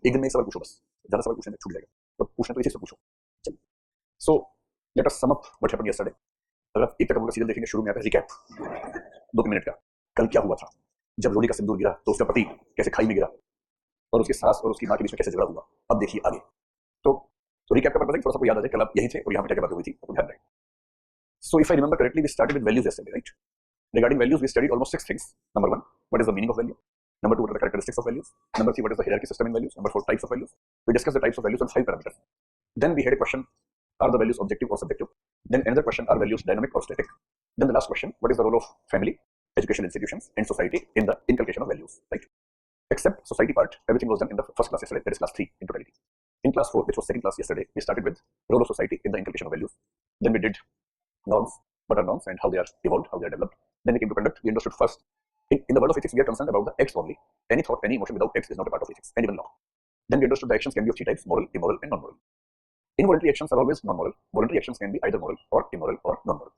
एक दिन में एक सवाल पूछो, बस ज्यादा सवाल पूछने में छूट जाएगा, तो पूछना तो इसी से पूछो। चलिए, so let us sum up what happened yesterday. अगर आप एक तक का सीरियल देखेंगे, शुरू में आता है रिकैप, 2 मिनट का, कल क्या हुआ था, जब रोनी का सिंदूर गिरा तो उसका पति कैसे खाई में गिरा और उसकी सास और उसकी माँ के बीच में कैसे झगड़ा हुआ। अब देखिए आगे। तो रिकैप का पर्पस है थोड़ा सा आपको याद आ जाए कल आप यहीं थे और यहाँ पे क्या बात हुई थी, आपको ध्यान रहे। So if I remember correctly, we started with values yesterday, right? Regarding values, we studied almost 6 things. Number 1, what is the meaning of value? Number 2, what are the characteristics of values? Number 3, what is the hierarchy system in values? Number 4, types of values. We discussed the types of values on 5 parameters. Then we had a question, are the values objective or subjective? Then another question, are values dynamic or static? Then the last question, what is the role of family, education institutions, and society in the inculcation of values, right? Except society part, everything was done in the first class yesterday, that is class 3 in totality. In class 4, which was second class yesterday, we started with role of society in the inculcation of values. Then we did norms, what are norms and how they are evolved, how they are developed. Then we came to conduct. We understood first, in the world of ethics, we are concerned about the acts only. Any thought, any emotion without acts is not a part of ethics, and even law. Then we understood the actions can be of 3 types: moral, immoral, and non-moral. Involuntary actions are always non-moral. Voluntary actions can be either moral or immoral or non-moral.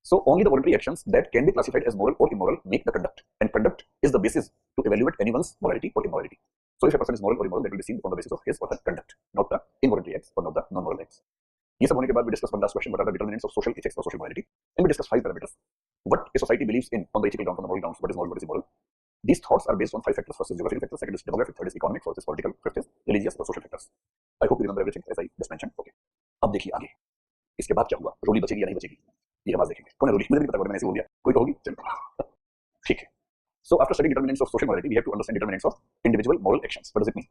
So only the voluntary actions that can be classified as moral or immoral make the conduct, and conduct is the basis to evaluate anyone's morality or immorality. So if a person is moral or immoral, that will be seen on the basis of his or her conduct, not the involuntary acts or not the non-moral acts. ये सब होने के बाद we discuss one last question, what are the determinants of social ethics or social morality, and we discuss 5 parameters. What a society believes in on the ethical grounds, on the moral grounds, what is moral, what is immoral. These thoughts are based on 5 factors. First is geographical factors, second is demographic, third is economic, fourth is political, fifth is religious or social factors. I hope you remember everything as I just mentioned. Okay. अब देखिए आगे, इसके बाद क्या हुआ, रोली बचेगी या नहीं बचेगी, ये हम आज देखेंगे। कौन है रोली? मुझे नहीं पता, मैंने ऐसे बोल दिया, कोई तो होगी। चलो ठीक है। So after studying determinants of social morality, we have to understand determinants of individual moral actions. What does it mean?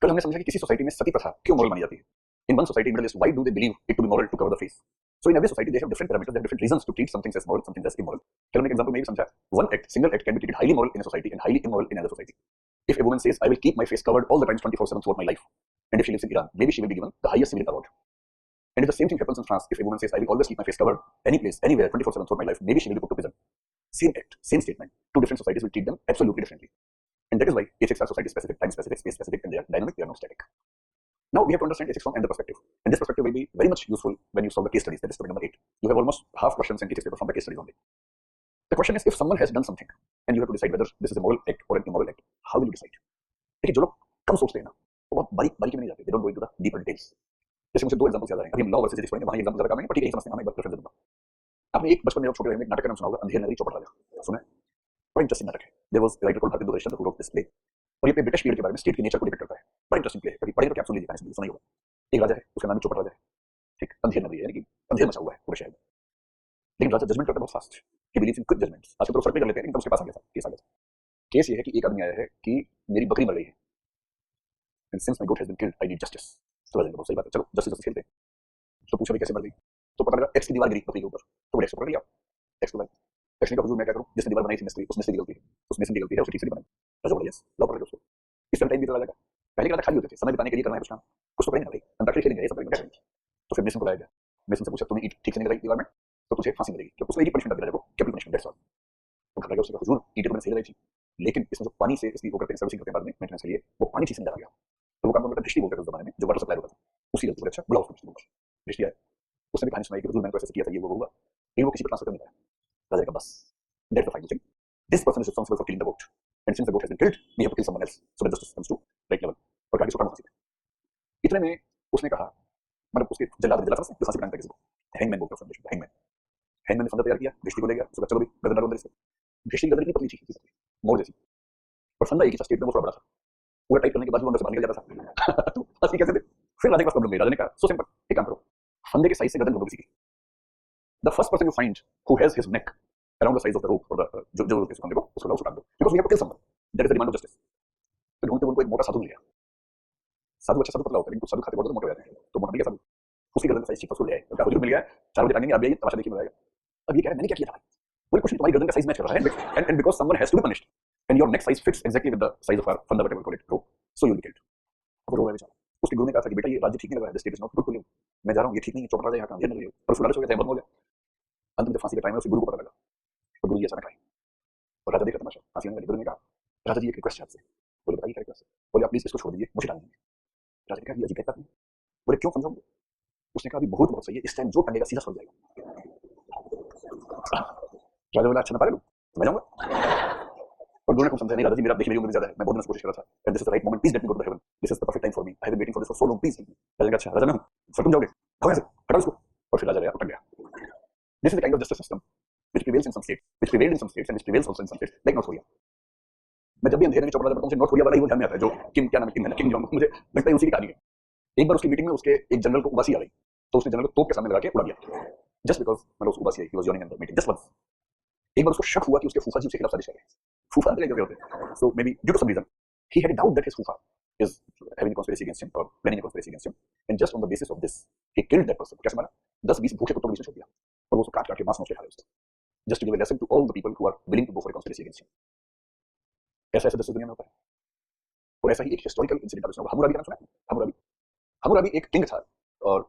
कल हमने समझा कि किसी सोसाइटी में सती प्रथा क्यों मोरल मानी जाती है। In one society, Middle East, why do they believe it to be moral to cover the face? So in every society, they have different parameters, they have different reasons to treat something as moral, something as immoral. कल हमने example में भी समझा, one act, single act can be treated highly moral in a society and highly immoral in another society. If a woman says, I will keep my face covered all the times 24/7 throughout my life, and if she lives in Iran, maybe she will be given the highest civil award. And if the same thing happens in France, if a woman says, I will always keep my face covered any place, anywhere, 24/7 throughout my life, maybe she will be put to prison. Same act, same statement. 2 different societies will treat them absolutely differently. And that is why ethics are society specific, time specific, space specific, and they are dynamic, they are not static. Now we have to understand ethics from another perspective, and this perspective will be very much useful when you solve the case studies. That is topic number 8. You have almost half questions and ethics paper from the case studies only. The question is, if someone has done something and you have to decide whether this is a moral act or an immoral act, how will you decide? देखिए, जो लोग कम सोचते हैं ना, वो बहुत बारीकी में नहीं जाते, they don't go into the deeper details. जैसे मुझे 2 एग्जांपल्स याद आ रहे हैं, अभी हम लॉ वर्सेस एथिक्स पढ़ेंगे, वहां एग्जांपल ज्यादा काम आएंगे, पर ठीक है, ये समझते हैं, मैं एक बार प्रेफरेंस दूंगा। आपने एक बचपन में जब छोटे रहे, एक नाटक का नाम सुना होगा, अंधेर नगरी चौपड़ राजा, सुना है? बड़ा इंटरेस्टिंग नाटक है। देयर वाज राइटर कॉल्ड हरकिंदर रेशम हु रोट दिस प्ले, और ये ब्रिटिश पीरियड के बारे में, स्टेट के नेचर को डिपिक्ट करता है। बड़ा इंटरेस्टिंग प्ले है, कभी पढ़ेंगे तो क्या सुन लीजिए, कहानी सुना ही होगा। एक राजा है, उसका नाम चौपड़ राजा है, ठीक, अंधेर नगरी है, यानी कि अंधेर मचा हुआ है पूरे शहर में। लेकिन राजा जजमेंट करता है बहुत fast, he believes in quick judgements. आजकल तो फर्क नहीं कर लेते हैं, लेकिन उसके पास आ गया था, केस आ गया था। केस ये है कि एक आदमी आया है कि मेरी बकरी मर गई है, and since my goat has been killed, I need justice. तो राजा ने बहुत सही बात है, चलो जस्टिस खेलते हैं। तो पूछा भाई कैसे मर गई, तो पता लगा एक्स की दीवार गिरी बकरी के ऊपर, तो वो एक्स पकड़ लिया, एक्स को भाई एक्स ने कहा हुजूर मैं क्या करूं, जिसने दीवार बनाई थी मिस्त्री, उस मिस्त्री की गलती है, उस मिस्त्री की गलती है, उसे ठीक से नहीं बनाई। राजा बोला यस, लो पकड़ लो उसको। इस टाइम बीत जाएगा। पहले के राजा खाली होते थे, समय बिताने के लिए करना है कुछ काम, कुछ तो करेंगे ना भाई, अंताक्षरी खेलेंगे, ये सब करेंगे, क्या करेंगे। तो फिर मिस्त्री को लाया गया, मिस्त्री से पूछा तूने ईंट ठीक से नहीं लगाई दीवार में, तो तुझे फांसी मिलेगी, क्योंकि उसको एक ही पनिशमेंट मिलेगा, कैपिटल पनिशमेंट, दैट्स ऑल। वो कहा उसने कहा हुजूर ईंट तो मैंने सही लगाई थी, लेकिन इसमें जो पानी से इसकी वो करते हैं, सर्विसिंग करते हैं बाद में मेंटेनेंस के लिए, वो पानी ठीक से नहीं डाला गया। तो वो काम बोलता दृष्टि बोलते थे उस जमाने में, जो वाटर सप्लाई होता था, उसी गलती। अच्छा बुलाओ उसको, दृष्टि आया, उसने भी कहानी सुनाई कि हुजूर मैंने तो ऐसे किया था, ये वो होगा, लेकिन वो किसी पर ट्रांसफर कर नहीं पाया। राजा का बस that's the final thing, this person is responsible for killing the goat, and since the goat has been killed we have to kill someone else so that justice comes to right level. और आगे supreme court इतने में उसने कहा, मतलब उसके जल्लाद जला था, उसने फांसी बनाने का किसी को, हैंगमैन बोलते हैं उसको, हैंगमैन। हैंगमैन ने फंदा तैयार किया, दृष्टि को ले गया, उसका चलो भी गर्दन डालो अंदर इससे। दृष्टि की गर्दन इतनी पतली थी, मोड़ जैसी, और फंदा एक ही था, स्टेट में वो थोड़ा बड़ा था, पूरा टाइट करने के बाद वो अंदर से बाहर निकल जाता था। तो फांसी कैसे दे? फिर राजा के पास प्रॉब्लम गई, राजा ने कहा सो सिंपल, एक काम करो, फंदे के साइज से गर्दन ढूंढो किसी की। The first person you find who has his neck around the size of the rope or the जो इस फंदे को उसको लाओ सुटान दो, because we have to kill someone, that is the demand of justice। तो ढूंढते उनको एक मोटा साधु मिल गया। साधु अच्छा साधु पतला होता है, लेकिन कुछ साधु खाते बहुत मोटे हो जाते हैं, तो मोटा मिल गया साधु, उसकी गर्दन साइज ठीक उसको ले आए, तो हुजूर मिल गया, 4 बजे टांगेंगे, आप आइए तमाशा देखिए, मजा आएगा। अब ये कह रहा है मैंने क्या किया था, कोई कुछ नहीं, तुम्हारी गर्दन का साइज मैच कर रहा है, and because someone has to be punished and your neck size fits exactly with the size of our funda, whatever we call it, rope, so you will be killed। अब रो रहा है बेचारा, उसके गुरु ने कहा था कि बेटा ये राज्य ठीक नहीं लग रहा है, the state is not good for you, मैं जा रहा हूँ, ये ठीक नहीं है, चौपड़ राजा यहाँ का अंधेर नहीं है, पर उसको लालच हो गया, बंद हो गया। अंत में फांसी का टाइम है, उसके गुरु को पता लगा, तो गुरु जी अचानक आए और राजा देख रहा तमाशा, फांसी होने वाली। गुरु ने कहा राजा जी एक रिक्वेस्ट है आपसे। बोले बताइए क्या रिक्वेस्ट है? बोले आप प्लीज इसको छोड़ दीजिए, मुझे डाल दीजिए। राजा ने कहा ये अजीब कहता है, बोले क्यों समझाऊंगा? उसने कहा अभी बहुत बहुत सही है, इस टाइम जो टंगेगा सीधा सड़ जाएगा। राजा बोला अच्छा मैं पागल हूं, मैं जाऊंगा। पर दोनों को समझा नहीं, दादाजी मेरा देखिए मेरी उम्र ज्यादा है, मैं बहुत दिन से कोशिश कर रहा था, and this is the right moment, please let me go to heaven, this is the perfect time for me, I have been waiting for this for so long, please help me. राजा ने कहा अच्छा राजा मैं हूं, sir तुम जाओगे, भागो यहाँ से, हटाओ इसको। और फिर राजा गया, उठ गया। This is the kind of justice system which prevails in some states, which prevailed in some states and which prevails also in some states, like North Korea. मैं जब भी अंधेरे में चौपड़ा पढ़ता हूँ, मुझे नॉर्थ कोरिया वाला ही वो ध्यान में आता है, जो किम क्या नाम है, किम है ना, किम जोंग, मुझे लगता है उसी की कहानी है। एक बार उसकी मीटिंग में उसके एक जनरल को उबासी आ गई, तो उसने जनरल को तोप के सामने लगा के उड़ा दिया, जस्ट बिकॉज मतलब उसको उबासी आई, he was yawning in the meeting just once. एक बार उसको शक हुआ कि उसके फूफा जी उसके खिलाफ साजिश कर रहे हैं, फूफा अंदर गए होते, so may be due to some reason he had a doubt that his fufa is having a conspiracy against him or planning a conspiracy against him, and just on the basis of this he killed that person। कैसे मारा? 10-20 भूखे कुत्तों को बीच में छोड़ दिया और वो उसको काट काट के मांस नोच के खा रहे उसको, just to give a lesson to all the people who are willing to go for a conspiracy against him। ऐसा ऐसा दस दुनिया में होता है। और ऐसा ही एक हिस्टोरिकल इंसिडेंट आप सुनो, हम्मुराबी का नाम सुना है? हम्मुराबी, हम्मुराबी एक किंग था, और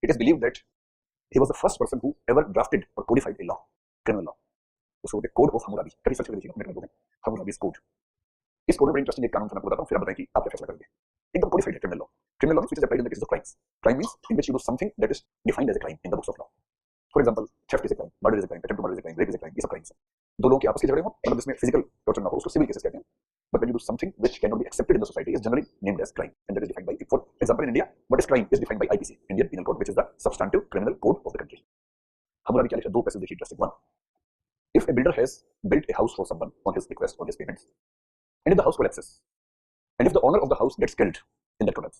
it is believed that he was the first person who ever drafted or codified a law, criminal law, उसको बोलते कोड ऑफ हम्मुराबी। कभी सर्च कर लीजिएगा नेट में, हम्मुराबी's कोड। इस कोड में बड़ा इंटरेस्टिंग एक कानून मैं बताता हूं, फिर आप बताएं कि आप क्या फैसला करेंगे। एकदम कोडिफाइड है criminal law. Criminal law which is applied in the cases of crimes. Crime means in which you do something that is defined as a crime in the books of law. For example theft is a crime, murder is a crime, attempt to murder is a crime, rape is a crime, ये सब crimes हैं। दो लोगों के आपस के झगड़े हो, मतलब इसमें फिजिकल टॉर्चर ना हो, उसको सिविल केसेस कहते हैं। But when you do something which can not be accepted in the society is generally named as crime, and that is defined by, for example in India what is crime is defined by IPC, Indian penal code, which is the substantive criminal code of the country. Hammurabi क्या लिखा? दो passage देखिए interesting. One, if a builder has built a house for someone on his request or his payments, and if the house collapses, and if the owner of the house gets killed in that collapse,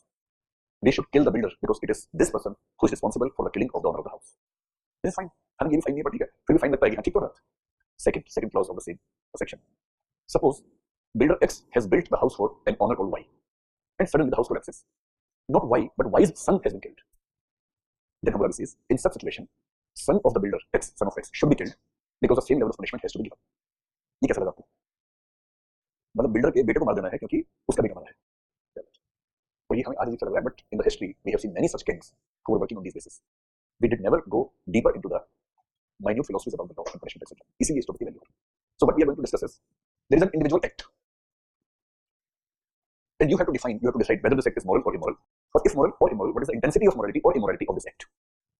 they should kill the builder because it is this person who is responsible for the killing of the owner of the house. This is fine, हम ये भी fine नहीं है, ठीक है, फिर भी fine लगता है कि ठीक तो है। second clause of the same section, suppose builder X has built the house for an owner called Y, and suddenly the house collapses, not Y but Y's son has been killed, then Hammurabi says in such situation son of the builder X, son of X should be killed because the same level of punishment has to be given। ये कैसा लगा आपको? मतलब builder के बेटे को मार देना है क्योंकि उसका बेटा मारा है। और ये हमें आज अच्छा लग रहा है, but in the history we have seen many such kings who were working on this basis. We did never go deeper into the minute philosophies about the law and punishment etc. इसीलिए इस topic की value है। So what we are going to discuss is there is an individual act, and you have to decide whether this act is moral or immoral, or if moral or immoral, what is the intensity of morality or immorality of this act.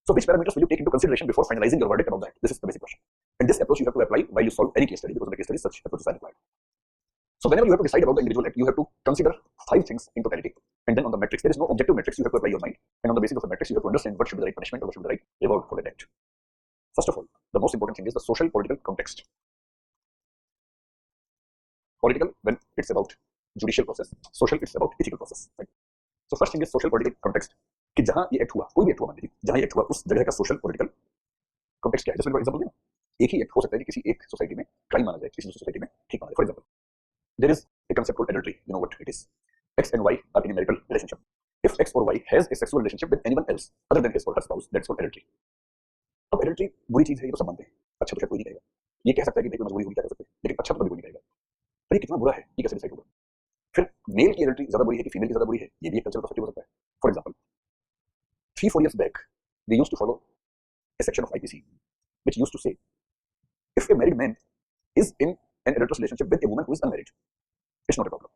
So which parameters will you take into consideration before finalizing your verdict about that? This is the basic question, and this approach you have to apply while you solve any case study, because in the case study such approaches are required. So whenever you have to decide about the individual act, you have to consider 5 things in totality, and then on the matrix, there is no objective matrix, you have to apply your mind, and on the basis of the matrix you have to understand what should be the right punishment or what should be the right reward for that act. First of all, the most important thing is the social political context. Political when it's about judicial process, social it's about ethical process, right? So first thing is social political context, कि जहां ये act हुआ, कोई भी act हुआ मान लीजिए, जहां ये एक्ट हुआ उस जगह का सोशल पॉलिटिकल कॉन्टेक्स्ट क्या है। जैसे मैं एग्जांपल दूं, एक ही एक्ट हो सकता है कि किसी एक सोसाइटी में क्राइम माना जाए, किसी दूसरी सोसाइटी में ठीक माना जाए। For example there is a concept called adultery, you know what it is, X and Y are in a marital relationship, if X or Y has a sexual relationship with anyone else other than his or her spouse, that's called adultery। अब adultery बुरी चीज है, ये तो सब मानते हैं, अच्छा तो शायद कोई नहीं कहेगा, ये कह सकता है कि देखो मजबूरी हुई क्या कर सकते हैं, लेकिन अच्छा तो कभी कोई नहीं कहेगा। पर ये कितना बुरा है ये कैसे डिसाइड होगा? फिर मेल की एडल्ट्री ज्यादा बुरी है कि फीमेल की ज्यादा बुरी है, ये भी एक कल्चरल पर्सपेक्टिव हो सकता है। For example 3-4 years back we used to follow a section of IPC which used to say if a married man is in an adulterous relationship with a woman who is unmarried, it's not a problem,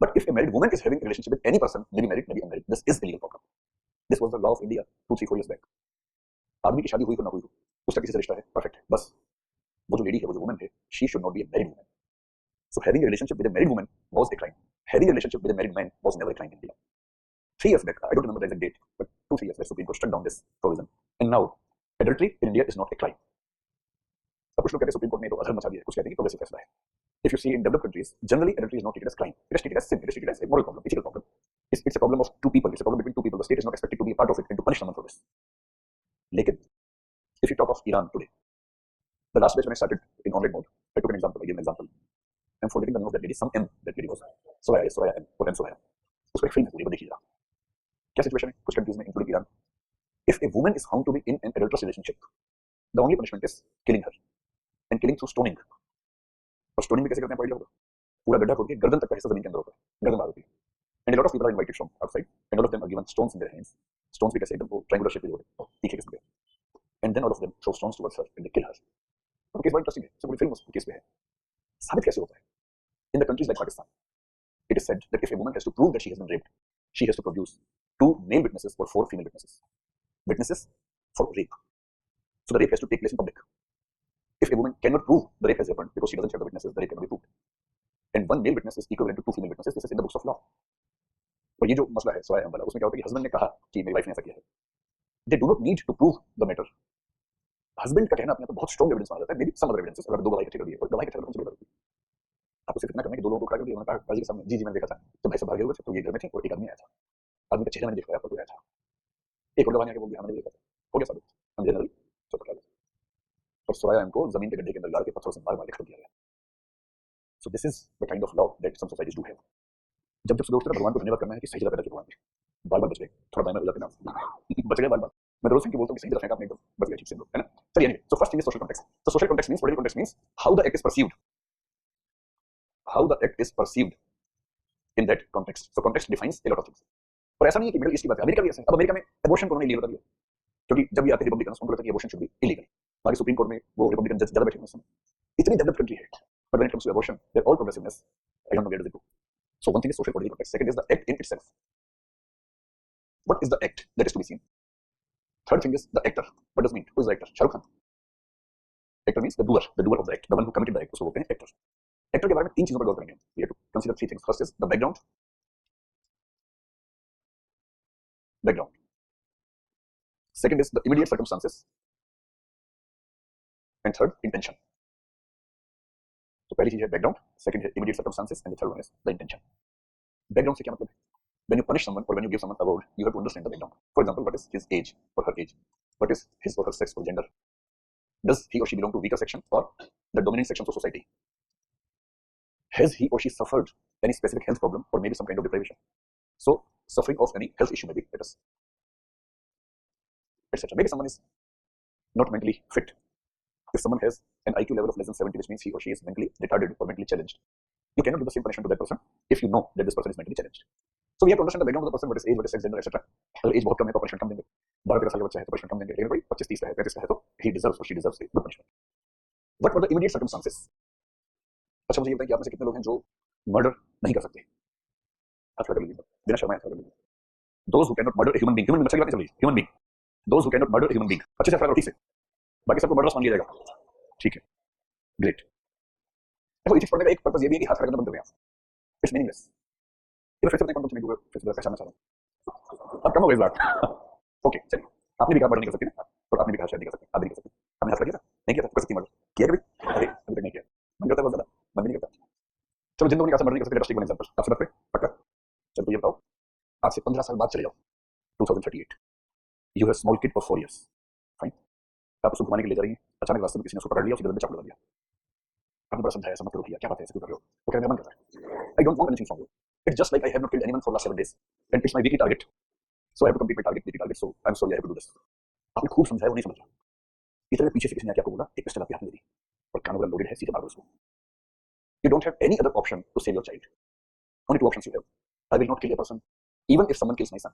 but if a married woman is having a relationship with any person, maybe married maybe unmarried, this is a legal problem। this was the law of India 2-3-4 years back। आदमी की शादी हुई तो ना हुई हो, उसका किसी से रिश्ता है, परफेक्ट, बस वो जो लेडी है, वो जो वुमन है, she should not be a married woman. So having a relationship with a married woman was a crime, having a relationship with a married man was never a crime in India. 3 years back, I don't remember the exact date, but 2-3 years back Supreme Court struck down this provision, and now adultery in India is not a crime। अब कुछ लोग कहते हैं supreme Court ने तो अधर्म मचा दिया, कुछ कहते हैं कि प्रोग्रेसिव फैसला है। If you see in developed countries, generally adultery is not treated as crime, it is treated as sin, it is treated as a moral problem, ethical problem। It's a problem of two people, it's a problem between two people, the state is not expected to be a part of it and to punish someone for this। लेकिन if you talk of Iran today, the last batch when I started in online mode, I took an example, I gave an example, I'm forgetting the name of that lady, some M, that lady was Soya M, or M Soya, उसको एक film है पूरी, वो देखिएगा। क्या situation है कुछ countries में including Iran, if a woman is found to be in an adulterous relationship, the only punishment is killing her, and killing through stoning। और स्टोनिंग भी कैसे करते हैं आइडिया होगा, पूरा गड्ढा खोद के गर्दन तक का हिस्सा जमीन के अंदर होता है, गर्दन बाहर होती है, and a lot of people are invited from outside, and all of them are given stones in their hands, stones भी कैसे एकदम वो triangular shape में होते हैं, तीखे किस्म के, and then all of them throw stones towards her and they kill her। तो केस बड़ा इंटरेस्टिंग है, सब पूरी फिल्म उस केस में है। साबित कैसे होता है? In the countries like Pakistan, it is said that if a woman has to prove that she has been raped, she has to produce 2 male witnesses or 4 female witnesses for rape, so the rape has to take place in public। If a woman cannot prove the rape has happened because she doesn't have the witnesses, the rape cannot be proved. And one male witness is equivalent to two female witnesses. This is in the books of law. और ये जो मसला है सोया वाला, उसमें क्या होता है कि हस्बैंड ने कहा कि मेरी वाइफ ने ऐसा किया है, they do not need to prove the matter. Husband का कहना अपने आप बहुत स्ट्रॉन्ग एविडेंस माना जाता है. May be some other evidences, अगर दो गवाही इकट्ठी कर दी है, गवाही इकट्ठा करना चाहिए. आपको सिर्फ इतना करना है कि दो लोगों को खड़ा कर दिया, उन्होंने कहा काजी के सामने, जी जी मैंने देखा था, जब भाई सब भागे हुए थे तो ये घर में थे और एक आदमी आया था, आदमी का चेहरा मैंने देखा, आपको आया था. एक और गवाही आके बोल दिया मैंने देखा था, हो गया साबित, हम जनरली तो पकड़ लिया. और सोया इनको जमीन के गड्ढे के अंदर गाड़ के पत्थरों से मार मार के खड़ा किया गया. So this is the kind of law that some societies do have. जब जब सुबह उठकर भगवान को धन्यवाद करना है कि सही जगह पैदा किया भगवान ने, बाल बाल बच गए, थोड़ा दाएं में उलट के बच गए बाल बाल. मैं रोज सिंह बोलता हूँ कि सही जगह फेंका आपने, एकदम बच गया ठीक से, है ना. चलिए anyway, so first thing is social context. So social context means, political context means how the act is perceived, how the act is perceived in that context. So context defines a lot of things. और ऐसा नहीं है कि middle east की बात है, America भी ऐसा है. अब अमेरिका में एबॉर्शन को उन्होंने लीगल कर दिया, क्योंकि जब ये आते रिपब्लिकन उनको लगता है कि एबॉर्शन शुड बी इलीगल. हमारे सुप्रीम कोर्ट में वो रिपब्लिकन जज ज्यादा बैठे हैं उस समय. इतनी डेवलप्ड कंट्री है, but when it comes to abortion they are all progressiveness. I don't know where do they go. So one thing is social political context. Second is the act in itself. What is the act that is to be seen? Third thing is the actor. What does it mean? Who is the actor? Shah Rukh Khan. Actor means the doer of the act, the one who committed the act. उसको बोलते हैं actor. Actor के बारे में तीन चीजों पर गौर करेंगे. We have to consider three things. First is the background. Second is the immediate circumstances. And third, intention. तो पहली चीज है background, second है immediate circumstances, and the third one is the intention. Background से क्या मतलब है? When you punish someone or when you give someone a award, you have to understand the background. For example, what is his age or her age? What is his or her sex or gender? Does he or she belong to weaker section or the dominant sections of society? Has he or she suffered any specific health problem or maybe some kind of deprivation? So, suffering of any health issue maybe, let us, etc. Maybe someone is not mentally fit. If someone has an IQ level of less than 70, which means he or she is mentally retarded or mentally challenged, you cannot give the same punishment to that person if you know that this person is mentally challenged. So we have to understand the background of the person, what is age, what is sex, gender, etc. अगर as बहुत कम है तो punishment कम देंगे, 12-13 साल का बच्चा है तो पनिशमेंट कम देंगे, लेकिन कोई 25-30 का है, 35 का है तो he deserves or she deserves the punishment. What were the immediate circumstances? अच्छा मुझे ये बताइए कि आप में से कितने लोग हैं जो मर्डर नहीं कर सकते? हाथ लगा लीजिए, बिना शर्माए हाथ लगा लीजिए. Those who cannot murder a human being, human being अच्छा की बात नहीं चल रही, human being. Those who cannot murder a human being, अच्छे से हाथ लगा ठीक से. बाकी सबको मर्डरस मान लिया जाएगा. ठीक है, ग्रेट. देखो इथिक्स पढ़ने का एक पर्पस ये भी है कि हाथ लगाना बंद कर दें आप. It's meaningless. ये फिर से बताएं कौन सी नहीं फिर से पहचानना चाहता हूं. अब कम हो गई बात. ओके चलिए, आपने भी कहा मर्डर नहीं कर सकते ना, और आपने भी कहा शायद नहीं कर सकते, आप भी नहीं कर सकते. हमने हाथ लगा नहीं किया था, कर सकती मर्डर किया कभी? अरे अभी तक नहीं किया. मन करता है बहुत ज्यादा, मन भी नहीं करता. चलो जिन लोगों ने कहा मर्डर नहीं कर सकते, ड्रास्टिक वन एग्जांपल आप समझ पे पक्का. चलो ये बताओ, आज से 15 साल बाद चले जाओ 2038. You have small kid for 4 years. Fine, आप उसको घुमाने के लिए जा रही हैं, अचानक रास्ते में किसी ने उसको पकड़ लिया, उसके गले में चाकू लगा दिया. आपने बड़ा समझाया, समझ करो भैया क्या बात है, ऐसे क्यों कर रहे हो? वो कहने का मन करता है, I don't want anything from you. It's just like I have not killed anyone for last 7 days and it's my weekly target, so I have to complete my target, weekly target, so I am sorry I have to do this. आपने खूब समझाया, वो नहीं समझ रहा. इतने पीछे से किसी ने आके आपको बोला एक पिस्टल आपके हाथ में दे दी और कानों में लोडेड है, सीधे मारो उसको. You don't have any other option to save your child. Only two options you have. I will not kill a person even if someone kills my son.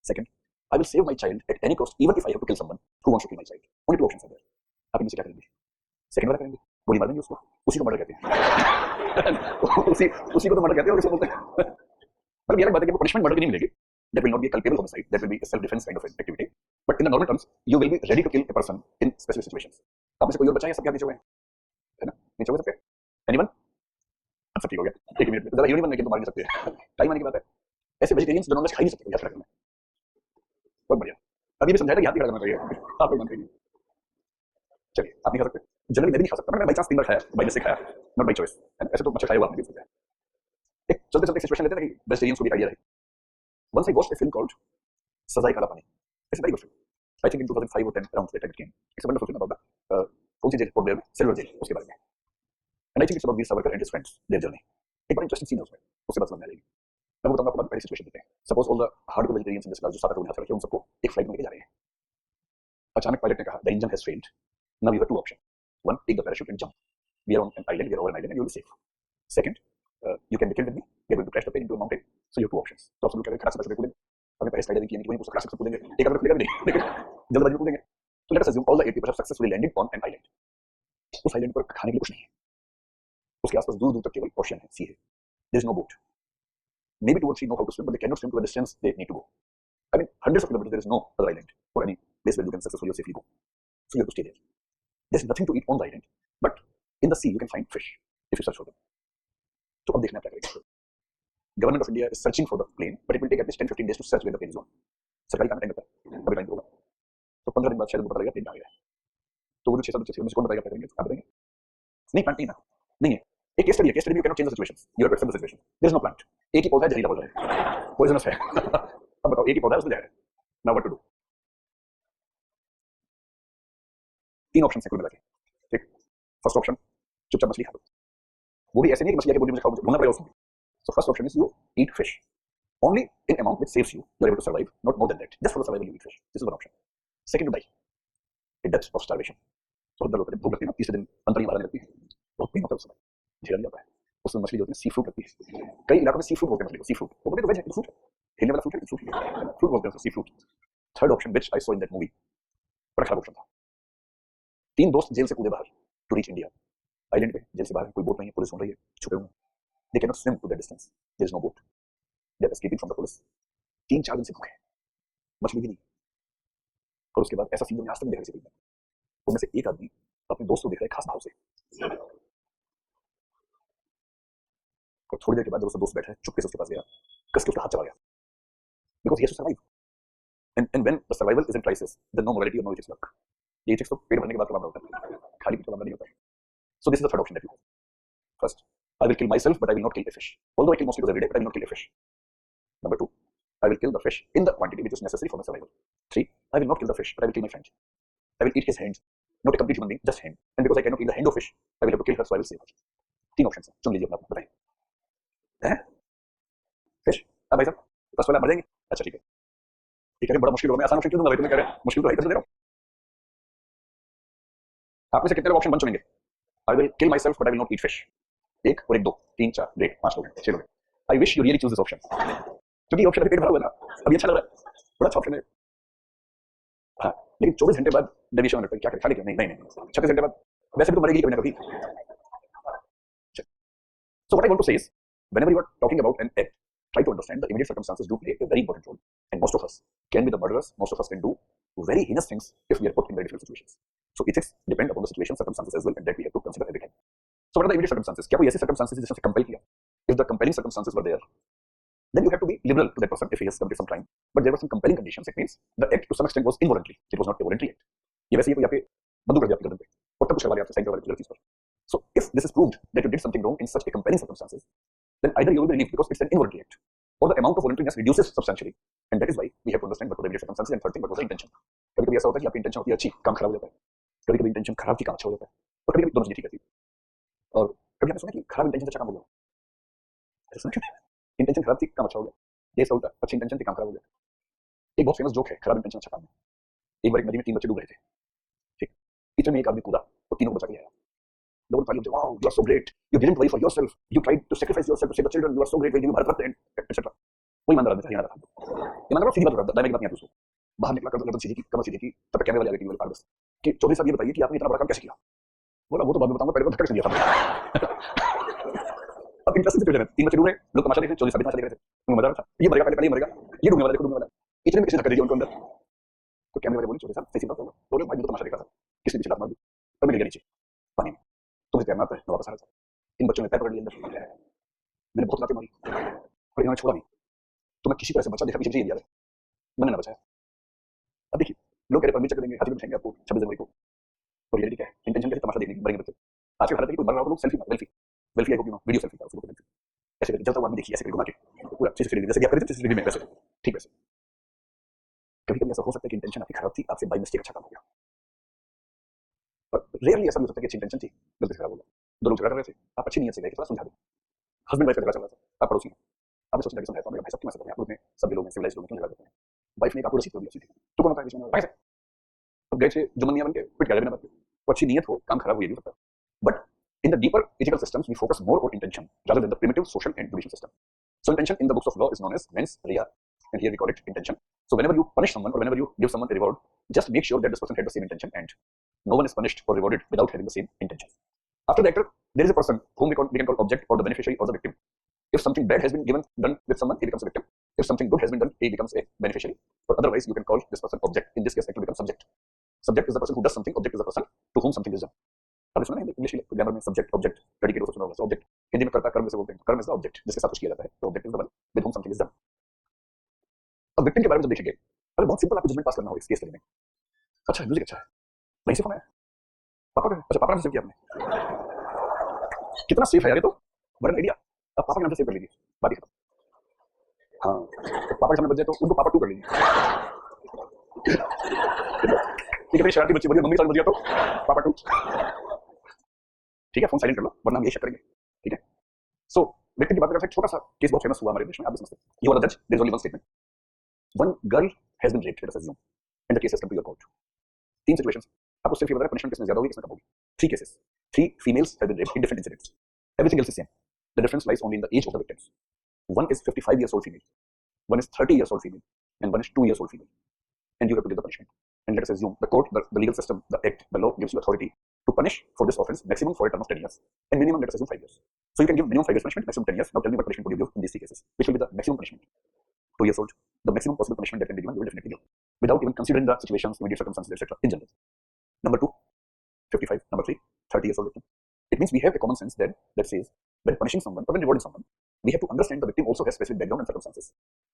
Second, I will save my child at any cost even if I have to kill someone who wants to kill my child. Only two options are there. आप इनमें से क्या करेंगे? Second वाला करेंगे, गोली मार देंगे उसको, उसी को मर्डर कहते हैं. उसी को तो मर्डर कहते हैं और उसको बोलते हैं. मतलब ये अलग बात है कि पनिशमेंट मर्डर की नहीं मिलेगी. That will not be a culpable homicide. That will be a self-defense kind of activity. But in the normal terms, you will be ready to kill a person in specific situations. आप में से कोई और बच्चा है, सबके हाथ नीचे हुए हैं, है ना? नीचे हुए सबके? Anyone? अच्छा ठीक हो गया. 1 मिनट ज़्यादा यूनिवन में कि तो मार नहीं सकते. टाइम आने की बात है. ऐसे वेजिटेरियंस जो नॉनवेज खा ही नहीं सकते, याद रखना. बहुत बढ़िया. अभी भी समझाया था कि हाथ नहीं खड़ा करना चाहिए. आप लोग मानते नहीं. चलिए आप नहीं खा सकते. जनरली मैं भी नहीं खा सकता. मैंने बाई चांस 3 बार खाया, बाई से खाया, नॉट बाई चॉइस. ऐसे तो अच्छा खाया हुआ आपने भी सकता है. एक चलते चलते सिचुएशन लेते हैं कि वेजिटेरियंस को भी आइडिया रहे. Once I watched a film called सजा काला पानी. It's a very good film. I think in 2005 or 10 around that time it came. It's a wonderful film about the कौन सी जेल पोर्ट ब्लेयर में, silver jail, उसके बारे में. And I think it's about Veer Savarkar and his friends, their journey. एक बड़ा interesting scene है उसमें. उससे बात समझ में आ जाएगी. मैं बताऊंगा आपको पहली सिचुएशन देते हैं. Suppose all the hardcore vegetarians in this class जो 7 लोग हाथ रखे उन सबको एक फ्लाइट में लेके जा रहे हैं. अचानक पायलट ने कहा the engine has failed. Now you have 2 option. One, take the parachute and jump. We are on an island, we are over an island and you will be safe. Second, you can be killed with me. We are going to crash the plane into a mountain. So you have 2 options. तो आप सब लोग कह रहे हैं खड़ा से कूदेंगे. हमें पहले स्लाइड की नहीं कि वहीं क्लास से कूदेंगे. एक आदमी खुलेगा नहीं, लेकिन जल्दबाजी में कूदेंगे. So let us assume all the 8 people have successfully landed on an island. उस आइलैंड पर खाने के लिए कुछ नहीं है. उसके आसपास दूर दूर तक केवल ओशन है, सी है. There is no boat. Maybe 2 or 3 know how to swim, but they cannot swim to the distance they need to go. I mean, hundreds of kilometers, there is no other island or any place where you can successfully or safely go. So you have to stay there. There's nothing to eat on the island. But in the sea you can find fish if you search for them. तो अब देखना क्या करेगा. Government of India is searching for the plane, but it will take at least 10-15 days to search where the plane is on. सरकारी काम time लगता है, कभी टाइम होगा. तो 15 दिन बाद शायद पता लगेगा प्लेन कहाँ गया है. तो वो जो 6-7 बच्चे थे उनसे कौन बताएगा, करेंगे आप बताएंगे. नहीं प्लांट नहीं ना, नहीं है. एक केस स्टडी है, case study you can not change the situation, you have to accept the situation. There is no plant. एक ही पौधा है, जहरीला पौधा है, पॉइजनस है. अब बताओ, एक ही पौधा है, उसमें जहर है. Now what to do. तीन ऑप्शन है कुल मिला के. ठीक. फर्स्ट ऑप्शन, चुपचाप मछली खा लो. वो भी ऐसे नहीं कि मछली के बोली मुझे खाओ, बोलना पड़ेगा उसको. So first option is you eat fish only in amount which saves you. You are able to survive, not more than that. Just for the survival you eat fish. This is one option. Second, to die a death of starvation. So अंदर होता है, भूख लगती है ना, तीसरे दिन अंतर ही मारने लगती है, बहुत पेन होता है उस समय, झेला नहीं जाता है. उसमें मछली जो होती है सी फ्रूट लगती है. कई इलाकों में सी फ्रूट बोलते हैं मछली को. सी फ्रूट वो बोलते हैं, वेज है, फ्रूट हिलने वाला फ्रूट है, फ्रूट बोलते हैं C fruit. Third option which I saw in that movie, बड़ा खराब ऑप्शन था. 3 दोस्त जेल से कूदे बाहर टू रीच इंडिया. आइलैंड पे जेल से बाहर, कोई बोट नहीं है, पुलिस सुन रही है, छुपे हुए. They can not swim to that distance, there is no boat. They are escaping from the police. 3-4 दिन से भूखे, मछली भी नहीं. और उसके बाद ऐसा सीन जो आज तक देखा किसी फिल्म में. उनमें से एक आदमी अपने दोस्त को देख रहा है खास भाव से, और थोड़ी देर के बाद जब उसका दोस्त बैठा है, चुपके से उसके पास गया, कस के उसका हाथ चला गया. Because he has to survive. And when the survival is in crisis, then no morality और नो एथिक्स वर्क. ये एथिक्स तो पेट भरने के बाद काम होता है, खाली पेट काम नहीं होता है. सो this is the third option that you have. First, I will kill myself, but I will not kill a fish. Although I kill mosquitoes every day, but I will not kill a fish. Number 2, I will kill the fish in the quantity which is necessary for my survival. 3, I will not kill the fish, but I will kill my friend. I will eat his hands, not a complete human being, just hand. And because I cannot eat the hand of fish, I will have to kill her, so I will save her. 3 option हैं, चुन लीजिए अपना, बताएं. हैं? Fish? अब भाई साहब, first वाला मर जाएंगे. अच्छा ठीक है, ठीक है, बड़ा मुश्किल होगा. मैं आसान ऑप्शन क्यों दूंगा भाई, तुम्हें कह रहे हैं मुश्किल तो है, दे रहा हूं. आप में से कितने लोग ऑप्शन 1 चुनेंगे? I will kill myself, but I will not eat fish. 1 और 1 2 3 4 1 5 लोग हैं, 6 लोग हैं. I wish you really choose this option. क्योंकि ऑप्शन अभी पेट भरा हुआ है ना, अभी अच्छा लग रहा है, बड़ा अच्छा ऑप्शन है. हाँ, लेकिन 24 घंटे बाद डेविएशन होने पर क्या करें, खा लेंगे? नहीं नहीं नहीं, 36 घंटे बाद वैसे भी तो मरेगी कभी ना कभी. So what I want to say is, whenever you are talking about an act, try to understand the immediate circumstances do play a very important role, and most of us can be the murderers. Most of us can do very heinous things if we are put in very difficult situations. So ethics depend upon the situation, circumstances as well, and that we have to consider every time. So what are the immediate circumstances? क्या कोई ऐसी circumstances जिसने compel किया? If the compelling circumstances were there, then you have to be liberal to that person if he has committed some crime. But there were some compelling conditions. It means the act to some extent was involuntary. It was not a voluntary act. ये वैसे ही कोई आपके बंदूक रख दिया आपके गर्दन पे और तब कुछ करवा दिया आपसे साइन करवा दिया चीज पर. So if this is proved that you did something wrong in such a compelling circumstances, then either you will be relieved because it's an involuntary act, or the amount of voluntariness reduces substantially, and that is why we have to understand what were the immediate circumstances, and third thing, what was the intention. कभी-कभी ऐसा होता है कि आपकी intention होती है अच्छी, काम खराब हो जाता है. कभी-कभी इंटेंशन खराब थी, काम अच्छा हो जाता है. और कभी-कभी दोनों चीजें ठीक रहती है. और कभी आपने सुना कि खराब इंटेंशन से अच्छा काम हो गया? ऐसा सुना क्यों? इंटेंशन खराब थी, काम अच्छा हो गया. ये सब उल्टा, अच्छी इंटेंशन थी, काम खराब हो गया. एक बहुत फेमस जोक है, खराब इंटेंशन अच्छा काम है. एक बार एक नदी में 3 बच्चे डूब रहे थे. ठीक, बीच में एक आदमी कूदा और तीनों को बचा के आया. लोग ताली बजाते, wow you are so great, you didn't worry for yourself, you tried to sacrifice yourself to save the children, you are so great, you Bharat Ratna etcetera. कोई ईमानदार आदमी था, यहाँ था. ईमानदार सीधी बात करता, दाई की बात नहीं आती उसको. बाहर निकला, गर्दन सीधी की, कमर सीधी की, तब कैमरे वाले आ गए टीवी वाले पास कि चौधरी साहब ये बताइए कि आपने इतना बड़ा काम कैसे किया? बोला वो तो बाद में बताऊंगा, पहले तो धक्का से दिया था. अब इंटरेस्टिंग सिचुएशन है, 3 बच्चे डूब रहे, लोग तमाशा देख रहे, चौधरी साहब तमाशा देख रहे थे. उन्हें मजा आ रहा था, ये मरेगा, पहले ये मरेगा, ये डूबने वाला, देखो डूबने वाला. इतने में किसी ने धक्का दे दिया उनको अंदर. तो कैमरे वाले बोले, चौधरी साहब सही बात बोलो, बोले भाई मैं तो तमाशा देख रहा था, किसने पीछे लात मार दी, तब मैं गिर गया नीचे पानी में. तुम्हें तैरना आता है, मैं वापस आ रहा था. इन बच्चों ने पैर पकड़ लिए अंदर, मैंने बहुत लातें मारी और इन्होंने छोड़ा नहीं. तो मैं किसी तरह से बचा, देखा पीछे दिया, मैंने ना बचाया. अब देखिए, लोग कह रहे परमिशन देंगे, हाथी में बिठाएंगे आपको 26 जनवरी को. और रियलिटी क्या है? इंटेंशन क्या है? तमाशा देखने की, मरेंगे बच्चे. आज के भारत में कोई मर रहा हो लोग selfie, welfie I hope you know, video selfie का उसको बोलते हैं. ऐसे करके जब तक आदमी देखिए, ऐसे करके घुमा के पूरा सीसीटीवी जैसे कि आप करते थे सीसीटीवी में, वैसे ठीक वैसे. कभी-कभी ऐसा हो सकता है कि इंटेंशन आपकी खराब थी, आपसे बाय मिस्टेक अच्छा काम हो गया. पर रेयरली ऐसा भी हो सकता है कि अच्छी इंटेंशन थी, गलती से खराब हो गया. 2 लोग झगड़ रहे थे, आप अच्छी नीयत से गए कि थोड़ा समझा दो. हस्बैंड वाइफ का झगड़ा चल रहा था, आप पड़ोसी हैं, आपने सोचा कि समझाया, भाई सब क्यों ऐसा करते हैं आप लोग में, सभी लोग हैं, सिविलाइज्ड लोग हैं, क्यों झगड़ा करते हैं? वाइफ ने आपको रसीद दी थी, तो कौन होता है इसमें? भाई तो गए थे जुम्मन मियां बन के पिट गए बिना बात के. तो अच्छी नीयत हो, काम खराब हो, ये भी हो सकता है. But in the deeper ethical systems, we focus more on intention rather than the primitive social and judicial system. So intention in the books of law is known as mens rea, and here we call it intention. So whenever you punish someone or whenever you give someone a reward, just make sure that this person had the same intention, and no one is punished or rewarded without having the same intention. After the actor, there is a person whom we can call object or the beneficiary or the victim. If something bad has been done with someone, he becomes a victim. If something good has been done, he becomes a beneficiary. Or otherwise, you can call this person object. In this case, it will become subject. Subject is the person who does something. Object is the person to whom something is done. आपने सुना है English grammar में subject object predicate हो सुना होगा, object Hindi में कर्ता कर्म से बोलते हैं, कर्म इज द ऑब्जेक्ट जिसके साथ कुछ किया जाता है, तो object is the one with home something is done. अब विक्टिम के बारे में जब देखेंगे, अरे बहुत सिंपल आपको जजमेंट पास करना होगा इस केस स्टडी में। अच्छा म्यूजिक अच्छा है, वहीं से फोन है पापा का, अच्छा पापा ने सेव किया आपने, कितना सेफ है यार ये तो, बड़ा आइडिया। अब पापा के नाम से सेव कर लीजिए, बाकी खत्म। हाँ तो पापा के सामने बच जाए तो उनको पापा टू कर लीजिए, ठीक है भाई शरारती बच्ची, मम्मी के सामने बच गया तो पापा टू, ठीक है फोन साइलेंट कर लो वरना हम ये शक करेंगे, ठीक है। सो विक्टिम की बात करें, छोटा सा केस बहुत फेमस हुआ हमारे देश में, आप भी समझते हैं। यू आर द जज, there is only one statement, one girl has been raped, let us assume, and the case has come to your court. तीन सिचुएशंस, आपको सिर्फ ये बताया पनिशमेंट किसमें ज्यादा होगी किसमें कम होगी। Three cases, three females have been raped in different incidents, everything else is same, the difference lies only in the age of the victims. One is 55 years old female, one is 30 years old female, and one is 2 years old female. And you have to give the punishment. And let us assume the court, the legal system, the act, the law gives you authority to punish for this offense maximum for a term of 10 years. And minimum, let us assume 5 years. So you can give minimum 5 years punishment, maximum 10 years. Now tell me what punishment would you give in these three cases? Which will be the maximum punishment? 2 years old. The maximum possible punishment that can be given, you will definitely give. Without even considering the situations, immediate circumstances, etc. in general. Number 2, 55. Number 3, 30 years old victim. It means we have a common sense then that says when punishing someone or when rewarding someone, we have to understand the victim also has specific background and circumstances.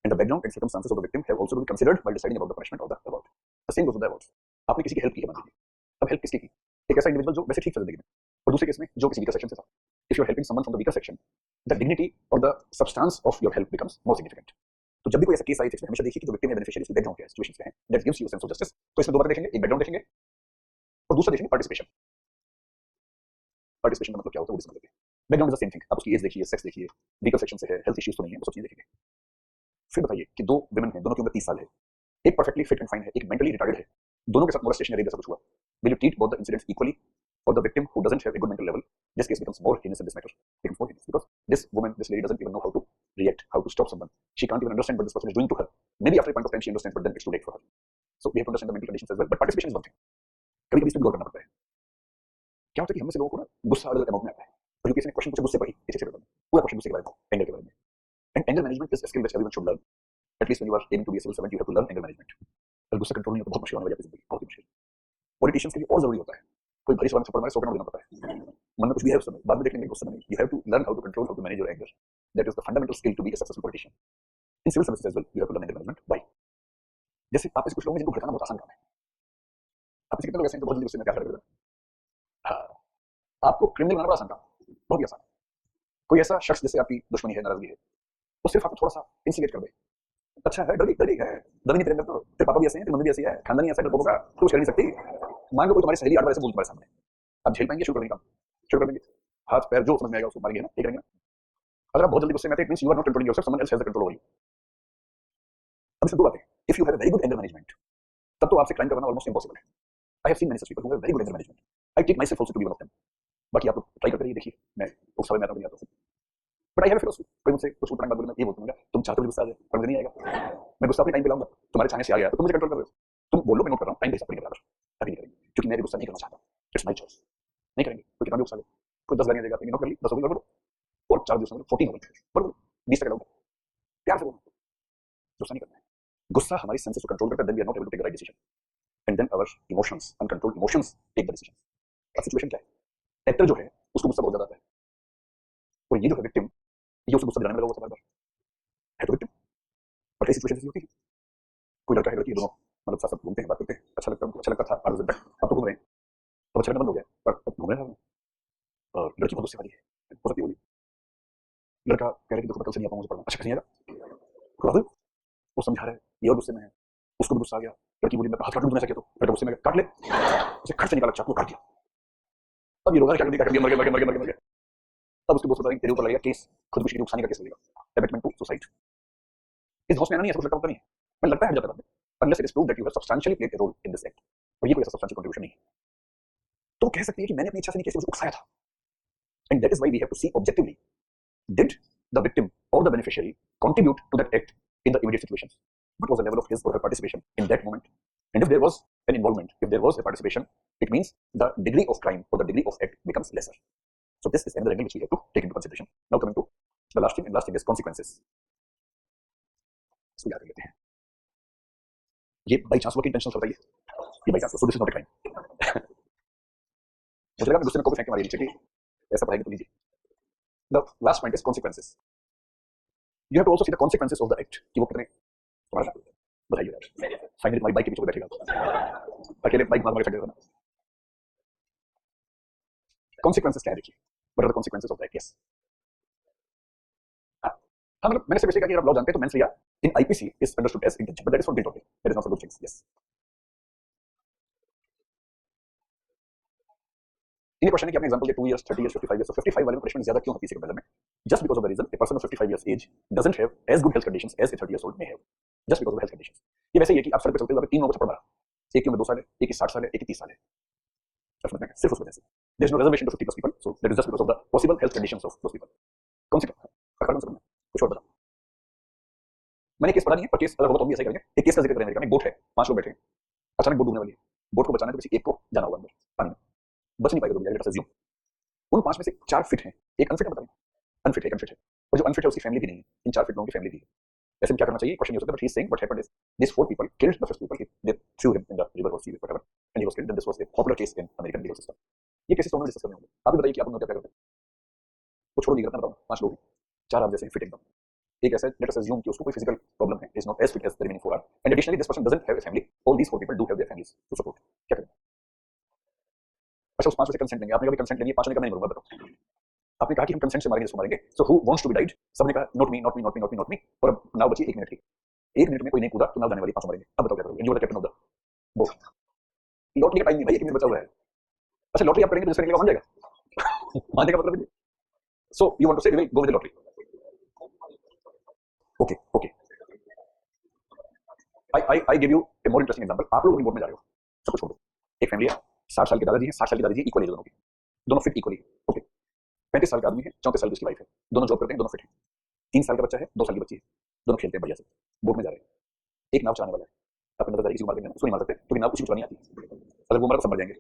And the background and circumstances of the victim have also to be considered while deciding about the punishment or the reward. The same goes with the awards. आपने किसी की help की है मान लीजिए, अब help किसकी की, एक ऐसा इंडिविजुअल जो वैसे ठीक था जिंदगी में, और दूसरे केस में जो किसी वीकर सेक्शन से था। If you are helping someone from the weaker section, the dignity और the substance of your help becomes more significant. तो जब भी कोई ऐसा केस आई जिसमें हमेशा देखिए कि जो विक्टिम या बेनिफिशियरी बैकग्राउंड क्या है, सिचुएशन क्या है, that gives you sense of justice. तो इसमें दो बातें देखेंगे, एक बैकग्राउंड देखेंगे और दूसरा देखेंगे पार्टिसिपेशन। पार्टिसिपेशन का मतलब क्या होता है वो समझ लेते हैं। Background is the same thing, आप उसकी एज देखिए, सेक्स देखिए, वीकर सेक्शन से है, हेल्थ इश्यूज तो नहीं है, वो सब चीजें देखेंगे। फिर बताइए कि दो वुमेन हैं, दोनों की उम्र 30 साल है, एक परफेक्टली फिट एंड फाइन है, एक मेंटली रिटार्डेड है, दोनों के साथ मोलेस्टेशन या रेप जैसा कुछ हुआ, will you treat both the incidents equally, और the victim who doesn't have a good mental level, this case becomes more heinous in this matter, becomes more heinous because this woman, this lady doesn't even know how to react, how to stop someone, she can't even understand what this person is doing to her, maybe after a point of time she understands but then it's too late for her, so we have to understand the mental conditions as well, but participation is one thing। कभी कभी इस पर गौर करना पड़ता है, क्या होता है कि हम में से लोगों को ना गुस्सा अलग अमाउंट में आता है, और किसी ने क्वेश्चन पूछा गुस्से पर ही इसे पूरा क्वेश्चन गुस्से के बारे में, एंगर के बारे में, and anger management is a skill which everyone should learn, at least when you are aiming to be a civil servant you have to learn anger management. अगर गुस्सा कंट्रोल नहीं हो तो बहुत मुश्किल होने वाली है जिंदगी, बहुत मुश्किल। पॉलिटिशियंस के लिए और जरूरी होता है, कोई भारी सवाल में थप्पड़ मारे 100 देना पड़ता है, मन में कुछ भी है उस समय, बाद में देख लेंगे गुस्सा में नहीं, you have to learn how to control, how to manage your anger, that is the fundamental skill to be a successful politician. In civil services as well you have to learn anger management. Why? जैसे आप कुछ लोग हैं जिनको भड़काना बहुत आसान काम है, आप कितने लोग ऐसे हैं जो बहुत जल्दी गुस्से में क्या कर देते हैं। हाँ, आपको क्रिमिनल बनाना बड़ा आसान काम, बहुत ही आसान। कोई ऐसा शख्स जिससे आपकी दुश्मनी है, नाराजगी है, वो सिर्फ आपको थोड़ा सा इंसिगेट कर दे, अच्छा है, डरी डरी है, डर नहीं तेरे अंदर, तो तेरे पापा भी ऐसे हैं, तेरी मम्मी भी ऐसी है, खानदानी ऐसा है, लोगों का कुछ कर नहीं सकती। मान लो कोई तुम्हारी सहेली 8 बार ऐसे बोल तुम्हारे सामने, आप झेल पाएंगे? शुरू कर देंगे काम, शुरू कर देंगे, हाथ पैर जो समझ में आएगा उसको मारेंगे ना, ठीक रहेंगे ना। अगर आप बहुत जल्दी गुस्से में आते हैं, it means you are not controlling yourself, someone else has the control over you. अब इसमें दो बातें, if you have a very good anger management तब तो आपसे क्राइम करना ऑलमोस्ट इम्पॉसिबल है। I have seen many such people who have very good anger management, I take myself also to be one of them. बाकी आप लोग try करके देखिए, मैं उस समय में आता हूं, बट आई हैव फिलॉसफी, कोई मुझसे कुछ उल्टा बात बोले मैं ये बोलूंगा, तुम चाहते हो गुस्सा आ जाए पर मुझे नहीं आएगा, मैं गुस्सा अपने टाइम पे लाऊंगा, तुम्हारे चाहने से आ गया तो तुम मुझे कंट्रोल कर रहे हो, तुम बोलो मैं नोट कर रहा हूं, टाइम बेस्ट अपने बराबर, अभी नहीं करेंगे क्योंकि मैं भी गुस्सा नहीं करना चाहता, इट्स माय चॉइस, नहीं करेंगे। कोई कितना भी गुस्सा ले, कोई 10 गालियां देगा, आपने नोट कर ली, 10 हो गई गड़बड़, और 4 दिवस में 14 हो गई बराबर, 20 तक लाऊंगा, प्यार से बोलो, गुस्सा नहीं करना है। गुस्सा हमारी सेंसेस को कंट्रोल करता है, then we are not able to take the right decision, and then our emotions, uncontrolled emotions take the decision. अब सिचुएशन क्या है, एक्टर जो है उसको गुस्सा बहुत ज्यादा आता है, और ये जो है विक्टिम, ये उसको गुस्सा दिलाने में लगा हुआ था, है तो विक्टिम। और कई सिचुएशन ऐसी होती है, कोई लड़का है लड़की दोनों मतलब साथ साथ घूमते हैं, बात करते हैं, अच्छा लगता है उनको, अच्छा लगता था 8 बजे तक, अब तो घूम रहे हैं, अब अच्छा लगना बंद हो गया, पर अब घूम रहे हैं, और लड़की बहुत गुस्से वाली है, हो सकती होगी, लड़का कह रहा है कि देखो मैं कल से नहीं आ पाऊंगा पढ़ना, अच्छा कैसे नहीं आएगा, राहुल वो समझा रहा है, ये और गुस्से में है, उसको भी गुस्सा आ गया, लड़की बोली मैं हाथ काट लूं तुमने ऐसा किया तो, लड़का गुस्से में काट ले, उसे खट से निकाला, चाकू काट दिया, अब ये रोगा क्या कर दिया, मर गया, मर गया, अब उसके दोस्त बताएंगे तेरे ऊपर लगेगा केस, खुदकुशी की नुकसानी का केस लगेगा, अबेटमेंट टू सुसाइड। इस होश में आना नहीं, ऐसा कुछ लगता नहीं है, पर लगता है हट जाता है, unless it is proved that you have substantially played a role in this act, और ये कोई ऐसा substantial contribution नहीं है, तो कह सकती है कि मैंने अपनी इच्छा से नहीं किया, मुझे उकसाया था, and that is why we have to see objectively, did the victim or the beneficiary contribute to that act in the immediate situations, what was the level of his or her participation in that moment, and if there was an involvement, if there was a participation, it means the degree of crime or the degree of act becomes lesser. So this is another angle which we have to take into consideration. Now coming to the last thing, and last thing is consequences. इसको याद रखते हैं, ये by chance हुआ कि intentional बताइए, ये by chance, so this is not a crime. मुझे लगा मैं गुस्से में कॉपी फेंक के मारी नीचे कि ऐसा पढ़ाएंगे तो लीजिए. The last point is consequences. You have to also see the consequences of the act कि वो कितने तुम्हारा बताइए यार. फाइनली तुम्हारी बाइक के पीछे बैठेगा अकेले बाइक मार मार के फेंक देगा ना. कॉन्सिक्वेंसेस क्या है देखिए. What are the consequences of the act. Yes हाँ मतलब मैंने सिर्फ ऐसे कहा कि आप लॉ जानते हैं तो mens rea in IPC is understood as intention but that is for guilt only. That is not for good things. Yes इन्हें क्वेश्चन है कि आपने एग्जांपल दिया 2 इयर्स 30 इयर्स 55 इयर्स. तो 55 वाले में पनिशमेंट ज्यादा क्यों होती है सिविल में? Just because of the reason a person of 55 years age doesn't have as good health conditions as a 30 years old may have. Just because of health conditions. ये वैसे ही है कि आप सड़क पे चलते हुए तीन लोगों को थप्पड़ मारा. एक की उम्र 2 साल है, एक की 60 साल है, एक की 30 साल है. समझ में आया? सिर्फ उस वजह से. There is no reservation to 50 plus people so that is just because of the possible health conditions of those people. Consequence according to कुछ और बता. मैंने केस पढ़ा नहीं है पर केस अगर होगा तो हम भी ऐसा ही करेंगे. एक केस का जिक्र करें अमेरिका में. बोट है, 5 लोग बैठे हैं, अचानक बोट डूबने वाली है. बोट को बचाना है तो किसी एक को जाना होगा अंदर पानी में. बच नहीं पाएगा तो लेट अस अज्यूम उन 5 में से 4 फिट हैं, एक अनफिट है. बताइए अनफिट है, अनफिट है. और जो अनफिट है उसकी फैमिली भी नहीं है. इन 4 फिट लोगों की फैमिली भी है. ऐसे में क्या करना चाहिए क्वेश्चन ये हो सकता है. But he is saying what happened is this 4 people killed the first people. They threw him in the river और see whatever and he was killed. Then this was a popular case in American legal system. ये cases तो हम discuss करने होंगे. आप भी बताइए कि आप लोग क्या करते हैं. वो छोड़ो लीगल. मैं बताऊं 5 लोग 4 आप जैसे फिट एकदम. एक ऐसा लेट अस अज्यूम कि उसको कोई फिजिकल प्रॉब्लम है, is not as fit as the remaining 4 are and additionally this person doesn't have a family. All these 4 people do have their families to support. क्या करें? अच्छा उस 5 में से कंसेंट लेंगे. आपने कभी कंसेंट लेंगे? 5 ने कहा मैं नहीं करूंगा. बताओ. आपने कहा कि हम कंसेंट से मारेंगे, इसको मारेंगे. So who wants to be died? सबने कहा not me, not me, not me, not me, not me. और अब नाव बची 1 मिनट की. 1 मिनट में कोई नहीं कूदा तो नाव जाने वाली. 5 मारेंगे. अब बताओ क्या करोगे? You are the captain of the boat. Lottery का टाइम नहीं भाई, 1 मिनट बचा हुआ है. अच्छा लॉटरी आप करेंगे तो दूसरे के लिए मान जाएगा. मानने का मतलब है. So you want to say we will go with the lottery. Okay okay. I give you a more interesting example. आप लोग अपनी बोट में जा रहे हो. सब कुछ छोड़ो. एक फैमिली है, 60 साल के दादाजी हैं, 60 साल की दादाजी इक्वली दोनों की. दोनों फिट इक्वली. ओके. 35 साल का आदमी है, 34 साल की उसकी वाइफ है. दोनों जॉब करते हैं, दोनों फिट हैं. 3 साल का बच्चा है, 2 साल की बच्ची है. दोनों खेलते हैं बढ़िया से. बोट में जा रहे हैं. एक नाव चलाने वाला है. अपने नजर किसी को मार देंगे, उसको नहीं मार सकते क्योंकि नाव उसी को चलानी आती है. अगर वो मरा तो सब मर जाएंगे.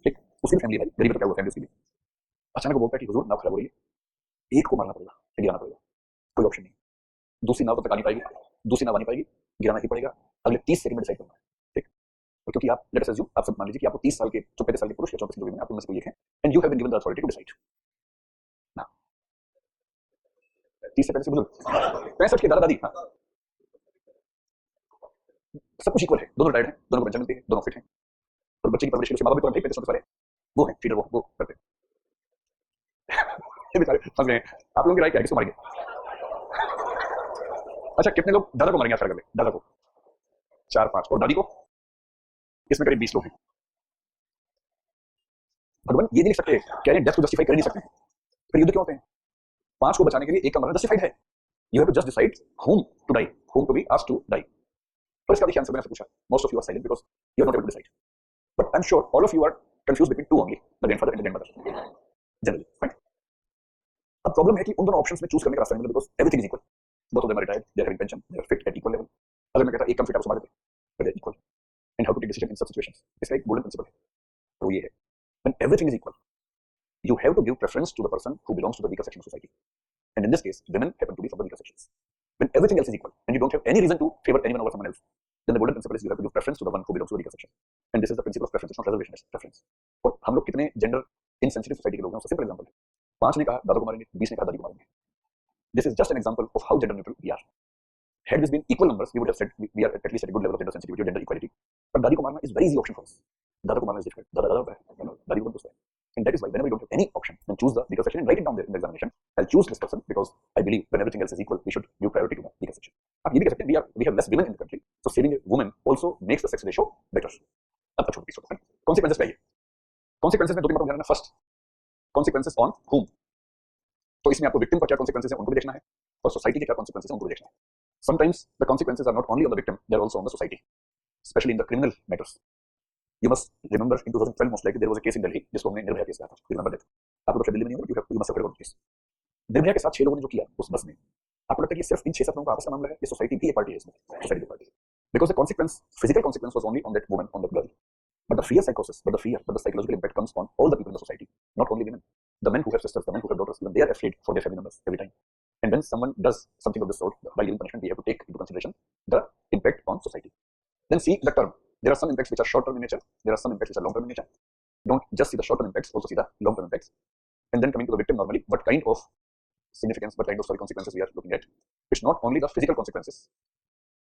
ठीक. उसकी फैमिली भाई गरीब तो क्या हुआ फैमिली उसकी भी. अचानक वो बोलता है कि हुजूर नाव खराब हो रही है, एक को मारना पड़ेगा, गिराना पड़ेगा. कोई ऑप्शन नहीं. दूसरी नाव तब तक आ नहीं पाएगी, दूसरी नाव आ नहीं पाएगी, गिराना ही पड़ेगा. अगले 30 सेकंड में डिसाइड करना है. ठीक. और क्योंकि आप लेट अस अज्यूम आप सब मान लीजिए कि आपको 30 साल के जो 35 साल के पुरुष या 34 जो भी हैं आप उनमें से कोई एक हैं and you have been given the authority to decide. ना 30 से 35 बुजुर्ग, 65 के दादा दादी. हाँ सब कुछ इक्वल है. दोनों रिटायर्ड हैं, दोनों को पेंशन मिलती है, दोनों फिट हैं. और बच्चे की परवरिश के लिए माँ बाप भी तो 35 साल है, वो है फीडर, वो करते हैं. ये बेचारे फंस गए. आप लोगों की राय क्या है? किसको मारेंगे? अच्छा कितने लोग दादा को मारेंगे? आप कर ले. दादा को 4-5 और दादी को. इसमें करीब 20 लोग हैं. भगवान ये नहीं लिख सकते कह रहे डेथ को जस्टिफाई कर नहीं सकते. फिर युद्ध क्यों होते हैं? 5 को बचाने के लिए एक का मरना जस्टिफाइड है. You have to just decide whom to die, whom to be asked to die. पर इसका देखिए आंसर मैंने पूछा. Most of you are silent because you are not able to decide. But I am sure all of you are confused between 2 only, the grandfather and the grandmother generally. Fine. अब problem है कि उन दोनों options में choose करने का रास्ता नहीं मिला because everything is equal. Both of them are retired, they are having pension, they are fit at equal level. अगर मैं कहता एक कम फिट आप उसको मार देते but they are equal. And how to take decision in such situations. इसका एक गोल्डन प्रिंसिपल है. तो ये है when everything is equal you have to give preference to the person who belongs to the weaker section of society. And in this case, women happen to be from the weaker sections. When everything else is equal and you don't have any reason to favor anyone over someone else, then the golden principle is you have to give preference to the one who belongs to the weaker section. And this is the principle of preference. It's not reservation, it's preference. और हम लोग कितने gender insensitive society के लोग हैं उसका simple example है. 5 ने कहा दादा को मारेंगे, 20 ने कहा दादी को मारेंगे. This is just an example of how gender neutral we are. Had this been equal numbers, we would have said we are at least at a good level of gender sensitivity or gender equality. But दादी को मारना is very easy option for us. दादा को मारना is difficult. दादा होता है, दादी को पूछता है. And that is why whenever we don't have any option, then choose the weaker section and write it down there in the examination. I'll choose this person because I believe when everything else is equal, we should give priority to the weaker section. आप ये भी कह सकते हैं we have less women in the country, so saving a woman also makes the sex ratio better. अब छोड़ दीजिए. Consequences क्या है? Consequences में 2 बातें ध्यान रखना. First, consequences on whom. तो इसमें आपको victim का क्या consequences है उनको भी देखना है और society के क्या consequences है उनको भी देखना है. Sometimes the consequences are not only on the victim, they are also on the society, especially in the criminal matters. You must remember in 2012 most likely there was a case in Delhi जिसको हमने Nirbhaya case कहा था. You remember that? आप लोग शायद दिल्ली में नहीं होंगे. You must have heard about this. Nirbhaya के साथ 6 लोगों ने जो किया उस बस में, आपको लगता है कि सिर्फ इन 6-7 लोगों का आपस का मामला है? ये सोसाइटी भी एक पार्टी है इसमें. सोसाइटी की party. Because the consequence, physical consequence was only on that woman, on that girl. But the fear psychosis, but the psychological impact comes on all the people in the society, not only women. The men who have sisters, the men who have daughters, even they are afraid for their family members every time. And when someone does something of this sort, by giving punishment, we have to take into consideration the impact on society. Then see the term. There are some impacts which are short term in nature, there are some impacts which are long term in nature. don't just see the short term impacts, also see the long term impacts. And then coming to the victim normally, what kind of significance, what kind of consequences we are looking at. It's not only the physical consequences,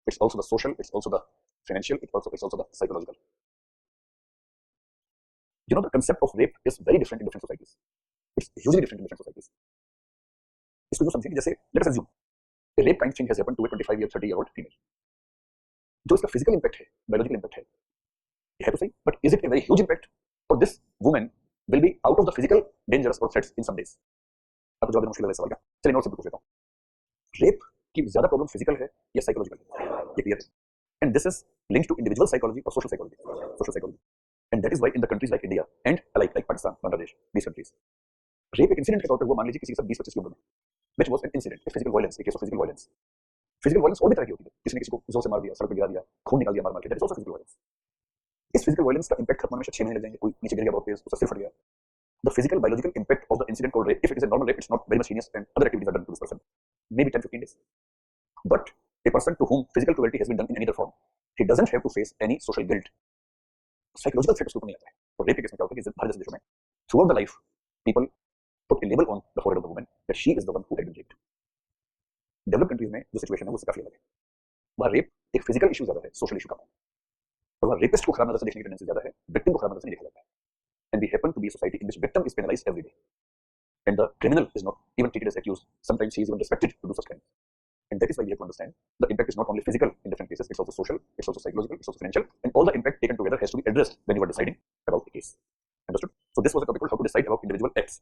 it's also the social, it's also the financial, it's also the psychological. You know, the concept of rape is very different in different societies. It's hugely different in different societies. इसको जो समझिए कि जैसे let us assume a rape kind thing has happened to a 25 year 30-year-old female. जो इसका physical impact है, biological impact है, ये है तो सही, but is it a very huge impact? Or this woman will be out of the physical dangers or threats in some days? आपको जवाब देना मुश्किल है सवाल का. चलिए नोट सिंपल पूछ लेता हूँ. रेप की ज्यादा प्रॉब्लम फिजिकल है या साइकोलॉजिकल है? ये क्लियर है. And this is linked to individual psychology और social psychology. And that is why in the countries like India and like Pakistan, Bangladesh, these countries, rape एक इंसिडेंट के तौर पर हुआ, मान लीजिए किसी के साथ 20-25 की उम्र में, which was an incident, a physical violence, A case of physical violence. Physical violence और भी तरह की होती है. किसी ने किसी को जोर से मार दिया, सड़क पर गिरा दिया, खून निकाल दिया मार मार के, that is also physical violence. इस फिजिकल वायलेंस का इंपैक्ट खत्म होने में 6 महीने लग जाएंगे. कोई नीचे गिर गया बहुत तेज, उसका सिर फट गया. The physical biological impact of the incident called rape, if it is a normal rape, it's not very much heinous and other activities are done to this person, maybe 10-15 days. But a person to whom physical cruelty has been done in any other form, he doesn't have to face any social guilt. Psychological threat उसके ऊपर नहीं आता है. तो rape के case में क्या होता है कि भारत जैसे देशों में throughout the life people put a label on the forehead of the woman that she is the one who had been raped. Developed countries में जो सिचुएशन है वो काफी अलग है. वहाँ रेप एक फिजिकल इशू ज्यादा है, सोशल इशू कम है. और वहाँ रेपिस्ट को खराब नजर से देखने की टेंडेंसी ज्यादा है, विक्टिम को खराब नजर से नहीं देखा जाता है. And we happen to be a society in which victim is penalized every day, and the criminal is not even treated as accused. Sometimes he is even respected to do such crimes. And that is why we have to understand the impact is not only physical in different cases, it's also social, it's also psychological, it's also financial, and all the impact taken together has to be addressed when you are deciding about a case. Understood? So this was a topic called how to decide about individual acts.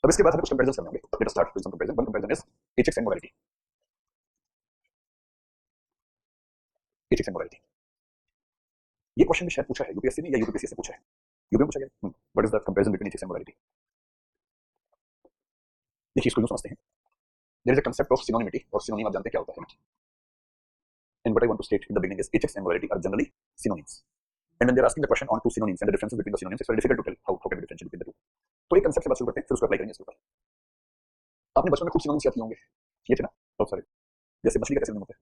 अब इसके बाद हमें कुछ comparison करने होंगे. Let us start with some comparison. One comparison is ethics and morality. Ethics and morality. ये question भी शायद पूछा है यूपीएससी ने या यूपीएससी से पूछा है. यूपी में पूछा गया. What is the comparison between ethics and morality? देखिए इसको यूं समझते हैं. There is a concept of synonymity, और सिनोनिम आप जानते हैं क्या होता है. And what I want to state in the beginning is ethics and morality are generally synonyms. And when they are asking the question on two synonyms and the differences between the synonyms, it's very difficult to tell how can we differentiate between the two. तो एक concept से बात शुरू करते हैं, फिर उसको apply करेंगे इसके ऊपर. आपने बचपन में खूब सिनोनिम्स याद किए होंगे, ये थे ना बहुत सारे. जैसे मछली का कैसे सिनोनिम होता है?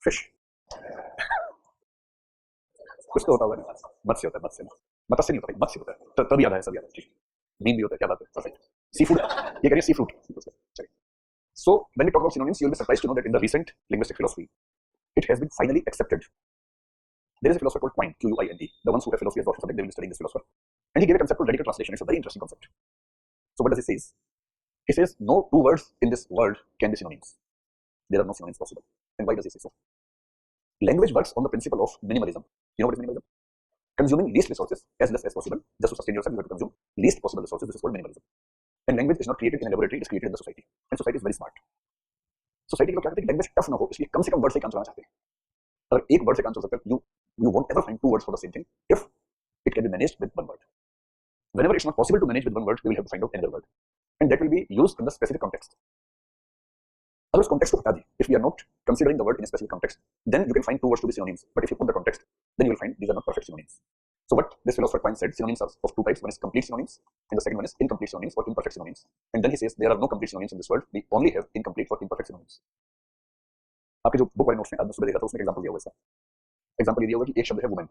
फिश. कुछ तो होता होगा. मत्स्य होता है, मत्स्य ना, मत्स्य नहीं होता, मत्स्य होता है. तब याद है, सब याद है. ठीक, मीम भी होता है. क्या बात है, परफेक्ट. सी फूड, ये करिए सी फ्रूट. चलिए. So when we talk about synonyms, you will be surprised to know that in the recent linguistic philosophy, it has been finally accepted. There is a philosopher called Quine, Quine, the ones who have philosophy as optional subject, they will be studying this philosopher, and he gave a concept called radical translation. It's a very interesting concept. So what does he say? He says no two words in this world can be synonyms. There are no synonyms possible. And why does he say so? Language works on the principle of minimalism. You know what is minimalism? Consuming least resources as less as possible. Just to sustain yourself, you have to consume least possible resources. This is called minimalism. And language is not created in a laboratory, it is created in the society. And society is very smart. Society के लोग क्या करते हैं कि language tough ना हो, इसलिए कम से कम वर्ड से काम चलाना चाहते हैं. अगर एक वर्ड से काम चल सकता है, you won't ever find two words for the same thing if it can be managed with one word. Whenever it's not possible to manage with one word, we will have to find out another word, and that will be used in the specific context. अगर उस context को हटा दें, if we are not considering the word in a specific context, then you can find two words to be synonyms. But if you put the context, then you will find these are not perfect synonyms. So what this philosopher Quine said, synonyms are of two types. One is complete synonyms, and the second one is incomplete synonyms or imperfect synonyms. And then he says there are no complete synonyms in this world. We only have incomplete or imperfect synonyms. आपके जो book वाले notes में आज मैं सुबह देखा था, उसमें एग्जांपल दिया हुआ है. एग्जांपल ये दिया हुआ कि एक शब्द है वुमन,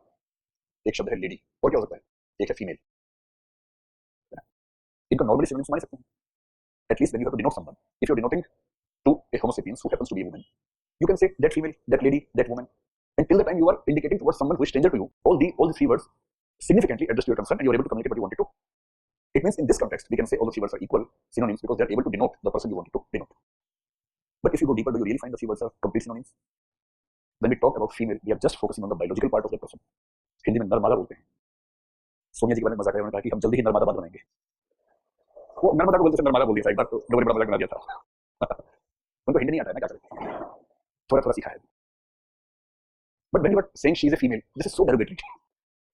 एक शब्द है लेडी, और क्या हो सकता है, एक है फीमेल. इनको नॉर्मली सिनोनिम्स मान सकते हैं. At least when you have to denote someone, if you're denoting to a homo sapiens who happens to be a woman, you can say that female, that lady, that woman. And till the time you are indicating towards someone who is stranger to you, all the three words significantly address to your concern, and you are able to communicate what you wanted to. It means in this context we can say all the three words are equal synonyms because they are able to denote the person you wanted to denote. But if you go deeper, do you really find the three words are complete synonyms? When we talk about female, we are just focusing on the biological part of that person. Hindi में नरमादा बोलते हैं. सोनिया जी के बारे में मजाक है, उन्होंने कहा कि हम जल्दी ही नरमादा बांध बनाएंगे. वो नर्मदा को बोलते थे, नरमादा बोल दिया था एक बार, तो लोगों ने बड़ा मजाक बना दिया था. उनको हिंदी नहीं आता है ना, क्या करें, थोड़ा थोड़ा सीखा है. But when you are saying she is a female, this is so derogatory.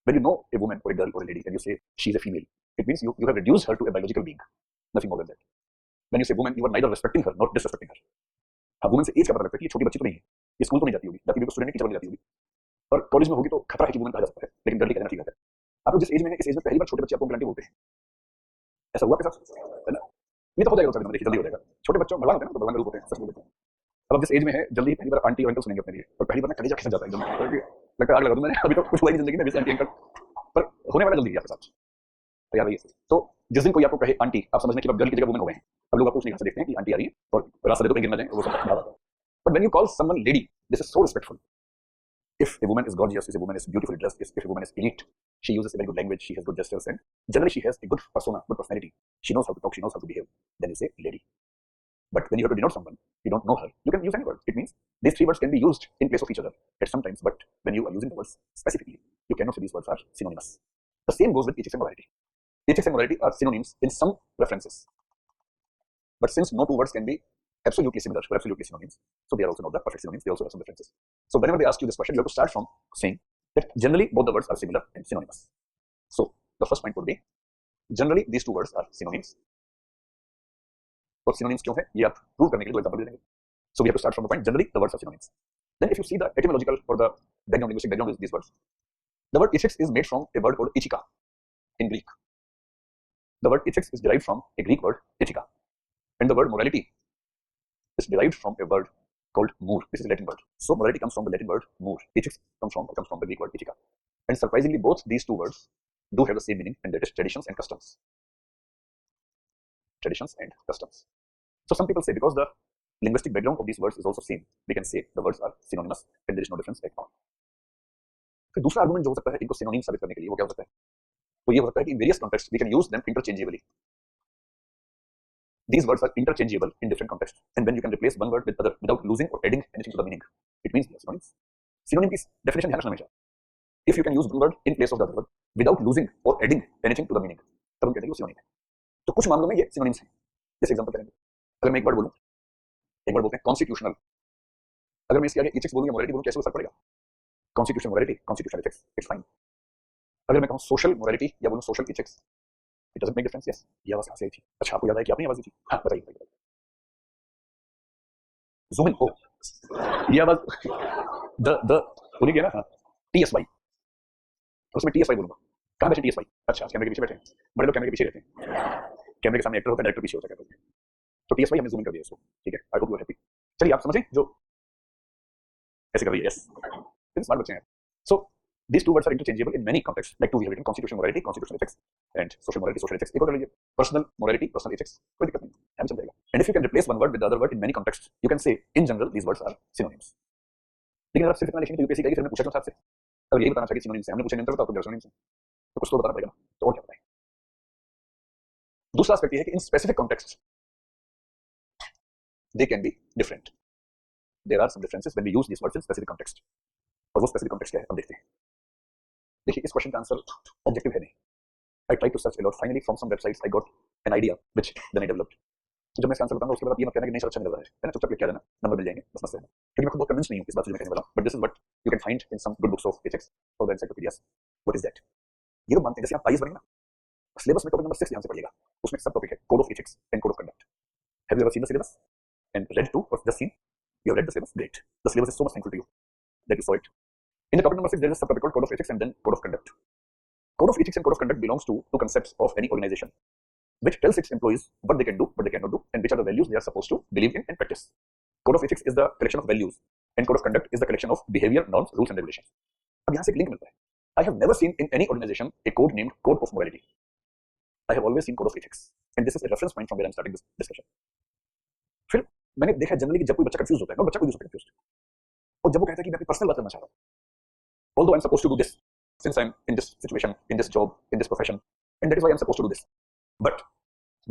When you know a woman or a girl or a lady and you say she is a female, it means you have reduced her to a biological being, nothing more than that. When you say woman, you are neither respecting her nor disrespecting her. हाँ, woman से as का पता लगता है कि ये छोटी बच्ची तो नहीं है, ये स्कूल तो नहीं जाती होगी, जाती होगी स्टूडेंट टीचर बन जाती होगी, और कॉलेज में होगी तो खतरा है कि वुमन कहा जा सकता है, लेकिन गर्ल कहना ठीक है. आप लोग जिस एज में है, इस एज में पहली बार छोटे बच्चे आपको गारंटी बोलते हैं. ऐसा हुआ आपके साथ, है ना? ये तो हो जाएगा, देखिए जल्दी हो जाएगा. छोटे बच्चों भगवान होते हैं ना, तो भगवान रूप होते हैं, सच बोलते हैं. अब जिस एज में है, जल्दी पहली बार आंटी और अंकल सुनेंगे अपने लिए, और पहली बार ना कलेजा खिंच जाता है एकदम. लगता है आग लगा दूं मैंने, अभी तो कुछ हुआ ही नहीं जिंदगी में, वैसे आंटी अंकल, पर होने वाला जल्दी है आपके साथ। तो यार ये तो जिस दिन कोई आपको कहे आंटी, आप समझने की गर्ल की जगह वुमन हो गए हैं। अब लोग आपको उस लिहाज से देखते हैं कि आंटी आ रही है और रास्ता दे दो कहीं गिर ना जाए, वो सब बात आता है। But when you call someone lady, this is so respectful. If a woman is gorgeous, if a woman is beautifully dressed, if a woman is elite, she uses a very good language, she has good gestures, and generally she has a good persona, good personality. She knows how to talk, she knows how to behave. Then you say lady. But when you have to denote someone, you don't know her, you can use any word. It means these three words can be used in place of each other at some times, but when you are using the words specifically, you cannot say these words are synonymous. The same goes with ethics and morality. Ethics and morality are synonyms in some references. But since no two words can be absolutely similar or absolutely synonyms, so they are also not the perfect synonyms, they also have some differences. So whenever they ask you this question, you have to start from saying that generally both the words are similar and synonymous. So the first point would be generally these two words are synonyms. और synonyms क्यों है ये आप prove करने के लिए दो example दे देंगे. So we have to start from the point generally the words are synonyms. Then if you see the etymological or the background, linguistic background of these words, the word ethics is made from a word called ethika in Greek. The word ethics is derived from a Greek word ethika, and the word morality is derived from a word called mur. This is a Latin word. So morality comes from the Latin word mur. Ethics comes from the Greek word ethika. And surprisingly, both these two words do have the same meaning, and that is traditions and customs. Traditions and customs. So some people say because the linguistic background of these words is also same, we can say the words are synonymous and there is no difference at all. फिर दूसरा argument जो हो सकता है इनको synonym साबित करने के लिए वो क्या हो सकता है? वो ये हो सकता है कि in various contexts we can use them interchangeably. These words are interchangeable in different contexts, and when you can replace one word with other without losing or adding anything to the meaning, it means they are synonyms. Synonym की definition ध्यान रखना हमेशा. If you can use one word in place of the other word without losing or adding anything to the meaning, तब हम कहते हैं वो synonym है. तो कुछ मामलों में ये synonyms हैं. जैसे एग्जांपल करेंगे. अगर मैं एक वर्ड बोलूं, एक वर्ड बोलते हैं constitutional. अगर मैं इसके आगे ethics बोलूं या morality बोलूं, कैसे फर्क पड़ेगा? Constitutional morality, constitutional ethics, it's fine. अगर मैं कहूं social morality या बोलूं social ethics, it doesn't make difference. Yes. ये आवाज कहां से आई थी? अच्छा आपको याद है कि आपने आवाज दी थी? हाँ बताइए. Zoom in. Oh, ये आवाज the बोली गया ना. हाँ TSY, उसमें TSY बोलूंगा. कहाँ बैठे TSY? अच्छा कैमरे के पीछे बैठे हैं. बड़े लोग कैमरे के पीछे रहते हैं. कैमरे के सामने एक्टर होता है, डायरेक्टर पीछे होता है. तो TSY हमने जूम इन कर दिया इसको. ठीक है. I hope you are happy. चलिए आप समझें जो ऐसे कर रही है. यस, इतने स्मार्ट बच्चे हैं. सो these two words are interchangeable in many contexts. Like two we have written constitutional morality, constitutional ethics, and social morality, social ethics. एक और लीजिए personal morality, personal ethics. कोई दिक्कत नहीं, हम चल जाएगा. And if you can replace one word with the other word in many contexts, you can say in general these words are synonyms. लेकिन अगर सिर्फ इतना लिखेंगे तो यूपीएससी कहेगी फिर हमने पूछा क्यों आपसे? अगर यही बताना चाहिए synonyms है, हमने पूछा नहीं तो आपको synonyms है, तो कुछ तो बताना पड़ेगा. तो और क्या बताएं? दूसरा एस्पेक्ट ये है कि in specific contexts they can be different. There are some differences when we use these words in specific context. और वो specific context क्या है अब देखते हैं. देखिए इस क्वेश्चन का आंसर ऑब्जेक्टिव है नहीं. I tried to search a lot. Finally, from some websites, I got an idea, which then I developed. जब मैं इसका आंसर बताऊंगा उसके बाद आप ये मत कहना कि नहीं सर अच्छा मिल रहा है ना, चुपचाप क्लिक कर देना, नंबर मिल जाएंगे, बस मसला है. क्योंकि मैं खुद बहुत कन्विंस नहीं हूं इस बात से जो मैं कहने वाला हूं. But this is what you can find in some good books of ethics और the encyclopedias. What is that? ये लोग मानते हैं जैसे आप आईएएस बनेंगे ना, सिलेबस में टॉपिक नंबर 6 ध्यान से पढ़िएगा. उसमें सब टॉपिक है code of ethics and code of conduct. Have you ever seen the syllabus and read to और just seen? You have read the syllabus, great. The syllabus is so much thankful to you that you saw it. In the topic number 6 there is a subtopic called code of ethics and then code of conduct. Code of ethics and code of conduct belongs to two concepts of any organization, which tells its employees what they can do, what they cannot do, and which are the values they are supposed to believe in and practice. Code of ethics is the collection of values, and code of conduct is the collection of behavior, norms, rules, and regulations. अब यहाँ से एक link मिलता है. I have never seen in any organization a code named code of morality. I have always seen code of ethics, and this is a reference point from where I am starting this discussion. फिर मैंने देखा generally कि जब कोई बच्चा confuse होता है ना, बच्चा कोई दूसरा कंफ्यूज, और जब वो कहता है कि मैं अपनी पर्सनल बात करना चाह रहा हूँ, although I'm supposed to do this since I'm in this situation, in this job, in this profession, and that is why I'm supposed to do this, but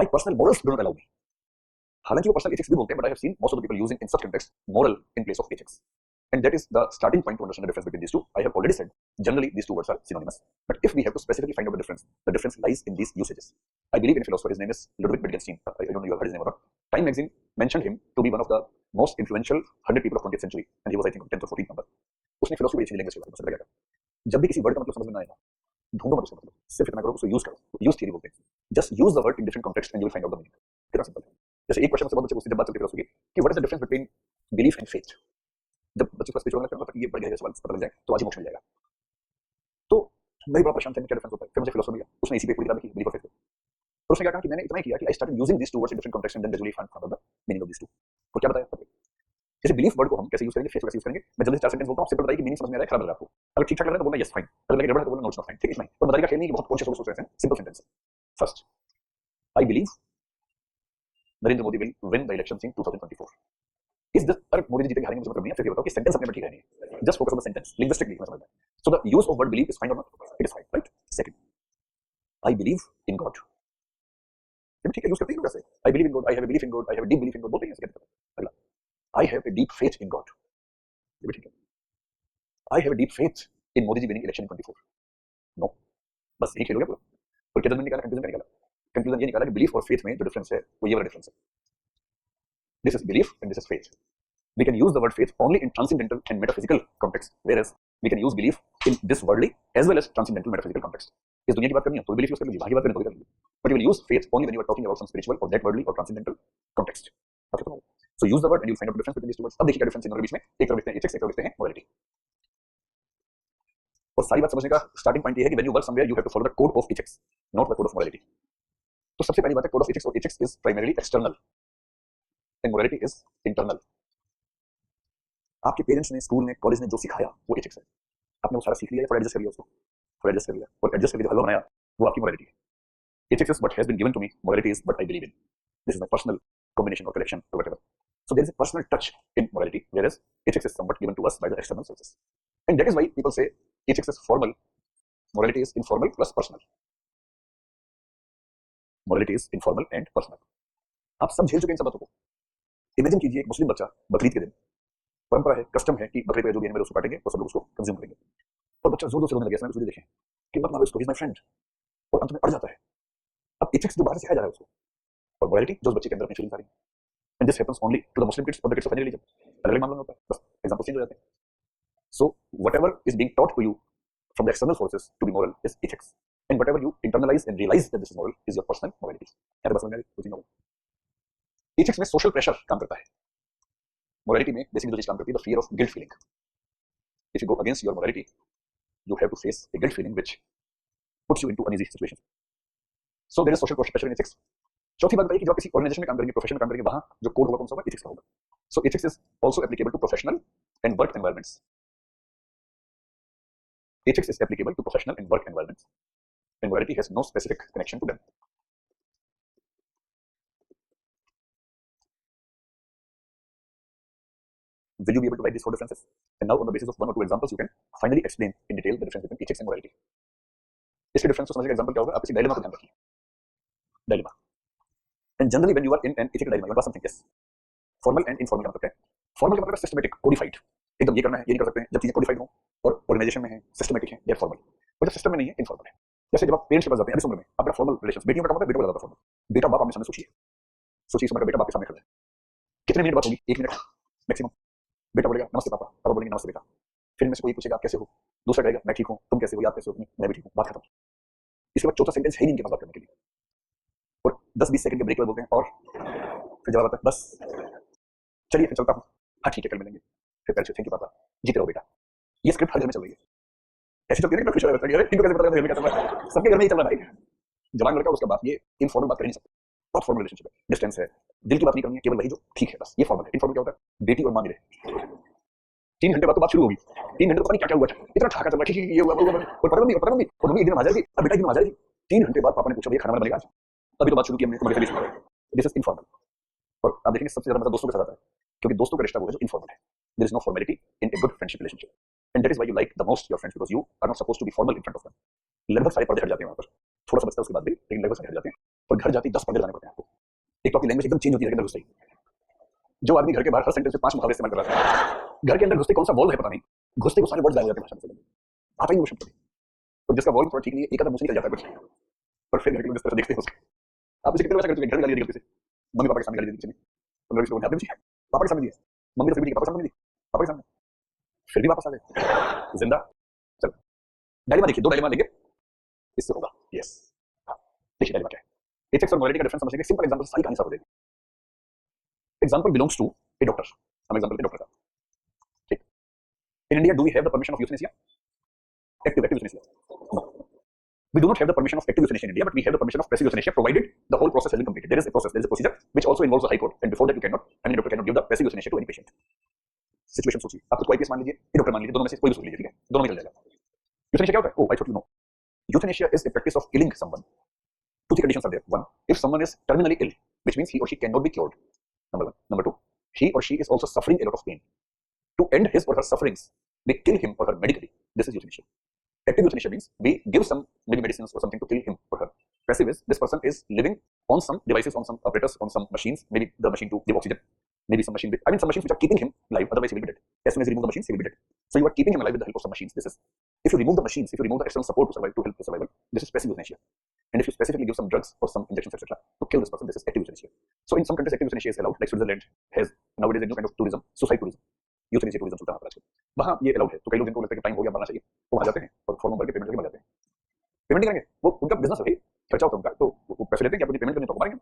my personal morals do not allow me. हालांकि वो personal ethics भी बोलते हैं, but I have seen most of the people using in such context moral in place of ethics, and that is the starting point to understand the difference between these two. I have already said generally these two words are synonymous, but if we have to specifically find out the difference lies in these usages. I believe in a philosopher, his name is Ludwig Wittgenstein. I don't know you have heard his name or not. Time magazine mentioned him to be one of the most influential 100 people of 20th century, and he was I think 10th or 14th number. उसने philosophy बेची language के बारे में समझ लगा. जब भी किसी वर्ड का मतलब समझ में ना आएगा, ढूंढो मत उसका मतलब, सिर्फ इतना करो उसको यूज करो. यूज थ्योरी बोलते हैं. Just use the word in different context and you will find out the meaning. कितना सिंपल है. जैसे एक क्वेश्चन से बहुत बच्चे पूछते हैं जब बात चलती है फिलोसफी की what is the difference between belief and faith. जब बच्चे पास कुछ होने लगता है तो ये बढ़ गया सवाल पता लग जाए तो आज ही मोक्ष मिल जाएगा. तो मैं बड़ा परेशान था क्या डिफरेंस होता है. फिर मुझे फिलोसफी मिला, उसने इसी पे पूरी किताब लिखी बिलीफ और फेथ. और उसने क्या कहा कि मैंने इतना ही किया कि I started using these two words in different context and then gradually found the meaning of these two. तो क्या बताया जैसे बिलीफ वर्ड को हम कैसे यूज करेंगे, फेथ को कैसे यूज करेंगे, मैं जल्दी से 4 सेंटेंस बोलता हूँ, सिंपल बताइए कि मीनिंग समझ में आ रहा है, खराब लग रहा है आपको। अगर ठीक ठाक लग रहा है तो बोलना यस फाइन, अगर लगे गड़बड़ है तो बोलना नो इट्स नॉट फाइन, ठीक है फाइन। तो बताइए का खेल नहीं कि बहुत कॉन्शियस होकर सोच रहे हैं, simple sentence. First, I believe Narendra Modi will win the elections in 2024। इस दिस, अरे मोदी जी जीतेंगे हारेंगे मुझे मतलब नहीं है, फिर ये बताओ कि सेंटेंस अपने में ठीक है नहीं, just focus on the sentence, linguistically समझ में। So the use of word believe is fine और not, it is fine, right. Second, I believe in God, ठीक है यूज करते हैं लोग ऐसे, I believe in God, I have a belief in God, I have a deep belief in God, बोलते हैं ऐसे कहते हैं। अगला, I have a deep faith in God, ये भी ठीक है। I have a deep faith in Modi ji winning election in 24, no, बस यही खेल हो गया पूरा। और क्या निकाला, कंफ्यूजन का निकाला। कंफ्यूजन ये निकाला कि बिलीफ और फेथ में जो डिफरेंस है वो ये वाला डिफरेंस है, this is belief and this is faith. We can use the word faith only in transcendental and metaphysical context, whereas we can use belief in this worldly as well as transcendental metaphysical context. इस दुनिया की बात करनी है तो belief use कर लीजिए, बाकी बात करनी तो कर लीजिए, but you will use faith only when you are talking about some spiritual or that worldly or transcendental context. Okay, so use the word and you'll find out the difference between these two words. अब देखिए क्या difference in दोनों के बीच में, एक तरफ लिखते हैं ethics, एक तरफ लिखते हैं morality। और सारी बात समझने का स्टार्टिंग पॉइंट ये है कि when you work somewhere you have to follow the code of ethics, not the code of morality। तो सबसे पहली बात है code of ethics, और ethics is primarily external and morality is internal। आपके पेरेंट्स ने, स्कूल ने, कॉलेज ने जो सिखाया वो एथिक्स है, आपने वो सारा सीख लिया, थोड़ा एडजस्ट कर लिया उसको, थोड़ा एडजस्ट कर लिया, और एडजस्ट करके जो हलवा बनाया वो आपकी मोरालिटी है। Ethics is what has been given to me, morality is what I believe in, this is my personal combination or collection or whatever. So there is a personal touch in morality, whereas ethics is somewhat given to us by the external sources, and that is why people say ethics is formal, morality is informal plus personal, morality is informal and personal। आप सब झेल चुके हैं इन सब बातों को। Imagine कीजिए एक मुस्लिम बच्चा बकरीद के दिन, परंपरा है, कस्टम है कि बकरे पे जो भी एनिमल उसको काटेंगे और सब लोग उसको कंज्यूम करेंगे, और बच्चा जोर जोर से रोने लगे, इसमें देखें कि मत मारो इसको, ही इज माय फ्रेंड, और अंत में अड़ जाता है। अब एथिक्स जो बाहर से सिखाया जा रहा है उसको, और मोरालिटी जो उस बच्चे के अंदर अपनी फीलिंग आ रही है, and this happens only to the Muslim kids और the kids of any religion. अलग अलग मामला होता है, बस एग्जांपल चेंज हो जाते हैं। So whatever is being taught to you from the external sources to be moral is ethics, and whatever you internalise and realise that this is moral is your personal morality. क्या बस समझ में आ रही है? Ethics में social pressure काम करता है, मोरालिटी में बेसिकली जो चीज काम करती है the fear of guilt feeling. If you go against your morality you have to face a guilt feeling which puts you into uneasy situations. So there is social pressure in ethics. चौथी बात बताइए कि जब किसी organisation में काम करेंगे, profession में काम करेंगे, वहां जो कोड होगा कौन सा होगा, एथिक्स का होगा। So ethics is also applicable to professional and work environments. Ethics is applicable to professional and work environments, and morality has no specific connection to them. Will you be able to write these four differences? And now on the basis of one or two examples you can finally explain in detail the difference between ethics and morality. इसके difference को समझने का example क्या होगा, आप किसी dilemma को ध्यान रखिए, dilemma. And generally when you are in an ethical dilemma you are something, yes, formal and informal का मतलब है। फॉर्मल का मतलब सिस्टमैटिक, कोडिफाइड, एकदम ये करना है, ये नहीं कर सकते हैं। जब चीजें कोडिफाइड हो और ऑर्गेनाइजेशन में है, सिस्टमैटिक है, ये फॉर्मल। और जब सिस्टम में नहीं है, इनफॉर्मल है। जैसे जब आप पेरेंट्स के पास जाते हैं, अभी उम्र में आप बड़ा फॉर्मल रिलेशन, बेटियों का काम होता है बेटों का ज्यादा फॉर्मल। बेटा बाप आपने सामने सोचिए, सोचिए समय का बेटा बाप के सामने खड़ा है, कितने मिनट बात होगी, 1 मिनट मैक्सिमम। बेटा बोलेगा नमस्ते पापा, पापा बोलेंगे नमस्ते बेटा, फिर में से कोई पूछेगा आप कैसे हो, दूसरा कहेगा मैं ठीक हूँ, तुम कैसे हो, आप कैसे हो, मैं भी ठीक हूँ, बात खत्म। इसके बाद चौथा सेंटेंस है ही नहीं इनके पास बात करने के लिए, और 10-20 सेकंड के ब्रेक बोलते हैं, और फिर जवाब आता है बस चलिए फिर चलता हूँ, हाँ ठीक है कल मिलेंगे, फिर पैसे थैंक यू पापा, जीते रहो बेटा। ये स्क्रिप्ट हर घर में चल रही है, ऐसे चलती है ना, खुश हो रहा है, इनको कैसे पता घर में क्या चल रहा है, सबके घर में ही चल रहा है। जवान लड़का उसका बाप, ये इनफॉर्मल बात कर नहीं सकते, बहुत फॉर्मल रिलेशनशिप है, डिस्टेंस है, दिल की बात नहीं करनी है, केवल वही जो ठीक है बस, ये फॉर्मल है। इनफॉर्मल क्या होता है, बेटी और मां मिले, 3 घंटे बाद तो बात शुरू होगी, 3 घंटे तो पता नहीं क्या क्या हुआ था, इतना ठाका चल रहा है, ठीक ये हुआ वो हुआ, और पता नहीं और मम्मी एक दिन आ जाएगी, अब बेटा एक दिन आ जाएगी, 3 घंटे बाद पापा ने पूछा भैया खाना बनेगा आज, अभी तो बात शुरू की हमने, तुम्हारे से दिस इज इनफॉर्मल। और आप देखेंगे सबसे ज्यादा मजा दोस्तों के साथ आता है, क्योंकि दोस्तों का रिश्ता वो है जो इनफॉर्मल है। There is no formality in a good friendship relationship, and that is why you like the most your friends, because you are not supposed to be formal in front of them. लगभग सारे पर्दे हट जाते हैं वहां पर, थोड़ा सा बचता है उसके बाद भी, लेकिन लगभग सारे हट जाते हैं, और घर जाते ही 10 पर्दे लगाने पड़ते हैं आपको। एक तो आपकी लैंग्वेज एकदम चेंज होती है अंदर घुसते ही, जो आदमी घर के बाहर हर सेंटेंस में 5 मुहावरे इस्तेमाल कर रहा है, घर के अंदर घुसते कौन सा वॉल है पता नहीं, घुसते को सारे वर्ड्स गायब हो जाते हैं भाषा में, आता ही नहीं वो शब्द। और जिसका वॉल थोड़ा ठीक नहीं है, एक आधा मुंह से निकल जाता है कुछ, पर फिर घर के लोग इस तरह देखते हैं उसको। आप इसे कितने बार करते हैं, घर में गाली दी गलती से, मम्मी पापा के सामने गाली दी किसी ने, तो लोग इसको ध्यान दीजिए, पापा के सामने दी, मम्मी तो फिर भी पापा के सामने दी, पापा के सामने, फिर भी वापस आ गए जिंदा। चलो डायलेमा देखिए, 2 डायलेमा लेंगे, इससे होगा यस। देखिए डायलेमा क्या है, एथिक्स और मोरालिटी का डिफरेंस समझने के सिंपल एग्जांपल सारी कहानी साफ हो जाएगी। Example belongs to a doctor, हम एग्जांपल डॉक्टर का, ठीक। In India do we have the permission of euthanasia, active euthanasia? No, we do not have the permission of active euthanasia in India, but we have the permission of passive euthanasia provided the whole process has been completed. There is a process, there is a procedure which also involves a high court, and before that you cannot, I mean, doctor cannot give the passive euthanasia to any patient. Situation सोचिए, आप खुद को IPS मान लीजिए, ये doctor मान लीजिए, दोनों में से कोई भी सोच लीजिए, ठीक है, दोनों में चल जाएगा। यूथनेशिया क्या होता है? Oh I thought you know, euthanasia is the practice of killing someone. Two, three conditions are there. One, if someone is terminally ill, which means he or she cannot be cured. Number one. Number two, he or she is also suffering a lot of pain. To end his or her sufferings, they kill him or her medically. This is euthanasia. Active euthanasia means we give some maybe medicines or something to kill him or her. Passive is this person is living on some devices, on some apparatus, on some machines, maybe the machine to give oxygen, maybe some machine, some machines which are keeping him alive, otherwise he will be dead. As soon as you remove the machines, he will be dead. So you are keeping him alive with the help of some machines. This is, if you remove the machines, if you remove the external support to survive, to help the survival, this is passive euthanasia. And if you specifically give some drugs or some injections, etc., to kill this person, this is active euthanasia. So in some countries, active euthanasia is allowed, like Switzerland has nowadays a new kind of tourism, suicide tourism, euthanasia tourism चलता है आजकल, वहाँ ये allowed है। तो कई लोग जिनको लगता है कि टाइम हो गया मरना चाहिए, वो वहाँ जाते हैं और फॉर्म भर के पेमेंट करके मर जाते हैं। पेमेंट नहीं करेंगे, वो उनका बिजनेस है, खर्चा होता है उनका, तो वो पैसे लेते हैं कि आप मुझे पेमेंट करनी तो मारेंगे।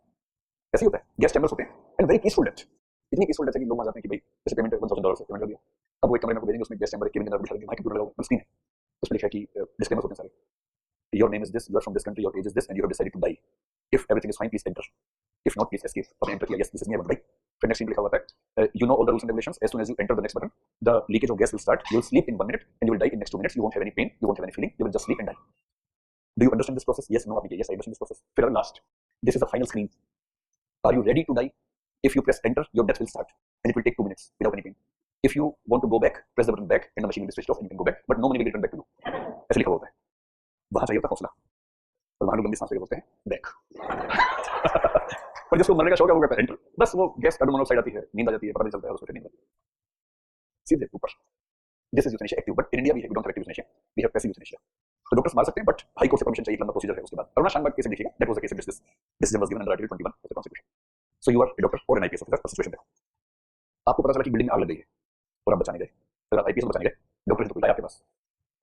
ऐसे ही होता है, गैस चैम्बर्स होते हैं, एंड वेरी पीसफुल डेथ। इतनी पीसफुल डेथ है कि लोग वहाँ जाते हैं कि भाई जैसे पेमेंट $1000 से पेमेंट कर दिया, अब वो एक कमरे में भेजेंगे, उसमें गैस चैम्बर केबिन के अंदर बिठा देंगे, वहाँ कंप्यूटर लगा स्क्रीन है, उसमें लिखा है कि डिस्क्लेमर्स होते हैं सारे, your name is this, you are from this country, your age is this, and you have decided to die. If everything is fine, please enter. If not, please escape. Or enter. Yes, this is me. I want to die. फिर next scene लिखा हुआ है, you know all the rules and regulations. As soon as you enter the next button, the leakage of gas will start. You will sleep in 1 minute, and you will die in next 2 minutes. You won't have any pain. You won't have any feeling. You will just sleep and die. Do you understand this process? Yes, no, yes, I understand this process. फिर last, this is the final screen. Are you ready to die? If you press enter, your death will start, and it will take 2 minutes without any pain. If you want to go back, press the button back, and the machine will be switched off, and you can go back. But no money will return back to you. ऐसे लिखा होता है। वहाँ चाहिए होता है हौसला, और वहाँ लोग लंबी सांस लेके बोलते हैं बैक। पर जिसको मरने का शौक है वो कहता है एंटर, बस वो गैस कार्बन मोनोऑक्साइड आती है, नींद आ जाती है, पता नहीं चलता है, उसको फिर नींद आती है सीधे ऊपर। This is euthanasia active, but in India we don't have active euthanasia, we have passive euthanasia. तो डॉक्टर्स मार सकते हैं, बट हाई कोर्ट से परमिशन चाहिए, लंबा प्रोसीजर है उसके बाद। अरुणा शानबाग केस देखिएगा, that was the case in this decision was given under article 21 of the constitution. So you are a doctor और एन आईपीएस ऑफिसर, सिचुएशन देखो, आपको पता चला कि बिल्डिंग में आग लग गई है और आप बचाने गए, फिर आप आईपीएस बचाने गए, डॉक्टर तो बुलाया आपके पास,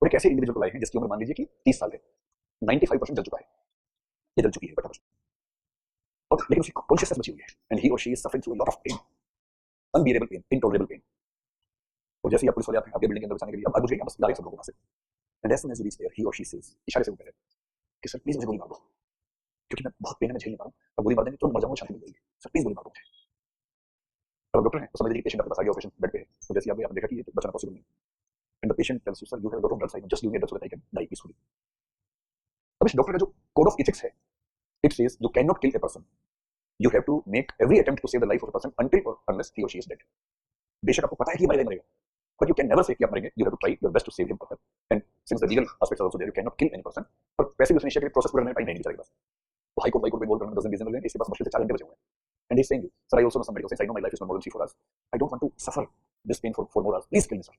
और एक ऐसे इंडिविजुअल को लाए हैं जिसकी उम्र मान लीजिए कि 30 साल है, 95% जल चुका है, ये जल चुकी है बट और लेकिन उसकी कॉन्शियसनेस बची हुई है, एंड ही और she is suffering through a lot of pain, unbearable pain, intolerable pain. और जैसे ही आप पुलिस वाले आते हैं आपके बिल्डिंग के अंदर बचाने के लिए, अब आग बुझ गई, बस ला रहे सब लोगों को वहां से, and as soon as you reach there, he और शी सेज, इशारे से वो कह रहे हैं कि सर प्लीज मुझे गोली मार दो, क्योंकि मैं बहुत पेन है, मैं झेल नहीं पा रहा हूं, अब गोली मार देंगे तो मर जाऊंगा, शांति मिल जाएगी, सर प्लीज गोली मार दो मुझे। अब डॉक्टर है तो समझ लीजिए पेशेंट आपके पास आ गया, ऑपरेशन बेड पे है, तो जैसे आपने देखा कि ये बचाना पॉसिबल नहीं, and the patient tells you sir you have lot of drugs, I am just giving it so that I can die peacefully. अब इस डॉक्टर का जो कोड ऑफ एथिक्स है, it says you can not kill a person, you have to make every attempt to save the life of a person until or unless he or she is dead. बेशक आपको पता है कि मरेगा, but you can never say कि आप मरेंगे, you have to try your best to save him or her. And since the legal aspects are also there, you cannot kill any person. पर पैसिव यूथनेशिया के लिए process पूरा करने का time नहीं बेचारे के पास, वो हाई कोर्ट में बोल रहे हैं, 10 दिन इसके पास मुश्किल से 4 घंटे बचे हुए हैं, and he is saying sir I also know some medical science, I know my life is not more than 3-4 hours, I don't want to suffer this pain for more hours, please kill me sir.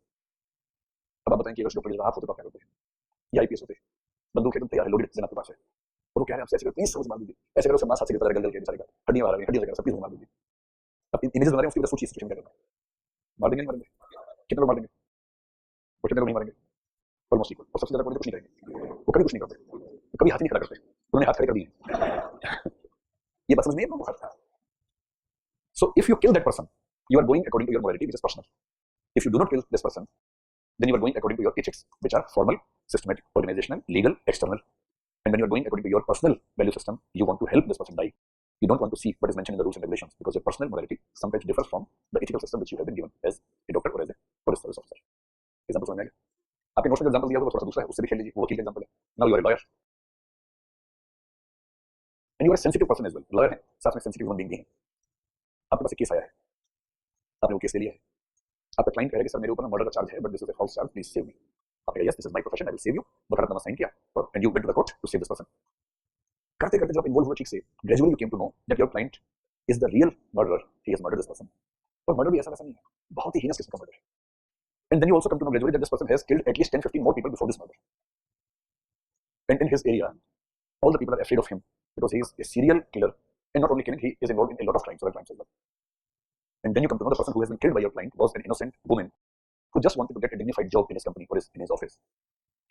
अब आप बताएं कि अगर doctor आप होते तो क्या करते हैं, या आईपीएस होते, बंदूक एकदम तैयार है, लोडेड गन आपके पास है, और वो कह रहे हैं आपसे ऐसे करो प्लीज समझ मार दीजिए, ऐसे करो सब मांस हाथ से गिरता है, गल के बेचारे का हड्डियां मार रही हैं, हड्डियां लगा, सब प्लीज मार दीजिए। अब इमेजेस बना रहे हैं, उसकी वजह से सोचिए सिचुएशन क्या करना है, मार देंगे नहीं मारेंगे, कितने लोग मार देंगे और कितने लोग नहीं मारेंगे, ऑलमोस्ट इक्वल। और सबसे ज्यादा कुछ नहीं करेंगे, वो कभी कुछ नहीं करते, कभी हाथ नहीं खड़ा करते, उन्होंने हाथ खड़े कर दिए। ये बात समझ में नहीं आता। So if you kill that person, you are going according to your morality, which is personal. If you do not kill this person, then you are going according to your ethics, which are formal, systematic, organizational, legal, external. And when you are going according to your personal value system, you want to help this person die. You don't want to see what is mentioned in the rules and regulations, because your personal morality sometimes differs from the ethical system which you have been given as a doctor or as a forest service officer. Example समझ में आएगा? आपके notes में example दिया होगा, थोड़ा दूसरा है, उससे भी खेल लीजिए, वो वकील का एग्जांपल है। Now you are a lawyer, and you are a sensitive person as well. Lawyer है, साथ में sensitive human being भी है। आपके पास एक केस आया है, आपने वो केस ले लिया है, आपका क्लाइंट कह रहा है कि सर मेरे ऊपर मर्डर का चार्ज है, but this is a false charge, please save me. आप कहेंगे yes this is my profession, I will save you, वकालतनामा साइन किया और and you went to the court to save this person. करते करते जब इन्वॉल्व हुआ ठीक से, gradually you came to know that your client is the real murderer, he has murdered this person. और मर्डर भी ऐसा वैसा नहीं है, बहुत ही हीनस किस्म का मर्डर है। And then you also come to know gradually that this person has killed at least 10-15 more people before this murder. And in his area all the people are afraid of him because he is a serial killer, and not only killing, he is involved in a lot of crimes, other crimes as well. And then you come to know the person who has been killed by your client was an innocent woman who just wanted to get a dignified job in his company or in his office.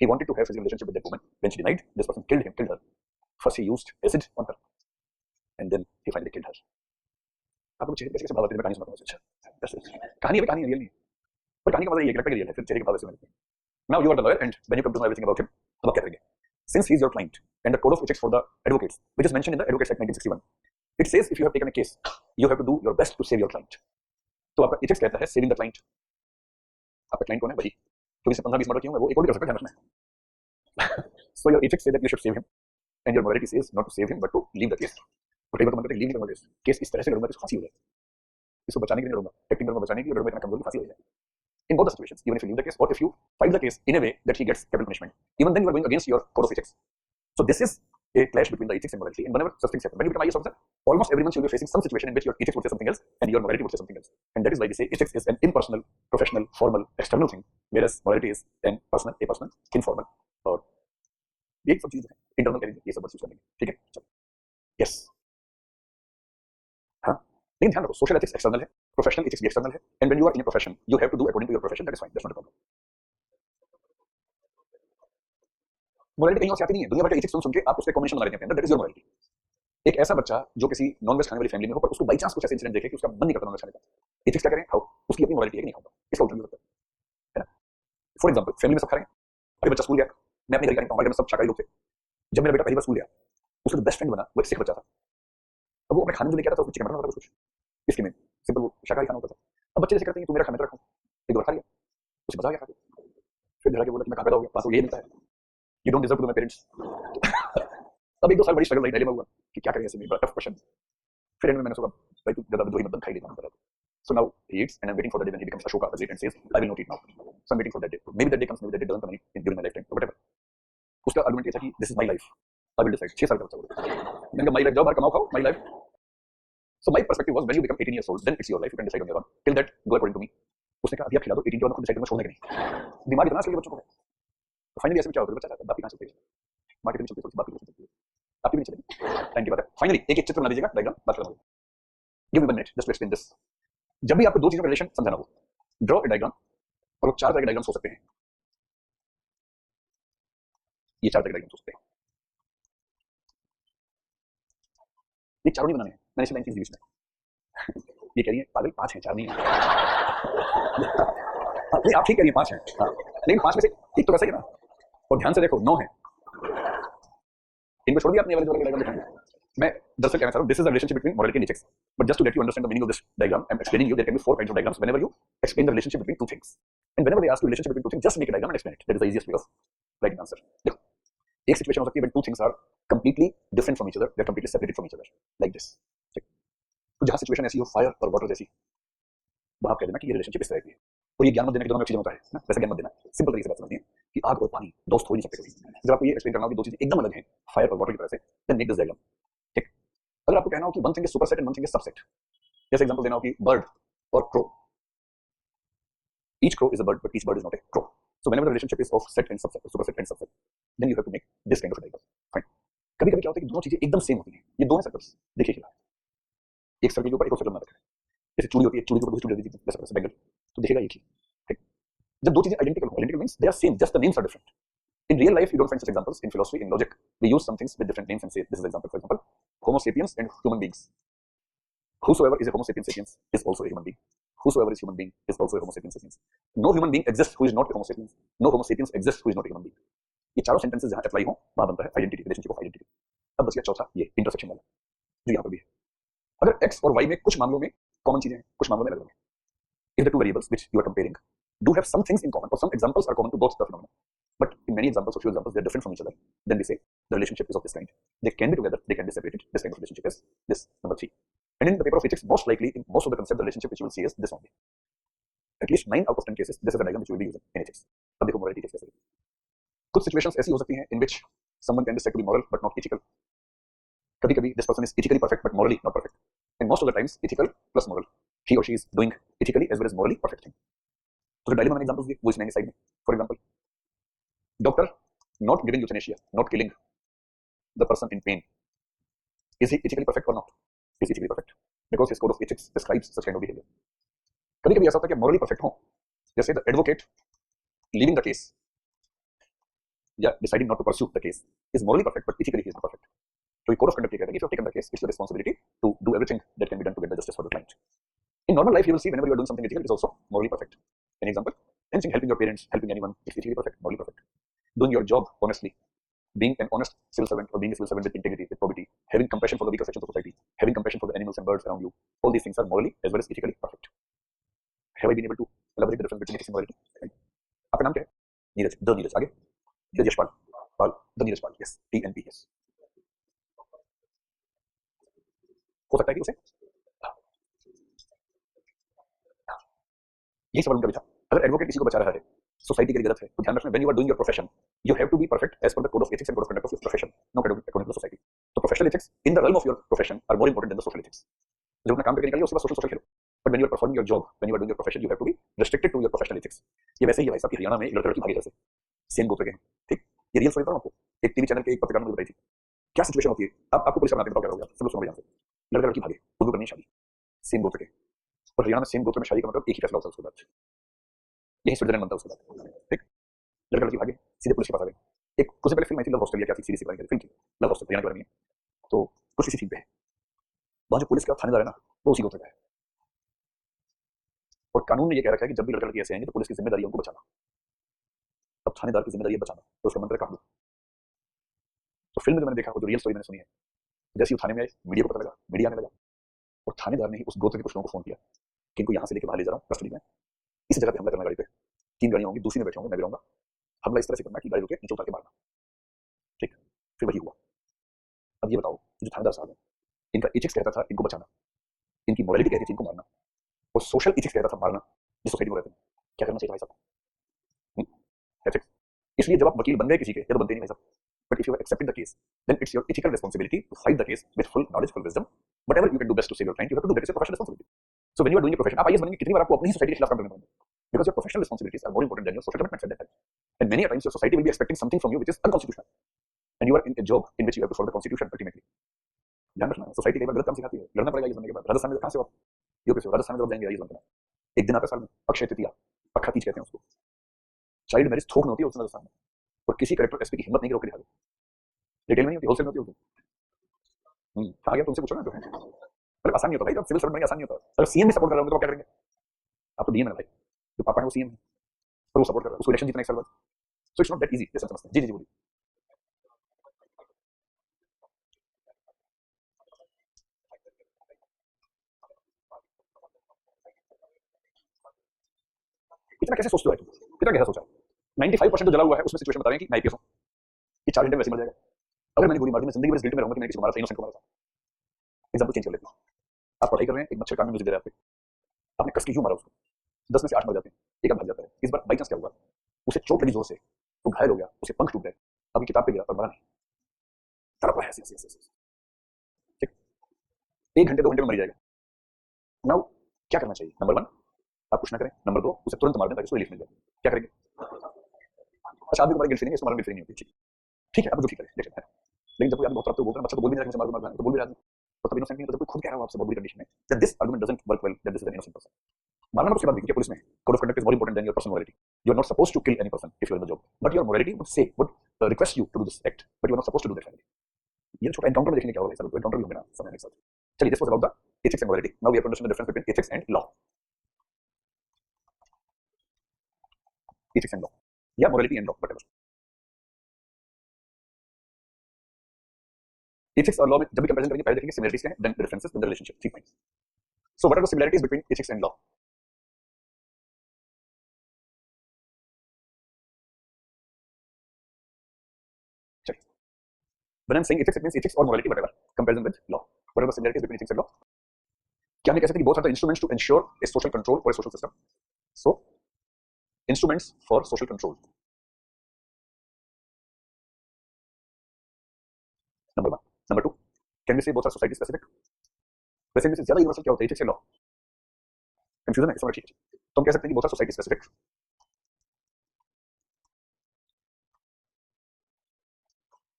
He wanted to have physical relationship with that woman. When she denied, this person killed her. First he used acid on her, and then he finally killed her. आपको चेहरे कैसे भाव आते हैं, कहानी सुनाता हूँ। कहानी है, रियल नहीं है, पर कहानी का मतलब ये लगता है कि रियल है, फिर चेहरे के भाव ऐसे मिलते हैं। Now you are the lawyer, and when you come to know everything about him, अब क्या करेंगे? Since he is your client, and the code of ethics for the advocates, which is mentioned in the Advocates Act 1961, it says if you have taken a case, you have to do your best to save your client. तो आपका ethics कहता है saving the client. आपका client कौन है? वही क्योंकि इससे 15-20 मर्डर किए मैं वो एक और भी कर सकता है, ध्यान रखना है। So your ethics say that you should save him and your morality says not to save him but to leave the case. तो कई बार तो मन करता है लीव नहीं करूंगा केस, केस इस तरह से करूंगा कि इसको फांसी हो जाए, इसको बचाने के लिए नहीं लड़ूंगा, एक्टिंग करूंगा बचाने की, और मैं इतना कमजोर फांसी हो जाए। In both the situations, even if you leave the case or if you fight the case in a way that he gets capital punishment, even then you are going against your code of ethics. So this is a clash between the ethics and morality. And whenever such things happen, when you become IAS officer, almost every month you will be facing some situation in which your ethics would say something else and your morality would say something else. And that is why we say ethics is an impersonal, professional, formal, external thing, whereas morality is an personal, apersonal, informal, और ये सब चीजें हैं internal करेंगे, ये सब words use करेंगे, ठीक है? चलो यस, हाँ, लेकिन ध्यान रखो सोशल एथिक्स एक्सटर्नल है, प्रोफेशनल एथिक्स भी एक्सटर्नल है, and when you are in a profession you have to do according to your profession, that is fine, that's not a problem. Morality कहीं और से आती नहीं है, दुनिया भर का एथिक्स सुन सुन के आप उसके कॉम्बिनेशन बना लेते हैं अपने अंदर, दैट इज योर मोरालिटी। एक ऐसा बच्चा जो किसी नॉन वेज खाने वाली फैमिली में हो पर उसको बाई चांस कुछ ऐसे इंसिडेंट देखे कि उसका मन नहीं करता नॉन वेज खाने का, एथिक्स क्या करें? हाउ उसकी अपनी मोरालिटी है कि नहीं खाऊंगा, इसका उल्टा होता है ना। फॉर एग्जांपल फैमिली में सब खा रहे हैं, अभी बच्चा स्कूल गया, मैं अपने घर का नहीं, हमारे घर में सब शाकाहारी लोग थे। जब मेरा बेटा पहली बार स्कूल गया, उसका जो बेस्ट फ्रेंड बना वो एक सिख बच्चा था। अब वो अपने खाने में जो लेके आता था उसमें चिकन मटन होता था कुछ, इसके में सिंपल वो शाकाहारी खाना होता था। अब बच्चे जैसे करते हैं तू मेरा खा मैं तेरा खाऊं, एक बार खा लिया, उसे मजा आ गया खा के, फिर घर आके बोला कि मैं कहाँ पैदा हो गया, पास ये मिलता है, you don't deserve to be my parents. अब एक दो साल बड़ी स्ट्रगल रही, डायलेमा हुआ कि क्या करें, ऐसे में बड़ा टफ क्वेश्चन। फिर एंड में मैंने सोचा भाई तू ज्यादा दोही मत बन, खाई लेना। So now he eats, and I'm waiting for the day when he becomes Ashoka the Great and says, "I will not eat now." So I'm waiting for that day. Maybe that day comes, maybe that day doesn't come during my lifetime, whatever. उसका argument ये था कि this is my life, I will decide. 6 साल का बच्चा बोला, मैंने कहा my life, जाओ बाहर कमाओ खाओ, my life. So my perspective was when you become 18 years old, then it's your life, you can decide on your own. Till that, go according to me. उसने कहा अभी आप खिला दो, 18 के बाद मैं खुद डिसाइड करूंगा छोड़ने के नहीं। दिमाग इतना आजकल के बच्चों को है। तो फाइनली ऐसे में क्या होता है, बच्चा चाहता है बाप की कहां चलती है, मां की नहीं चलती, बाप की नहीं चलती, आपकी भी नहीं चलेगी, टाइम की बात है। फाइनली एक चित्र बना दीजिएगा, डायग्राम, बात खत्म हो गई। Give me 1 minute just to explain this. जब भी आपको दो चीजों का रिलेशन समझाना हो, ड्रॉ अ डायग्राम, और वो 4 तरह के डायग्राम्स हो सकते हैं, ये 4 तरह के डायग्राम्स हो सकते हैं, ये चारों नहीं बनाने हैं, मैंने इसे लाइन चीज दी इसमें। ये कह रही है पागल 5 हैं, 4 नहीं है। नहीं आप ठीक कह रही है 5 हैं, हाँ, लेकिन 5 में से एक तो वैसा ही है ना, और ध्यान से देखो 9 है, इनको छोड़ दिया आपने वाले जो डायग्राम दिखाएंगे। मैं दरअसल कहना चाह रहा हूं, this is the relationship between morality and ethics, but just to let you understand the meaning of this diagram, I am explaining you there can be 4 kinds of diagrams whenever you explain the relationship between two things, and whenever they ask you relationship between two things, just make a diagram and explain it, that is the easiest way of writing answer. देखो एक situation हो सकती है when two things are completely different from each other, they are completely separated from each other, like this. तो जहां situation ऐसी हो fire और वाटर जैसी, वहां कह देना कि ये रिलेशनशिप इस तरह की है, और ये ज्ञान मत देना कि दोनों में चीजें होता है ना, वैसे ज्ञान मत देना, सिंपल तरीके से बात समझिए कि आग और पानी दोस्त हो नहीं सकते कभी। जब आपको ये एक्सप्लेन करना हो कि दो चीजें एकदम अलग हैं फायर और वाटर की तरह से, देन मेक दिस डायग्राम, ठीक। अगर आपको कहना हो कि one thing is superset and one thing is subset, जैसे एग्जांपल देना हो कि बर्ड और crow, each crow is a bird but each bird is not a crow, so whenever the relationship is of set and subset, superset and subset, then you have to make this kind of diagram, fine. कभी कभी क्या होता है कि दोनों चीजें एकदम same होती हैं, ये दोनों सर्कल्स देखिए क्या, एक सर्कल के ऊपर एक और सर्कल बना रखा है, जैसे चूड़ी होती है, चूड़ी के ऊपर दूसरी चूड़ी होती है, वैसे बैंगल, तो दिखेगा एक ही, ठीक। जब दो चीजें आइडेंटिकल हो, identical means they are same, just the names are different. In real life, you don't find such examples. In philosophy, in logic, we use some things with different names and say this is an example. For example, Homo sapiens and human beings. Whosoever is a Homo sapiens sapiens is also a human being. Whosoever is human being is also a Homo sapiens sapiens. No human being exists who is not a Homo sapiens. No Homo sapiens exists who is not a human being. ये चारों sentences जहां apply हो वहां बनता है identity, relationship of identity. अब बच गया चौथा, ये इंटरसेक्शन वाला, जो यहाँ पर भी है। अगर x और y में कुछ मामलों में कॉमन चीजें हैं, कुछ मामलों में अलग हैं, if the two variables which you are comparing do have some things in common or some examples are common to both the phenomena, but in many examples or few examples they are different from each other, then we say the relationship is of this kind. They can be together, they can be separated. This kind of relationship is this, number 3. And in the paper of ethics, most likely in most of the concept, the relationship which you will see is this only. At least 9 out of 10 cases, this is the diagram which you will be using in ethics. अब देखो morality ethics कैसे है। कुछ situations ऐसी हो सकती हैं in which someone can be said to be moral but not ethical. कभी-कभी this person is ethically perfect but morally not perfect. And most of the times ethical plus moral, he or she is doing ethically as well as morally perfect thing. तो जो dilemma मैंने examples दिए वो इसमें side में, for example doctor not giving euthanasia, not killing the person in pain, is he ethically perfect और not? Is ethically perfect because his code of ethics prescribes such kind of behaviour. कभी-कभी ऐसा होता है कि morally perfect हो, जैसे the advocate leaving the case या deciding not to pursue the case is morally perfect but ethically he is not perfect. तो ये कोड ऑफ कंडक्ट कहता है कि if you have taken the case it's your responsibility to do everything that can be done to get the justice for the client. In normal life, you will see whenever you are doing something ethical, it is also morally perfect. An example: anything helping your parents, helping anyone, it's ethically perfect, morally perfect. Doing your job honestly, being an honest civil servant or being a civil servant with integrity, with probity, having compassion for the weaker sections of society, having compassion for the animals and birds around you, all these things are morally as well as ethically perfect. Have I been able to elaborate the difference between ethics and morality. आपका नाम क्या है? Neeraj, the Neeraj, आगे Neeraj Yashpal, Pal, the Neeraj Pal, yes, TNP, yes. हो सकता है कि उसे यही सवाल उनका भी था। अगर एडवोकेट किसी को बचा रहा है, सोसाइटी के लिए गलत है, तो ध्यान रखना when you are doing your profession, you have to be perfect as per the code of ethics and code of conduct of your profession, not according to society. तो professional ethics in the realm of your profession are more important than the social ethics. जब अपना काम करके निकलिए उसके बाद social खेलो, but when you are performing your job, when you are doing your profession, you have to be restricted to your professional ethics. ये वैसे ही है भाई साहब कि हरियाणा में एक लड़का लड़की भागे घर से, सेम गोत्र के हैं, ठीक? ये रियल स्टोरी बताऊं आपको, एक टीवी चैनल के एक पत्रकार ने मुझे बताई थी। क्या सिचुएशन होती है, अब आपको पुलिस बनाते बताओ क्या होगा, सब लोग सुनो ध्यान से। लड़का लड़की भागे, उनको करनी है शादी, सेम गोत्र के, और हरियाणा में सेम गोत्र में शादी का मतलब एक ही फैसला होता है उसके बाद, यही स्विट्जरलैंड बनता है उसके बाद, ठीक? लड़का लड़की भागे, सीधे पुलिस के पास आ गए। एक कुछ दिन पहले फिल्म आई थी लव ऑस्ट्रेलिया, क्या थी, सीरीज की फिल्म थी लव ऑस्ट्रेलिया, हरियाणा के बारे में। तो कुछ इसी थीम पे है। वहां जो पुलिस का थानेदार है ना, वो उसी गोत्र का है, और कानून ने ये कह रखा है कि जब भी लड़का लड़की ऐसे आएंगे तो पुलिस की जिम्मेदारी है उनको बचाना। अब थानेदार की जिम्मेदारी है बचाना, तो उसका मंत्र काट दो। तो फिल्म में जो मैंने देखा, वो जो रियल स्टोरी मैंने सुनी है, जैसे वो थाने में आए, मीडिया को पता लगा, मीडिया आने लगा, और थानेदार ने ही उस गोत्र के कुछ लोगों को फोन किया कि इनको यहाँ से लेकर बाहर ले जा रहा हूँ कस्टडी में, इस जगह पे हमला करना, गाड़ी पे 3 गाड़ियां होंगी, दूसरी में बैठे होंगे, मैं भी रहूंगा, हमला इस तरह से करना कि गाड़ी रुके, नीचे उतार के मारना, ठीक? फिर वही हुआ। अब ये बताओ, जो थानेदार साहब है, इनका एथिक्स कहता था इनको बचाना, इनकी मोरालिटी कहती थी इनको मारना, और सोशल एथिक्स कहता था मारना जिस सोसाइटी में रहते हैं। क्या करना चाहिए भाई साहब? एथिक्स। इसलिए जब आप वकील बन गए किसी के, ये तो बनते नहीं भाई साहब, but if you are accepting the case, then it's your ethical responsibility to fight the case with full knowledge, full wisdom, whatever you can do best to save your client, you have to do that. It's your professional responsibility. So when you are doing your profession, आप IAS बनेंगे, कितनी बार आपको अपनी ही society के खिलाफ काम करना पड़ेगा, because your professional responsibilities are more important than your social commitments at that time. And many a times your society will be expecting something from you which is unconstitutional, and you are in a job in which you have to follow the constitution ultimately. ध्यान रखना, society कई बार गलत काम सिखाती है, लड़ना पड़ेगा IAS बनने के बाद। राजस्थान में कहाँ से हो आप? यूपी से हो, राजस्थान में जब जाएंगे आईएएस बनना, एक दिन आता है साल में, अक्षय तृतीया, अखा तीज कहते हैं उसको, चाइल्ड मैरिज थोक में होती है उस राजस्थान में, और किसी कलेक्टर एसपी की हिम्मत नहीं कि रोक के दिखा दे, रिटेल में नहीं होती, होलसेल में होती है। आ गया, तुमसे पूछो ना, जो है मतलब आसान नहीं होता भाई, जब सिविल सर्वेंट बनेंगे आसान नहीं होता। अगर सीएम भी सपोर्ट कर रहा होगा तो आप क्या करेंगे? आप तो डीएम है भाई, जो पापा है वो सीएम है, पर वो सपोर्ट कर रहा है, उसको इलेक्शन जीतना एक साल बाद, so it's not that easy, जैसा समझते हैं। जी जी जी बोलिए। इतना कैसे सोचते हो तुम, कितना गहरा सोचा है? 95% तो जला हुआ है, उसमें सिचुएशन बता रहे हैं कि मैं आईपीएस हूँ, ये 4 घंटे में वैसे मर जाएगा। अगर मैंने गोली मार दी, मैं जिंदगी भर इस गिल्ट में रहूंगा कि मैंने किसी को मारा था, इनोसेंट को मारा था। एग्जाम्पल चेंज कर लेते हैं, आप पढ़ाई कर रहे हैं, एक मच्छर कान में म्यूजिक दे रहा है आपके, आपने कस के क्यों मारा उसको, 10 में से 8 मर जाते हैं, एक भाग जाता है। इस बार बाई चांस क्या हुआ, उसे चोट लगी जोर से, वो घायल हो गया, उसे पंख टूट गए, अभी किताब पे गिरा पर मरा नहीं, तड़पा है ऐसे ऐसे ऐसे, ठीक? 1 घंटे 2 घंटे में मर जाएगा। नाउ क्या करना चाहिए? नंबर 1 आप कुछ ना करें, नंबर 2 उसे तुरंत मार दें ताकि उसको रिलीफ मिल जाए। क्या करेंगे? अच्छा, आदमी को गिल्ट फीलिंग है, इसको मारने गिल्ट फीलिंग नहीं होती, ठीक है, अब जो ठीक करें, देख लेते हैं। लेकिन जब कोई आदमी बहुत तरफ तो बोल रहा है, बच्चा तो बोल भी नहीं रहा है, मुझे मार दो, तो बोल भी रहा है, तो तब इनोसेंट नहीं होता। जब कोई खुद कह रहा हो आपसे बहुत बुरी कंडीशन में, that this argument doesn't work well, that this is an innocent person. मारना तो उसके बाद देखिए, पुलिस में code of conduct is more important than your personal morality. You are not supposed to kill any person if you are in the job, but your morality would say, would request you to do this act, but you are not supposed to do that family. ये छोटा encounter में देखेंगे क्या होगा, सब encounter भी होंगे ना समय के साथ। चलिए, this was about the ethics and morality. Now we have to understand the difference between ethics and law. Ethics and law या morality and law, whatever. Ethics और लॉ में जब भी कंपैरिजन करेंगे, पहले देखेंगे सिमिलरिटीज क्या है, then differences, then the relationship. 3 points. So what are the similarities between ethics and law? चलिए, when I'm saying ethics, it means ethics or morality, whatever. Comparison with law. What are the similarities between ethics and law? क्या हम ये कह सकते हैं कि both are the instruments to ensure a social control or a social system? So, instruments for social control. Number one. Number two. Can we say both are society specific? वैसे इनमें से ज्यादा यूनिवर्सल क्या होता है, ethics या law? Confusion है, समझ ठीक है। तो हम कह सकते हैं कि both are society specific.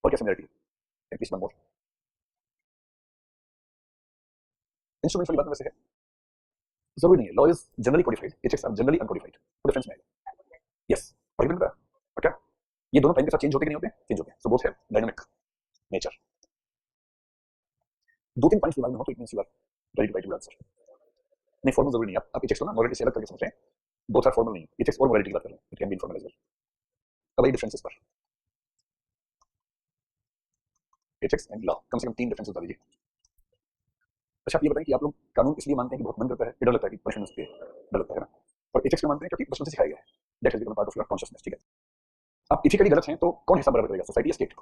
और क्या सिमिलरिटी है? At least one more. Instruments वाली बात में वैसे है, जरूरी नहीं है। Law is generally codified, ethics are generally uncodified. तो डिफरेंस में है, यस, और ये बताया और क्या, ये दोनों टाइम के साथ चेंज होते कि नहीं होते? चेंज होते हैं। So both have dynamic nature. 2-3 points दिमाग में हो तो it means you are ready to write your answer. नहीं, फॉर्मल जरूरी नहीं है, आप एथिक्स को ना मोरालिटी से अलग करके समझ रहे हैं। बोथ आर फॉर्मल नहीं, एथिक्स और मोरालिटी की बात कर रहे हैं, it can be informal as well. अब ये डिफरेंसेस पर, एथिक्स एंड लॉ, कम से कम 3 डिफरेंसेस बता दीजिए। अच्छा, आप ये बताएं कि आप लोग कानून इसलिए मानते हैं कि बहुत मन करता है, डर लगता है कि पनिशमेंट हो सकती है, डर लगता है ना? और एथिक्स क्यों मानते हैं? क्योंकि बचपन से सिखाया गया है, that has become part of your consciousness, ठीक है। आप इथिकली गलत हैं तो कौन हिसाब बराबर करेगा? सोसाइटी या स्टेट?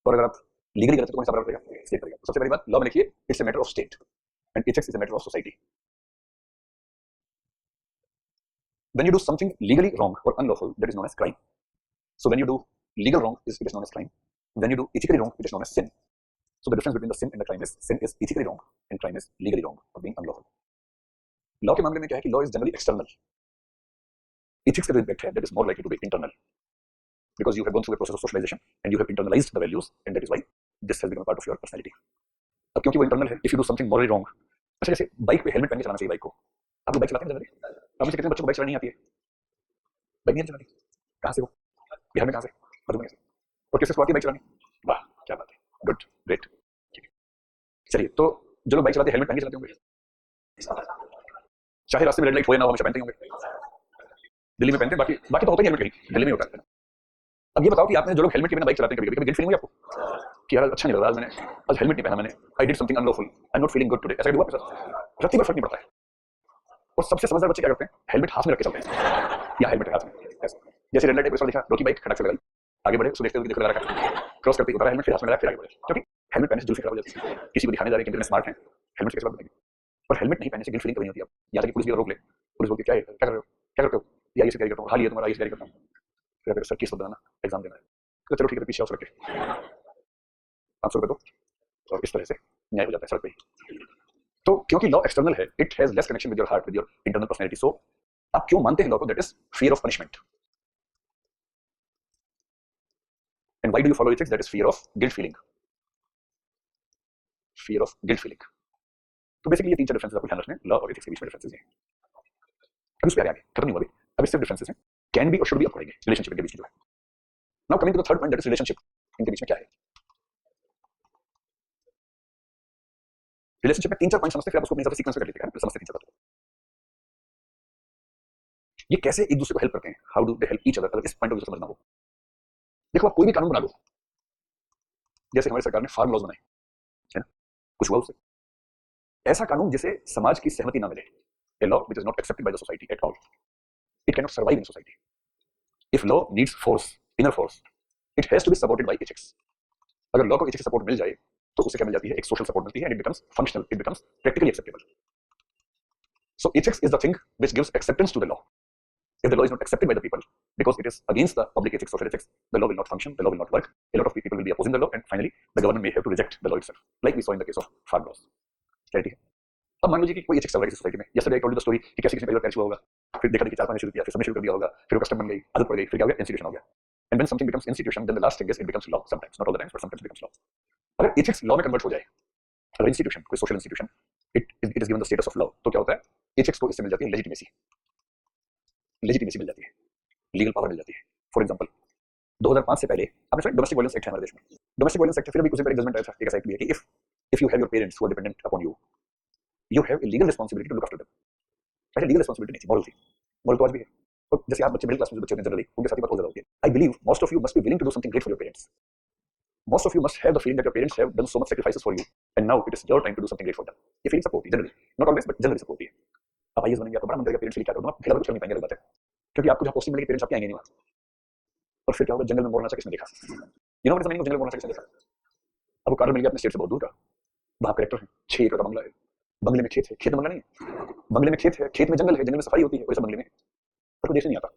और अगर आप लीगली गलत है तो कौन हिसाब बराबर करेगा? स्टेट करेगा। तो सबसे पहली बात, लॉ में लिखिए it's a matter of state and ethics is a matter of society. When you do something legally wrong or unlawful, that is known as crime. So when you do legal wrong, it is known as crime. When you do ethically wrong, it is known as sin. So the difference between the sin and the crime is sin is ethically wrong and crime is legally wrong or being unlawful. Law के मामले में क्या है कि law is generally external, ethics का जो impact है that is more likely to be internal, because you have gone through a process of socialization and you have internalized the values and that is why this has become part of your personality. अब क्योंकि वो internal है, if you do something morally wrong, अच्छा जैसे bike पे helmet पहन के चलाना चाहिए बाइक को। आप लोग बाइक चलाते हैं जनरली, आप में से कितने बच्चों को बाइक चलानी नहीं आती है? बाइक नहीं चलानी, कहाँ से हो? बिहार में कहाँ से? मधुबनी से। और किससे आती है बाइक चलानी? वाह क्या बात है, गुड ग्रेट। चलिए, तो जो लोग बाइक चलाते हैं हेलमेट पहन के चलाते होंगे, चाहे रास्ते में रेड लाइट हो या ना हो, हमेशा पहनते होंगे। दिल्ली में पहनते हैं, बाकी बाकी तो होता ही हेलमेट, कहीं दिल्ली में होता है। अब ये बताओ कि आपने जो लोग हेलमेट के बिना बाइक चलाते हैं, कभी कभी गिल्ट फीलिंग हुई आपको कि यार अच्छा नहीं लग रहा, मैंने आज हेलमेट नहीं पहना, मैंने I did something unlawful, I am not feeling good today, ऐसा हुआ सर? रत्ती पर फर्क नहीं पड़ता है। और सबसे समझदार बच्चे क्या करते हैं? हेलमेट हाथ में रख के चलते हैं या हेलमेट हाथ में ऐसे, जैसे रेड लाइट पे दिखा रोकी बाइक, खड़क से लगाई, आगे बढ़े, उसको देखते हुए देखते रखा, क्रॉस करते उतारा हेलमेट, फिर हाथ में लगाया, फिर आगे बढ़े, क्योंकि हेलमेट पहनने से जुल्फी खराब हो जाती है। किसी को दिखाने जा रहे हैं कि स्मार्ट है, हेलमेट से कैसे बात बनेगी? और हेलमेट नहीं पहनने से गिल्ट फीलिंग कभी नहीं होती। अब यहाँ तक पुलिस भी रोक ले, पुलिस बोलती है क्या कर रहे हो, क्या करते हो? या ये से कैरी करता हूँ, हाल ये तुम्हारा ये से कैरी करता हूँ, फिर सर केस बनाना, एग्जाम देना है, तो चलो ठीक है पीछे आओ सड़क पे 500 रुपये दो, और इस तरह से न्याय हो जाता है सड़क पे। तो क्योंकि लॉ एक्सटर्नल है, it has less connection with your heart, with your internal personality. So आप क्यों मानते हैं लॉ को? That is fear of punishment. And why do you follow ethics? That is fear of guilt feeling, fear of guilt feeling. तो basically ये तीन चार differences आपको ध्यान रखने हैं लॉ और एथिक्स के बीच में। डिफरेंसेस हैं, अब इस पे आगे खत्म नहीं हुआ अभी, अब सिर्फ डिफरेंसेस हैं, कैन बी और शुड बी आप पढ़ेंगे रिलेशनशिप के बीच में जो है। Now coming to the third point, that is relationship. इनके बीच में क्या है? रिलेशनशिप में तीन चार पॉइंट समझते हैं, फिर आप उसको अपने हिसाब से सीक्वेंस में कर लेते हैं, समझते तीन चार। ये कैसे एक दूसरे को हेल्प करते हैं, how do they help each other, अगर इस पॉइंट ऑफ व्यू से समझना हो। देखो आप कोई भी कानून बना लो, जैसे हमारी सरकार ने फार्म लॉज बनाए है ना, कुछ हुआ उससे, ऐसा कानून जिसे समाज की सहमति ना मिले, a law which is not accepted by the society at all, it cannot survive in society. If law needs force, inner force, it has to be supported by ethics. अगर लॉ को एथिक्स सपोर्ट मिल जाए तो उससे क्या मिल जाती है? एक social support मिलती है, and it becomes functional, it becomes practically acceptable. So ethics is the thing which gives acceptance to the law. If the law is not accepted by the people because it is against the public ethics, social ethics, the law will not function, the law will not work. A lot of people will be opposing the law, and finally, the government may have to reject the law itself, like we saw in the case of farm laws. Clarity है? अब मान लीजिए कि कोई ethics चल रहा है society में। Yesterday I told you the story कि कैसे किसी पहले पैच हुआ होगा, फिर देखा देखी 4-5 शुरू किया, फिर समय शुरू कर दिया होगा, फिर वो कस्टम बन गई, आदत पड़ गई, फिर क्या हो गया? इंस्टीट्यूशन हो गया। And when something becomes institution, then the last thing is it becomes law. Sometimes, not all the times, but sometimes it becomes law. अगर एथिक्स लॉ में कन्वर्ट हो जाए, अगर इंस्टीट्यूशन कोई social institution it is given the status of law, तो क्या होता है? एथिक्स को इससे मिल जाती है लेजिटिमेसी, लेजिटिमेसी मिल जाती है, लीगल पावर मिल जाती है। फॉर एग्जांपल 2005 से पहले आपने सुना डोमेस्टिक वायलेंस एक्ट है हमारे देश में। डोमेस्टिक वायलेंस एक्ट फिर भी कुछ दिन पहले जजमेंट आया था, एक ऐसा एक्ट भी है कि if you have your parents who are dependent upon you, you have a legal responsibility to look after them. पहले लीगल रिस्पांसिबिलिटी नहीं थी, मॉरल थी, मॉरल तो आज भी है। तो जैसे आप बच्चे मिडिल क्लास में बच्चे होते हैं जनरली, उनके साथ ही बात हो जाती है। I believe most of you must be willing to do something great for your parents. Most of you must have the feeling that your parents have done so much sacrifices for you, and now it is your time to do something great for them. ये feeling सबको होती है generally, not always but generally सबको होती है। आप IAS बनेंगे, आपको बड़ा मन करेगा पेरेंट्स के लिए क्या करूँ, आप खेला कुछ नहीं पाएंगे, बात है, क्योंकि आपको जहाँ पोस्टिंग मिलेगी पेरेंट्स आपके आएंगे नहीं वहाँ। और फिर क्या होगा? जंगल में मोरना किसने देखा? You know what is the meaning of जंगल में मोरना किसने देखा? आपको कार्ड मिल गया अपने स्टेट से बहुत दूर का, वहाँ कलेक्टर है, 6 एकड़ का बंगला है, बंगले में खेत है, खेत में बंगला नहीं है, बंगले में खेत है, खेत में जंगल है, जंगल में सफाई होती है, वैसे बंगले में पर कोई देश नहीं आता,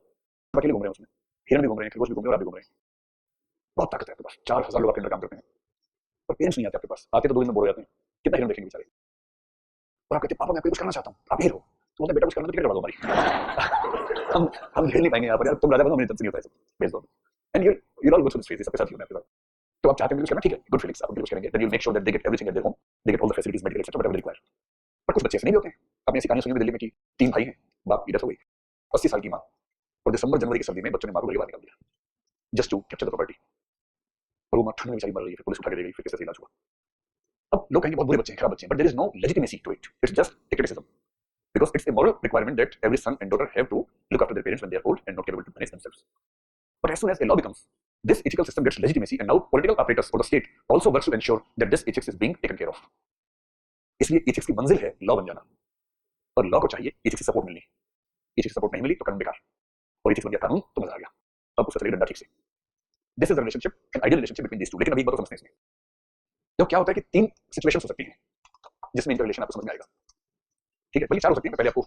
अकेले घूम रहे हैं उसमें, हिरन भी घूम रहे हैं, खरगोश भी घूम रहे हैं, और आप भी घूम रहे हैं। बहुत ताकत है आपके पास, 4000 लोग आपके अंदर काम करते हैं, पर पेरेंट्स नहीं आते आपके पास, आते तो 2 दिन में बोर हो जाते हैं, कितना हिरन देखेंगे बेचारे। और आप कहते पापा मैं कुछ करना चाहता हूँ, आप हिर हो, तो बोलते बेटा कुछ करना तो टिकट करवा दो हमारी। हम झेल नहीं पाएंगे यहाँ पर, यार तुम राजा बनो, मेरी तरफ से नहीं होता है, भेज दो। And you all go through this phase, सबके साथ ही होना है आपके साथ। तो आप चाहते हैं कुछ करना, ठीक है, गुड फीलिंग्स, आप कुछ करेंगे, then you make sure that they get everything at their home, they get all the facilities, medical etcetera, whatever they require. पर कुछ बच्चे ऐसे नहीं भी होते हैं। आपने ऐसी कहानी सुनी दिल्ली में कि 3 भाई हैं, बाप की डेथ हो गई, 80 साल की माँ, और दिसंबर जनवरी की सर्दी में बच्चों ने माँ को गोली मार निकाल दिया, just to capture the property. और वो माँ ठंड में बेचारी मर रही है, फिर पुलिस उठा के ले गई, फिर कैसे इलाज हुआ। अब लोग कहेंगे बहुत बुरे बच्चे हैं, खराब बच्चे हैं, but there is no legitimacy to it, it's just a criticism, because it's a moral requirement that every son and daughter have to look after their parents when they are old and not capable to manage themselves. But as soon as a law becomes, this ethical system gets legitimacy, and now political apparatus or the state also works to ensure that this ethics is being taken care of. इसलिए ethics की मंजिल है law बन जाना, और law को चाहिए ethics की सपोर्ट मिलनी। एथिक्स सपोर्ट नहीं मिली तो कानून बेकार, और एथिक्स बन गया कानून तो मजा आ गया, अब उसका चलेगा डंडा ठीक से। This is the relationship, an ideal relationship between these two. लेकिन अभी एक बात समझते हैं इसमें, तो क्या होता है कि 3 सिचुएशंस हो सकती हैं जिसमें इनका रिलेशन आपको समझ में आएगा, ठीक है, बल्कि 4 हो सकती है, पहले आपको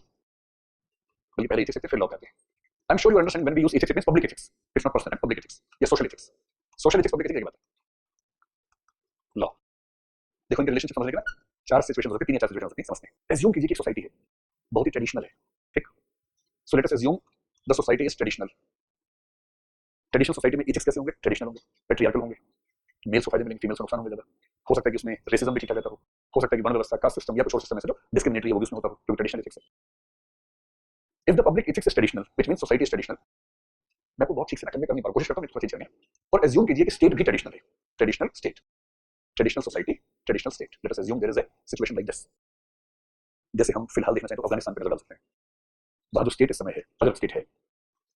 बल्कि पहले एथिक्स से फिर लॉ आते हैं। I am sure you understand when we use ethics, it means public ethics, it's not personal, public ethics या social ethics. Social ethics public ethics की बात है, लॉ। देखो इनके रिलेशनशिप समझने के ना 4 सिचुएशंस हो सकती है, 3 या 4 सिचुएशंस हो सकती हैं, समझते हैं। एज्यूम कीजिए कि सोसाइटी है, बहुत ही ट्रेडिशनल है, ठीक। So let us assume the society is traditional. Traditional society में एथिक्स कैसे होंगे? ट्रेडिशनल होंगे, पैट्रियार्कल होंगे, मेल्स को फायदे मिलेंगे, फीमेल्स को नुकसान होगा ज्यादा। हो सकता है कि उसमें रेसिज्म भी ठीक रहता हो सकता है कि वर्ण व्यवस्था, कास्ट सिस्टम या कुछ और सिस्टम ऐसे जो डिस्क्रिमिनेटरी है वो भी उसमें होता हो, क्योंकि ट्रेडिशनल एथिक्स है। If the public ethics is traditional which means society is traditional, मैं आपको बहुत ठीक से ना करने की कोशिश करता हूं, मैं थोड़ा चीज करने, और एज्यूम कीजिए कि स्टेट भी ट्रेडिशनल है, traditional state, traditional society, traditional state. Let us assume there is a situation like this. जैसे हम फिलहाल देखना चाहें तो अफगानिस्तान पे नजर डाल सकते हैं, वहां जो स्टेट इस समय है, अगर स्टेट है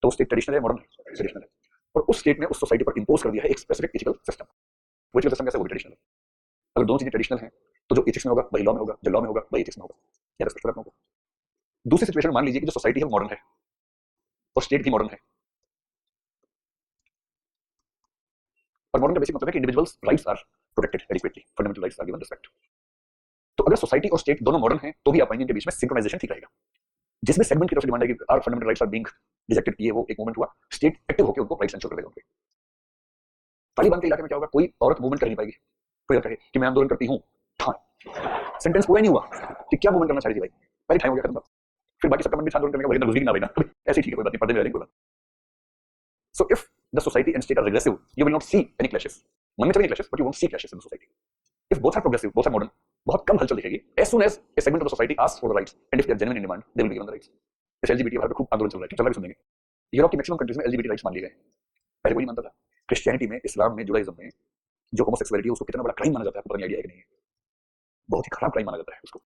तो स्टेट ट्रेडिशनल है, मॉडर्न है, ट्रेडिशनल है, और उस स्टेट ने उस सोसाइटी पर इंपोज कर दिया है एक स्पेसिफिक एथिकल सिस्टम। वो एथिकल सिस्टम कैसा है? वो भी ट्रेडिशनल है। अगर दोनों चीजें ट्रेडिशनल हैं तो जो एथिक्स में होगा वही लॉ में होगा, जो लॉ में होगा वही एथिक्स में होगा, या रेस्पेक्ट में होगा। दूसरी सिचुएशन मान लीजिए कि जो सोसाइटी है वो मॉडर्न है और स्टेट भी मॉडर्न है, और मॉडर्न का बेसिक मतलब है कि individuals rights are protected adequately, fundamental rights are given respect. तो अगर सोसाइटी और स्टेट दोनों मॉडर्न हैं तो भी आप पाएंगे इनके बीच में सिंक्रोनाइजेशन ठीक रहेगा, जिसमें सेगमेंट की तरफ से डिमांड है कि are fundamental rights are being rejected, ये वो एक मूवमेंट हुआ, स्टेट एक्टिव होकर उनको राइट्स एंश्योर कर देगा उनके। तालिबान के इलाके में क्या होगा? कोई औरत मूवमेंट कर नहीं पाएगी, कोई कहे कि मैं आंदोलन करती हूं, हाँ, सेंटेंस पूरा नहीं हुआ कि क्या मूवमेंट करना चाहिए भाई, पहले ठाई हो गया, खत्म बात। फिर बाकी सबका मन भी था आंदोलन करने का, वही ना गुजरी ना, ऐसे ठीक है, कोई बात नहीं, पर्दे में रह लेंगे, कोई बात। So if the society and state are regressive, you will not see any clashes, मन में चलेंगे clashes but you won't see clashes in the society. If both are progressive, both are modern, बहुत कम हलचल दिखेगी। As soon as a segment of the society asks for the rights and if they are genuine in demand, they will be given the rights. इस LGBT Bharat में खूब आंदोलन चल रहा है, चल रहा है, सुनेंगे। यूरोप की मैक्सिमम कंट्रीज में एलजीबीटी राइट्स मान लिए गए, पहले कोई नहीं मानता था। क्रिश्चियनिटी में, इस्लाम में, जुडाइज्म में जो होमोसेक्सुअलिटी है उसको कितना बड़ा क्राइम माना जाता है, आपको पता नहीं आइडिया है कि नहीं है? बहुत ही खराब क्राइम माना जाता है उसको।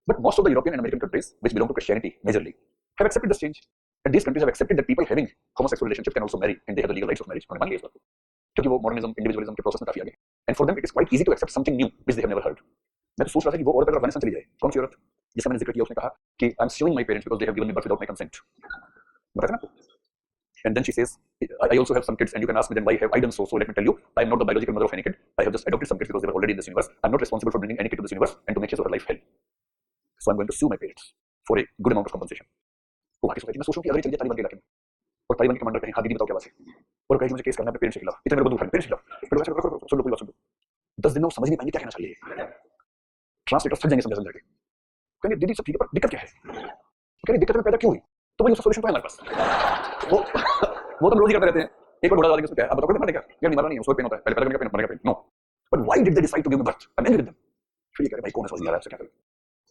But most of the European and American countries which belong to Christianity majorly have accepted this change, and these countries have accepted that people having homosexual relationships can also marry and they have the legal rights of marriage. उन्होंने मान लिया इस बात को, क्योंकि वो modernism, individualism के process में काफी आगे, and for them it is quite easy to accept something new which they have never heard. मैं तो सोच रहा था कि वो औरत अगर अफगानिस्तान चली जाए, कौन सी औरत, जिसे मैंने जिक्र किया, उसने कहा कि I am suing my parents because they have given me birth without my consent, बताया ना आपको? And then she says, I also have some kids, and you can ask me then why have I done so? So let me tell you, I am not the biological mother of any kid. I have just adopted some kids because they were already in this universe. I'm not responsible for bringing any kid to this universe and to make his or her life hell. So I'm going to sue my parents for a good amount of compensation. तो बाकी society में सोचूं कि अगर चलिए तालिबान के इलाके में और तालिबान के कमांडर कहें हाँ दीदी बताओ क्या बात है, और कहे कि मुझे केस करना है पेरेंट्स के खिलाफ, इतने मेरे को दुख पेरेंट्स के खिलाफ, फिर वैसे सुन लो पूरी बात सुन लो, 10 दिन में वो समझ नहीं पाएंगे क्या कहना चाहिए, ट्रांसलेटर थक जाएंगे समझा समझा के, कहेंगे दीदी सब ठीक है पर दिक्कत क्या है, कहेंगे दिक्कत में पैदा क्यों हुई, तो भाई उसका सोल्यूशन तो है हमारे पास। वो तो रोज ही करते रहते हैं, एक बार बड़ा डालेंगे उसमें क्या है, अब बताओ कितना मरने का, यार नहीं मरना नहीं है, उसको पेन होता है, पहले पैदा करने का पेन, मरने का pain, no, but why did they decide to give me birth, I am angry with them. फिर ये कह रहे भाई कौन है समझ नहीं आ रहा है आपसे क्या करें,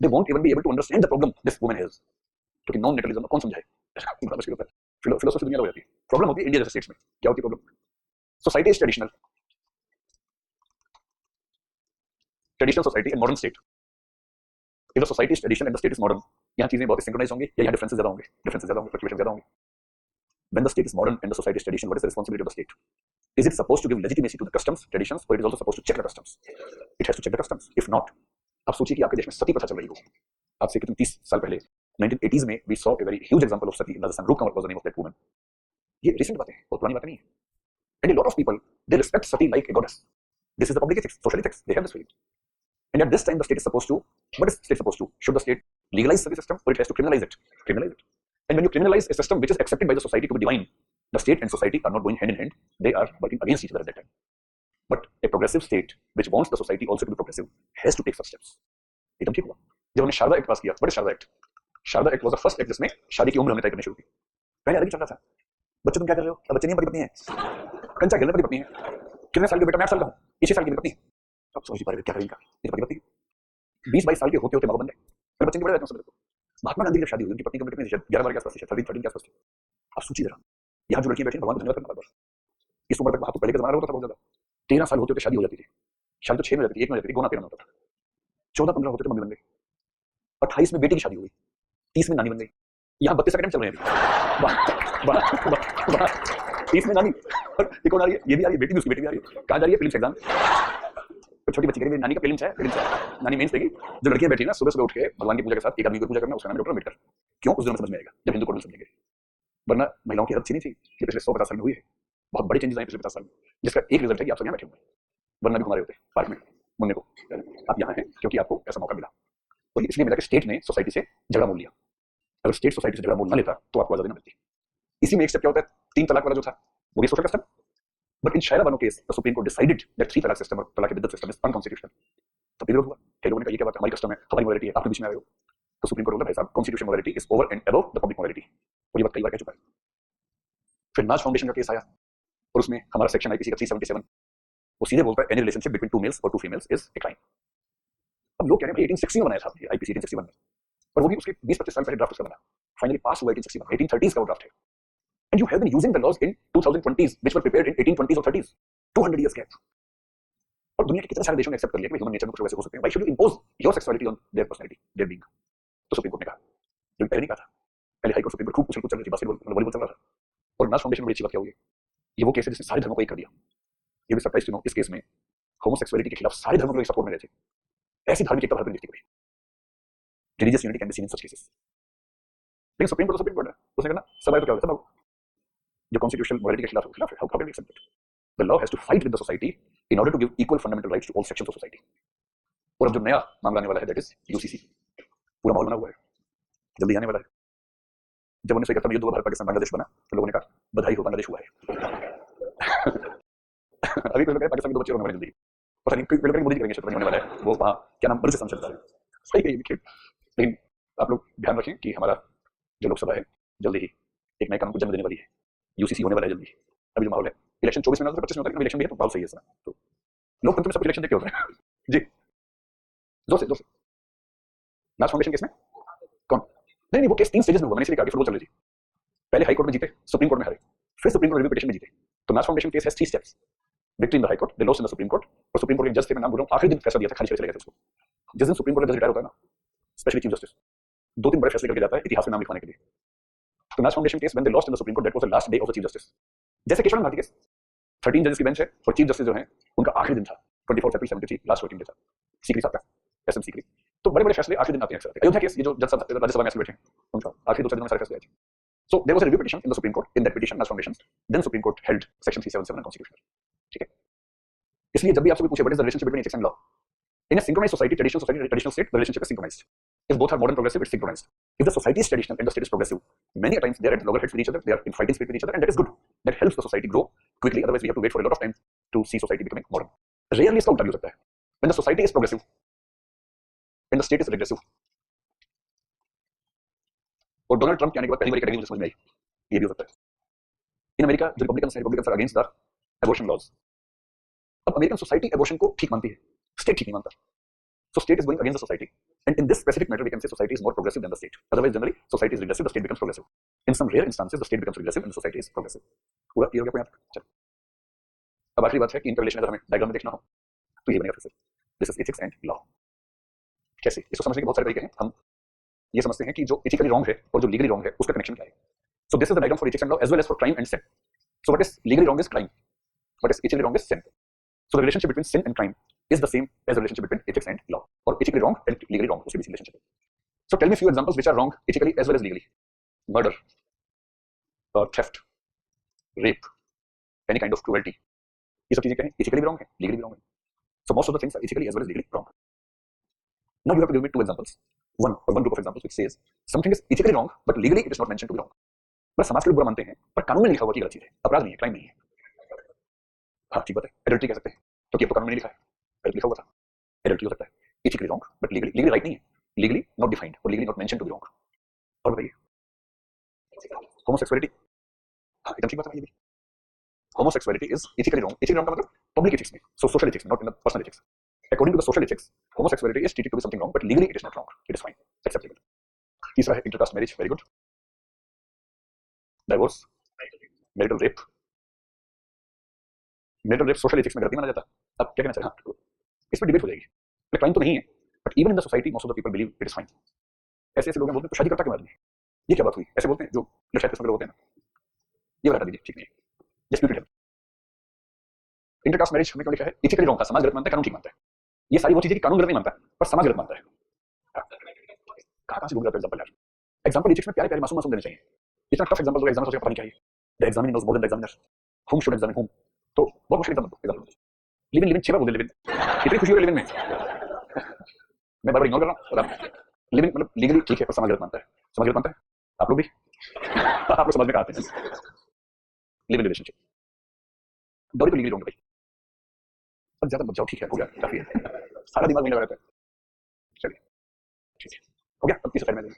they won't even be able to understand the problem this woman has, क्योंकि नॉन नेटलिज्म कौन समझाए, बड़ा मुश्किल होता है, फिलोसफी दुनिया में हो जाती है। प्रॉब्लम होती है इंडिया जैसे स्टेट्स में, क्या होती है problem, society is traditional, traditional society and modern state. If the society is traditional and the state is modern, यहाँ चीजें बहुत सिंक्रोनाइज होंगी या यहाँ डिफरेंसेस ज्यादा होंगे, फ्लक्चुएशन ज्यादा होंगे। When the state is modern and the society is traditional, what is the responsibility of the state? Is it supposed to give legitimacy to the customs, traditions, or it is also supposed to check the customs? It has to check the customs. If not, आप सोचिए कि आपके देश में सती प्रथा चल रही हो, आज से कितने 30 साल पहले 1980s में we saw a very huge example of sati in Rajasthan. Roop Kanwar was the name of that woman. ये recent बातें हैं, बहुत पुरानी बातें नहीं है. And a lot of people they respect sati like a goddess. This is the public ethics, social ethics. They have this feeling. And at this time, the state is supposed to. What is the state supposed to? Should the state legalize sati system, or it has to criminalize it? Criminalize it. And when you criminalize a system which is accepted by the society to be divine, the state and society are not going hand in hand. They are working against each other at that time. But a progressive state which wants the society also to be progressive has to take such steps. एकदम ठीक हुआ जब हमने Sharda act पास किया. What is Sharda act? Sharda act was the first act जिसमें शादी की उम्र हमने तय करनी शुरू की. पहले अलग ही चल रहा था. बच्चों तुम क्या कर रहे हो? अब बच्चे नहीं पति पत्नी है. कंचा खेलने पति पत्नी है. कितने साल के बेटा? मैं 8 साल का हूँ. ये 6 साल की मेरी पत्नी. अब सोच पा रहे क्या करेंगे? ये पति पत्नी 20-22 साल के होते होते माँ बन गए. मेरे बच्चे बड़े रहते हैं समय को. महात्मा गांधी की जब शादी हुई उनकी पत्नी की उम्र कितनी थी? 11 के आसपास थी, 13 के आसपास थी. आप सोचिए जरा, यहाँ जो लड़कियां बैठी हैं भगवान को धन्यवाद करना बार. इस उम्र तक बात तो पहले का जमाना होता था बहुत ज्यादा. 13 साल होते होते शादी हो जाती थी. शादी तो 6 में हो जाती थी, 1 में हो जाती थी, गोना 13 में होता था. 14-15 होते थे मम्मी बन गई. 28 में बेटी की शादी हुई, 30 में नानी बन गई. यहाँ 32 सेकंड चल रहे हैं. 30 में नानी, ये कौन आ रही है? ये भी आ रही है, बेटी भी, उसकी बेटी भी आ रही है. कहाँ जा रही है? Film exam. तो छोटी बच्ची करेगी नानी का प्रीलिम्स है, नानी मेंस देगी। जो लड़कियां बैठी है ना सुबह सुबह उठ के भगवान की पूजा के साथ एक आदमी की पूजा करना, उसका नाम है डॉक्टर अम्बेडकर। क्यों? उस दिन में समझ में आएगा जब हिंदू कोड में समझेंगे। वरना महिलाओं की हालत अच्छी नहीं थी, ये पिछले 150 साल में हुई है। बहुत बड़ी चेंजेस आई पिछले 50 साल में, जिसका एक रिजल्ट है कि आप सब यहाँ बैठे हुए हैं। वरना भी घुमा रहे होते पार्क में मुन्ने को, आप यहाँ हैं क्योंकि आपको ऐसा मौका मिला। और इसलिए मिला कि स्टेट ने सोसाइटी से झगड़ा मोल लिया। अगर स्टेट सोसाइटी से झगड़ा मोल ना लेता तो आपको आजादी ना मिलती। इसी में एक स्टेप क्या होता है, 3 तलाक वाला जो था वो भी social custom. But in Shayara Bano case the Supreme Court decided that 3 तलाक सिस्टम और तलाक बिद्दत सिस्टम इज अनकॉन्स्टिट्यूशनल। तो विरोध हुआ, कई लोगों ने कहा ये क्या बात है, हमारी कस्टम है, हमारी मोरालिटी है, आप बीच में आ रहे हो। तो सुप्रीम कोर्ट बोला भाई साहब constitution morality is over and above the public morality. और ये बात कई बार कह चुका है। फिर नाज फाउंडेशन का केस आया और उसमें हमारा सेक्शन आईपीसी का 377 वो सीधे बोलता है एनी रिलेशनशिप बिटवीन 2 मेल्स और 2 फीमेल्स इज ए क्राइम। अब लोग कह रहे हैं भाई 1860 में बनाया था आईपीसी 1861 में, पर वो भी उसके 20-25 साल पहले ड्राफ्ट उसका बना, फाइनली पास हुआ 1861, 1830s का वो ड्राफ्ट है। And you have been using the laws in 2020s which were prepared in 1820s और 30s, 200 years gap। और दुनिया के कितने सारे देशों ने एक्सेप्ट कर लिया कि ह्यूमन नेचर में कुछ वैसे हो सकते हैं, why should you impose your sexuality on their personality, their being. तो सुप्रीम कोर्ट ने कहा, जो पहले नहीं कहा था, पहले हाई कोर्ट सुप्रीम कोर्ट खूब उछल कूद चल रही थी, बास्केटबॉल वॉलीबॉल चल रहा था। और नाज फाउंडेशन में बड़ी अच्छी बात क्या हुई, ये वो केस है जिसने सारे धर्मों को एक कर दिया। ये भी सरप्राइज टू नो, इस केस में होमोसेक्सुअलिटी के खिलाफ सारे धर्मों के लोग सपोर्ट में रहे थे। ऐसी धार्मिक एकता भारत में नहीं दिखती कभी। Religious unity can be seen in such cases. लेकिन सुप्रीम कोर्ट है, उसने कहा सब आए तो क्या होता है, जो कॉन्स्टिट्यूशनल मोरालिटी के खिलाफ है, how can we accept it. The law has to fight with the society in order to give equal fundamental rights to all sections of society. और अब जो नया मामला आने वाला है दैट इज यूसीसी, पूरा माहौल बना हुआ है, जल्दी आने वाला है। जब 1971 में युद्ध हुआ, भारत पाकिस्तान बांग्लादेश बना, तो लोगों ने कहा बधाई हो बांग्लादेश हुआ है। अभी कुछ लोग हैं पाकिस्तान के 2 बच्चे होने वाले जल्दी, पता नहीं कोई लोग मोदी जी करेंगे, शायद होने वाला है वो वहाँ क्या नाम बलूचिस्तान चलता है, सही कही लिखिए। लेकिन आप लोग ध्यान रखें कि हमारा जो लोकसभा है जल्दी ही एक नए कानून को जन्म देने वाली है, यूसीसी होने वाला है जल्दी। अभी जो माहौल है, इलेक्शन 24 में 25 में होता है, इलेक्शन भी है तो माहौल सही है। तो लोकतंत्र में सब इलेक्शन देख के होता है जी, जोर से नाज फाउंडेशन केस में कौन नहीं, वो केस 3 स्टेजेस में हुआ, मैंने इसलिए कहा कि फुटबॉल चल रही थी। पहले हाई कोर्ट में जीते, सुप्रीम कोर्ट में हारे, फिर सुप्रीम कोर्ट रिव्यू पिटीशन में जीते। तो नाज foundation case has 3 steps, victory in the high court, they lost in the Supreme court, और सुप्रीम कोर्ट के जज थे, मैं नाम बोल रहा हूं, आखिरी दिन फैसला दिया था, खाली चले गए थे उसको। जिस दिन सुप्रीम कोर्ट का जज रिटायर होता है ना, स्पेशली चीफ जस्टिस 2-3 बड़े फैसले करके जाता है इतिहास में नाम लिखवाने के लिए। तो नाज foundation case when they lost in the Supreme court, that was the last day of the chief justice. जैसे केशव भारती केस 13 जजेस की बेंच है और चीफ जस्टिस जो है उनका आखिरी दिन था, 24 अप्रैल 73 लास्ट वर्किंग डे था। सीकरी साहब का एसएम सीकरी। तो बड़े बड़े फैसले आखिरी दिन आते हैं अक्सर। अयोध्या केस, ये जो जज साहब राज्यसभा में बैठे हैं, उनका आखिरी 2-4 दिन में सारे फैसले आए थे। So there was a review petition in the Supreme Court. In that petition, Nash Foundation, then Supreme Court held Section 377 unconstitutional. ठीक है? इसलिए जब भी आपसे कोई पूछे what is the relationship between ethics and law, in a synchronized society, traditional state, the relationship is synchronized. If both are modern progressive, it's synchronized. If the society is traditional and the state is progressive, many a times they are at loggerheads with each other, they are in fighting spirit with each other, and that is good. That helps the society grow quickly. Otherwise, we have to wait for a lot of time to see society becoming modern. Rarely इसका उल्टा भी हो सकता है. When the society is progressive, and the state is regressive. और Donald Trump के आने के बाद पहली बार कैटेगरी मुझे समझ में आई, ये भी हो सकता है। इन अमेरिका जो Republicans are against the abortion laws. अब अमेरिकन सोसाइटी एबॉर्शन को ठीक मानती है, स्टेट ठीक नहीं मानता। So state is going against the society, and in this specific matter we can say society is more progressive than the state. Otherwise generally society is regressive, the state becomes progressive. In some rare instances the state becomes regressive and the society is progressive. पूरा clear हो गया point? चलो अब आखिरी बात है कि इनका रिलेशन अगर हमें डायग्राम में देखना हो तो ये बनेगा फिर से, this is ethics and law. कैसे इसको समझने के बहुत सारे तरीके हैं। हम ये समझते हैं कि जो एथिकली रॉन्ग है और जो लीगली रॉन्ग है उसका कनेक्शन क्या है। So this is the diagram for ethics and law as well as for crime and sin. So what is legally wrong is crime, what is ethically wrong is sin. So the relationship between sin and crime is the same as the relationship between ethics and law, or ethically wrong and legally wrong, उसके बीच relationship है. So tell me few examples which are wrong ethically as well as legally. Murder, theft, rape, any kind of cruelty. ये सब चीजें क्या हैं? Ethically भी wrong है, legally भी wrong है. So most of the things are ethically as well as legally wrong. Now you have to give me 2 examples, one group of examples which says something is ethically wrong but legally it is not mentioned to be wrong. बस समाज के लोग बुरा मानते हैं पर कानून में लिखा हुआ कि गलत चीज है, अपराध नहीं है, क्राइम नहीं है। हाँ ठीक बात है, एडल्ट्री कह सकते हैं क्योंकि अब तो कानून में नहीं लिखा है, पहले लिखा हुआ था। एडल्ट्री हो सकता है, ethically wrong but legally right नहीं है, लीगली नॉट डिफाइंड और legally not mentioned to be wrong. और बताइए होमोसेक्सुअलिटी, हाँ एकदम ठीक बात है। ये भी homosexuality is ethically wrong. Ethically wrong का मतलब पब्लिक एथिक्स में, so social ethics, not in the personal ethics. According to the social ethics homosexuality is treated to be something wrong but legally it is not wrong, it is fine, acceptable. तीसरा है intercaste marriage, very good. Divorce, marital rape, marital rape social ethics में गलती माना जाता। अब क्या कहना चाहिए? हाँ इस पर डिबेट हो जाएगी, क्राइम तो नहीं है but even in the society most of the people believe it is fine. ऐसे ऐसे लोग बोलते हैं तो शादी करता क्यों आदमी, ये क्या बात हुई? ऐसे बोलते हैं जो लड़ाई के होते हैं ना, ये बता दीजिए, ठीक नहीं है, डिस्प्यूटेड है। इंटरकास्ट मैरिज हमने क्यों लिखा है? एथिकली रॉन्ग था, समाज गलत मानता है, कानून ठीक मानता है। ये सारी वो चीजें कि कानून गलत नहीं मानता पर समाज गलत मानता है। कहाँ से ढूंढ जाता है एग्जाम्पल यार। एग्जाम्पल एथिक्स में प्यारे प्यारे मासूम मासूम देने चाहिए। इतना टफ एग्जाम्पल होगा एग्जाम सोचे पता नहीं क्या है। The examiner knows more than the examiner, whom should examine whom। तो बहुत मुश्किल एग्जाम्पल दो। लिव इन 6 बार बोल दे लिव इन, कितनी खुशी हो रही है लिव इन में। मैं बार बार इग्नोर कर रहा हूँ और आप लिव इन मतलब लीगली ठीक है पर समाज गलत मानता है। समाज गलत मानता है आप लोग भी। आप लोग समझ में आते हैं। लिव इन रिलेशनशिप डोरी तो लीगली रॉन्ग भाई, अब ज्यादा मत जाओ ठीक है हो गया काफी है, सारा दिमाग नहीं लगा रहता है। चलिए ठीक है हो गया। अब तीसरा में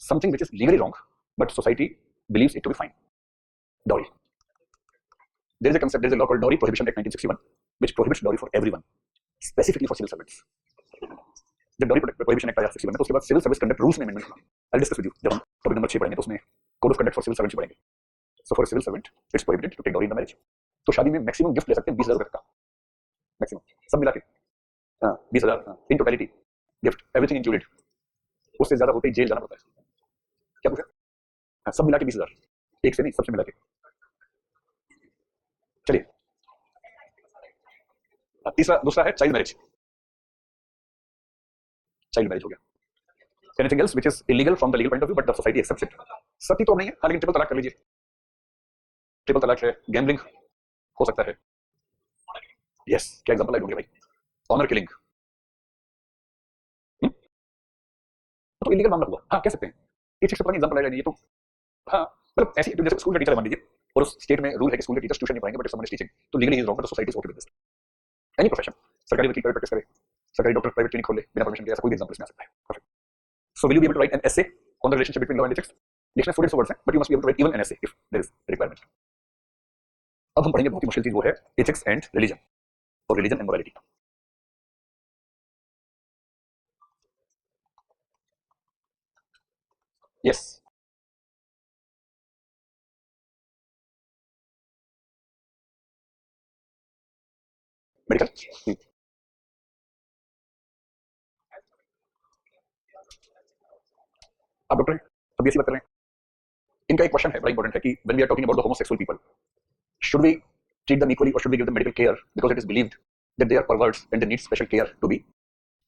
something which is legally wrong but society believes it to be fine. Dowry. There is a concept, there is a law called Dowry Prohibition Act 1961, which prohibits dowry for everyone, specifically for civil servants. जब Dowry Prohibition Act आया 61 में तो उसके बाद civil service conduct rules में amendment हुआ। I'll discuss with you जब हम टॉपिक नंबर 6 पढ़ेंगे तो उसमें code of conduct for civil servants पढ़ेंगे। So for a civil servant it's prohibited to take dowry in the marriage. तो शादी में मैक्सिमम गिफ्ट ले सकते हैं 20,000 रुपए का, मैक्सिमम सब मिला के। हाँ 20,000 in totality gift everything included. उससे ज्यादा होते ही जेल जाना पड़ता है। क्या पूछा? हाँ सब मिला के 20,000, एक से नहीं सबसे मिला के। चलिए दूसरा है चाइल्ड मैरिज। चाइल्ड मैरिज हो गया। Anything else which is illegal from the legal point of view but the society accepts it. Sati तो नहीं है हाँ, लेकिन ट्रिपल तलाक कर लीजिए। ट्रिपल तलाक है, गैम्बलिंग हो सकता है। यस क्या एग्जांपल है ढूंढिए भाई। ऑनर किलिंग तो इलीगल मामला हुआ हाँ कह सकते हैं। ये ठीक से पता नहीं एग्जांपल आएगा नहीं ये तो। हाँ मतलब ऐसी जैसे स्कूल का टीचर मान लीजिए और उस स्टेट में रूल है कि स्कूल के टीचर्स ट्यूशन नहीं पढ़ाएंगे बट समवन इज टीचिंग तो legally is wrong but the society is okay with this. Any profession, सरकारी वकील प्राइवेट प्रैक्टिस करे, सरकारी डॉक्टर प्राइवेट क्लिनिक खोले बिना परमिशन के, ऐसा कोई भी एग्जांपल इसमें आ सकता है। Perfect. So will you be able to write an essay on the relationship between love and ethics? लिखना 400 वर्ड्स है but you must be able to write even an essay if there is requirement. अब हम पढ़ेंगे बहुत ही मुश्किल चीज वो है एथिक्स एंड रिलीजन और religion and morality. Yes medical आप डॉक्टर हैं अब ऐसी बात कर रहे हैं। इनका एक क्वेश्चन है बड़ा इंपॉर्टेंट है कि when we are talking about the homosexual people should we treat them equally or should we give them medical care because it is believed that they are perverts and they need special care to be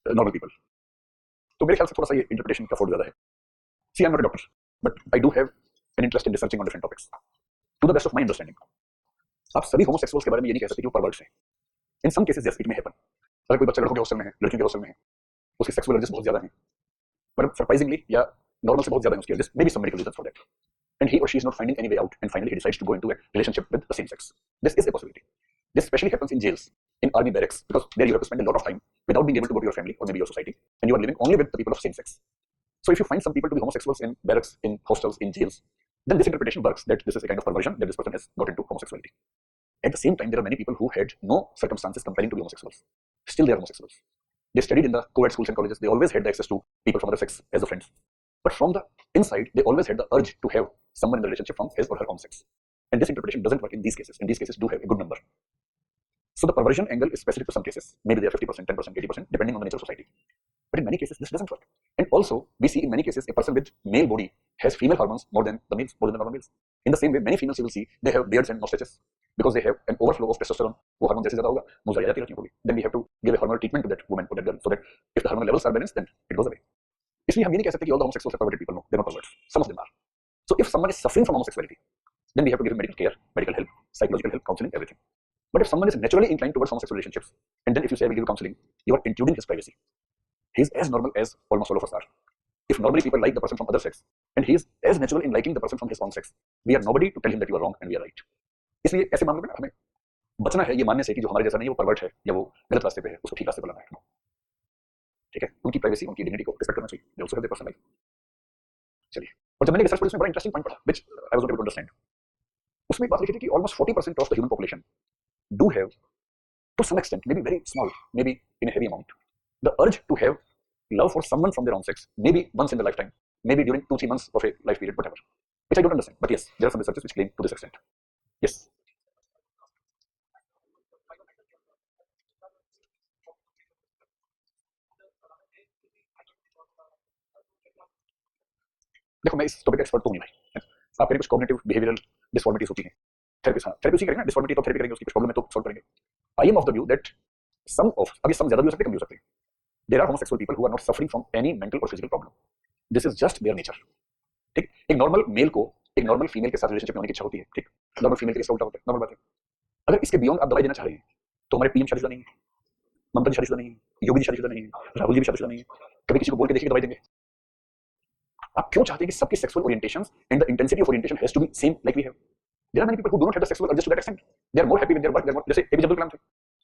normal people? तो मेरे ख्याल से थोड़ा सा ये interpretation का forte ज्यादा है। See I am not a doctor but I do have an interest in researching on different topics to the best of my understanding. आप सभी होमोसेक्सुअल्स के बारे में ये नहीं कह सकते कि वो परवर्ट्स हैं। In some cases yes it may happen. अगर कोई बच्चा लड़कों के हॉस्टल में है लड़कियों के हॉस्टल में है उसकी सेक्सुअल अर्जेस बहुत ज्यादा हैं पर सरप्राइजिंगली या नॉर्मल से बहुत ज्यादा है उसकी urges, may B some medical reasons for that and he or she is not finding any way out and finally he decides to go into a relationship with the same sex. This is a possibility. This especially happens in jails, in army barracks, because there you have to spend a lot of time without being able to go to your family or maybe your society, and you are living only with the people of same sex. So if you find some people to be homosexuals in barracks, in hostels, in jails, then this interpretation works that this is a kind of perversion, that this person has got into homosexuality. At the same time, there are many people who had no circumstances compelling to be homosexuals. Still they are homosexuals. They studied in the co-ed schools and colleges. They always had the access to people from other sex as a friends. But from the inside, they always had the urge to have someone in the relationship from his or her own sex. And this interpretation doesn't work in these cases. In these cases, do have a good number. So the perversion angle is specific to some cases. Maybe they are 50%, 10%, 80%, depending on the nature of society. But in many cases, this doesn't work. And also, we see in many cases, a person with male body has female hormones more than the males, more than the normal males. In the same way, many females you will see, they have beards and mustaches because they have an overflow of testosterone. वो hormone जैसे ज्यादा होगा, मुझे आ जाती है। Then we have to give a hormonal treatment to that woman, to that girl, so that if the hormonal levels are balanced, then it goes away. इसलिए हम ये नहीं कह सकते कि all the homosexuals are perverted people. No, they're not perverts. Some of them are. So if someone is suffering from homosexuality, then we have to give him medical care, medical help, psychological help, counseling, everything. But if someone is naturally inclined towards homosexual relationships, and then if you say I will give you counseling, you are intruding his privacy. He is as normal as almost all of us are. If normally people like the person from other sex, and he is as natural in liking the person from his own sex, we are nobody to tell him that you are wrong and we are right. इसलिए ऐसे मामलों में हमें बचना है ये मानने से कि जो हमारे जैसा नहीं वो परवर्ट है या वो गलत रास्ते पे है, उसको ठीक रास्ते पर लाना है। ठीक है, उनकी प्राइवेसी उनकी डिग्निटी को रिस्पेक्ट करना चाहिए। They also have their personal life. चलिए और जब मैंने रिसर्च पढ़ी उसमें बड़ा इंटरेस्टिंग पॉइंट पढ़ा which I was not able to understand. उसमें एक बात लिखी थी कि almost 40% of the human population do have to some extent, may be very small, may be in a heavy amount, the urge to have love for someone from their own sex, maybe once in their lifetime, maybe during 2-3 months of a life period, whatever, which I don't understand, but yes, there are some researchers which claim to this extent. Yes. देखो मैं इस topic का expert तो नहीं भाई, आप करें कुछ कॉग्निटिव बिहेवियरल डिसफॉर्मिटीज होती हैं, थेरेपी, हाँ थेरेपी उसी करेंगे ना, डिसफॉर्मिटी तो थेरेपी करेंगे, उसकी कुछ प्रॉब्लम है तो सॉल्व करेंगे। I am of the view that some of, अभी सम ज्यादा भी हो सकते हैं, कम भी हो सकते हैं. There are homosexual people who are not suffering from any mental और physical problem. This is just their nature. ठीक, एक नॉर्मल मेल को एक नॉर्मल फीमेल के साथ रिलेशनशिप में होने की इच्छा होती है. ठीक, नॉर्मल फीमेल के लिए उल्टा होता है, नॉर्मल बात है. अगर इसके बियॉन्ड आप दवाई देना चाह रहे हैं तो हमारे पीएम शादीशुदा नहीं है, ममता जी शादीशुदा नहीं है, योगी जी शादीशुदा नहीं है, राहुल जी भी शादीशुदा नहीं है. कभी किसी को बोल के देखिए दवाई देंगे. आप क्यों चाहते हैं कि सबकी sexual orientations and the intensity of orientation has to be same like we have. There are many people who do not have the sexual urges to that extent. They are more happy with their work, जैसे एपीजे अब्दुल कलाम थे.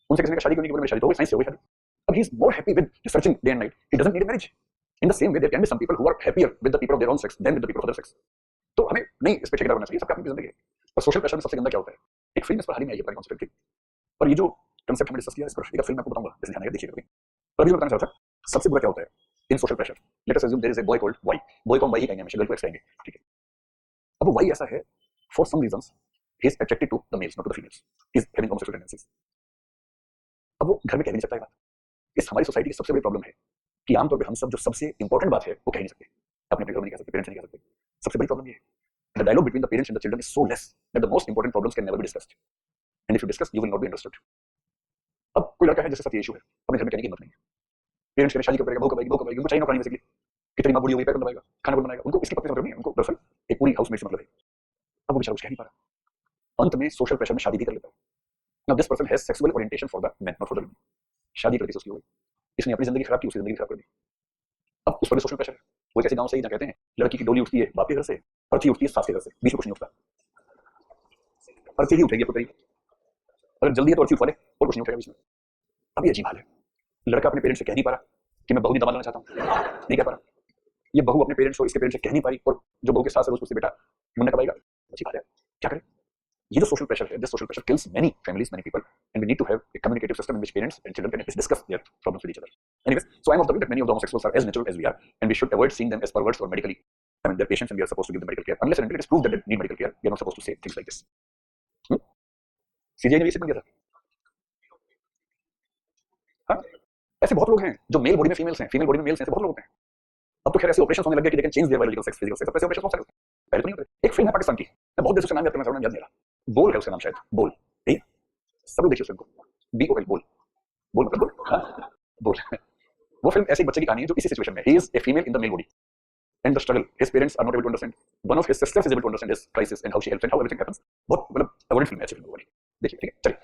उनसे किसी ने शादी क्यों नहीं की, बोले मेरी शादी तो हो गई, साइंस से हो गई शादी. अब he is more happy with researching day and night. He doesn't need a marriage. In the same way there can be some people who are happier with the people of their own sex than with the people of other sex. तो हमें नहीं इस पे ठेकेदार बनना चाहिए, सबका अपनी जिंदगी है. और सोशल प्रेशर में सबसे गंदा क्या होता है, एक फिल्म इस पर हाल ही में आई है पूरा कॉन्सेप्ट. और ये जो कंसेप्ट हमने डिस्कस किया इस पर एक फिल्म आपको बताऊंगा, जैसे ध्यान रखिए देखिएगा. तो अभी मैं बताना चाहता था सबसे बुरा क्या होता है in social pressure. Let us assume there is a boy called Y. Boy को हम वाई ही कहेंगे, हमेशा गर्ल को एक्स कहेंगे. ठीक है, अब वो वाई ऐसा है, for some reasons he is attracted to the males not to the females. He is having homosexual tendencies. अब वो घर में कह नहीं सकता है बात. इस हमारी सोसाइटी की सबसे बड़ी प्रॉब्लम है कि आमतौर पर हम सब जो सबसे इंपॉर्टेंट बात है वो कह नहीं सकते, अपने घर में नहीं कह सकते, पेरेंट्स नहीं कह सकते. सबसे बड़ी प्रॉब्लम ये है. The dialogue between the parents and the children is so less that the most important problems can never be discussed. And if you discuss, you will not be understood. अब कोई लड़का है जिसके साथ ये इशू है, अपने घर में कहने की हिम्मत नहीं है. पेरेंट्स कहने शादी कब करेगा, बहू कब आएगी, उनको चाहिए नौकरानी बेसिकली. कितनी माँ बूढ़ी हो गई, पैर कौन दबाएगा, खाना कौन बनाएगा. उनको इसकी पत्नी से मतलब नहीं है, उनको दरअसल एक पूरी हाउसमेट से मतलब है. अब वो बेचारा कुछ कह नहीं पा रहा. अंत में सोशल प्रेशर में शादी भी कर लेता है. Now this person has sexual orientation for the men, not for the women. शादी करके उसकी हो गई, इसने अपनी जिंदगी खराब की, उसकी जिंदगी खराब कर दी. अब उस पर सोशल प्रेशर है. वो कैसे गांव से ही जहाँ कहते हैं लड़की की डोली उठती है बाप के घर से, अर्थी उठती है सास के घर से, बीच में कुछ नहीं उठता. अर्थी ही उठेगी तो कहीं, अगर जल्दी है तो अर्थी उठवा ले और कुछ नहीं उठेगा बीच में. अब ये अजीब हाल है. लड़का अपने पेरेंट्स से कह नहीं पा रहा कि मैं बहू नहीं दामाद लेना चाहता हूँ, नहीं कह पा रहा. ये बहू अपने पेरेंट्स को इसके पेरेंट्स से कह नहीं पा रही, और जो बहू के सास है उससे बेटा मुन्ना कब आएगा. अजीब हाल है, क्या करें. ये जो सोशल प्रेशर है, this social pressure kills many families, many people, and we need to have a communicative system in which parents and children can discuss their problems with each other. Anyways, so I am of the view that many of the homosexuals are as natural as we are, and we should avoid seeing them as perverts or medically. I mean, they're patients and we are supposed to give them medical care. Unless and until it is proved that they need medical care, we are not supposed to say things like this. CGI ने भी इसे बन गया था. हाँ, ऐसे बहुत लोग हैं जो मेल बॉडी में फीमेल्स हैं, फीमेल बॉडी में मेल्स हैं, ऐसे बहुत लोग होते हैं. अब तो खैर ऐसे ऑपरेशन होने लग गए कि they can change their biological sex, physical sex. अब ऐसे ऑपरेशन हो सकते हैं, पहले तो नहीं होते. एक फिल्म है पाकिस्तान की, मैं बहुत देर से नाम याद करना चाह रहा हूँ, याद नहीं आ रहा. बोल है उसका नाम शायद, बोल. ठीक, सब लोग देखिए उस फिल्म को, BOL, बोल. बोल मतलब बोल. हाँ, बोल. वो फिल्म ऐसे बच्चे की कहानी है जो इसी सिचुएशन में, he is a female in the male body and the struggle, his parents are not able to understand, one of his sisters is able to understand his crisis and how she helps and how everything happens. बहुत मतलब avoid film है, अच्छी film है. देखिए, ठीक है, चलिए.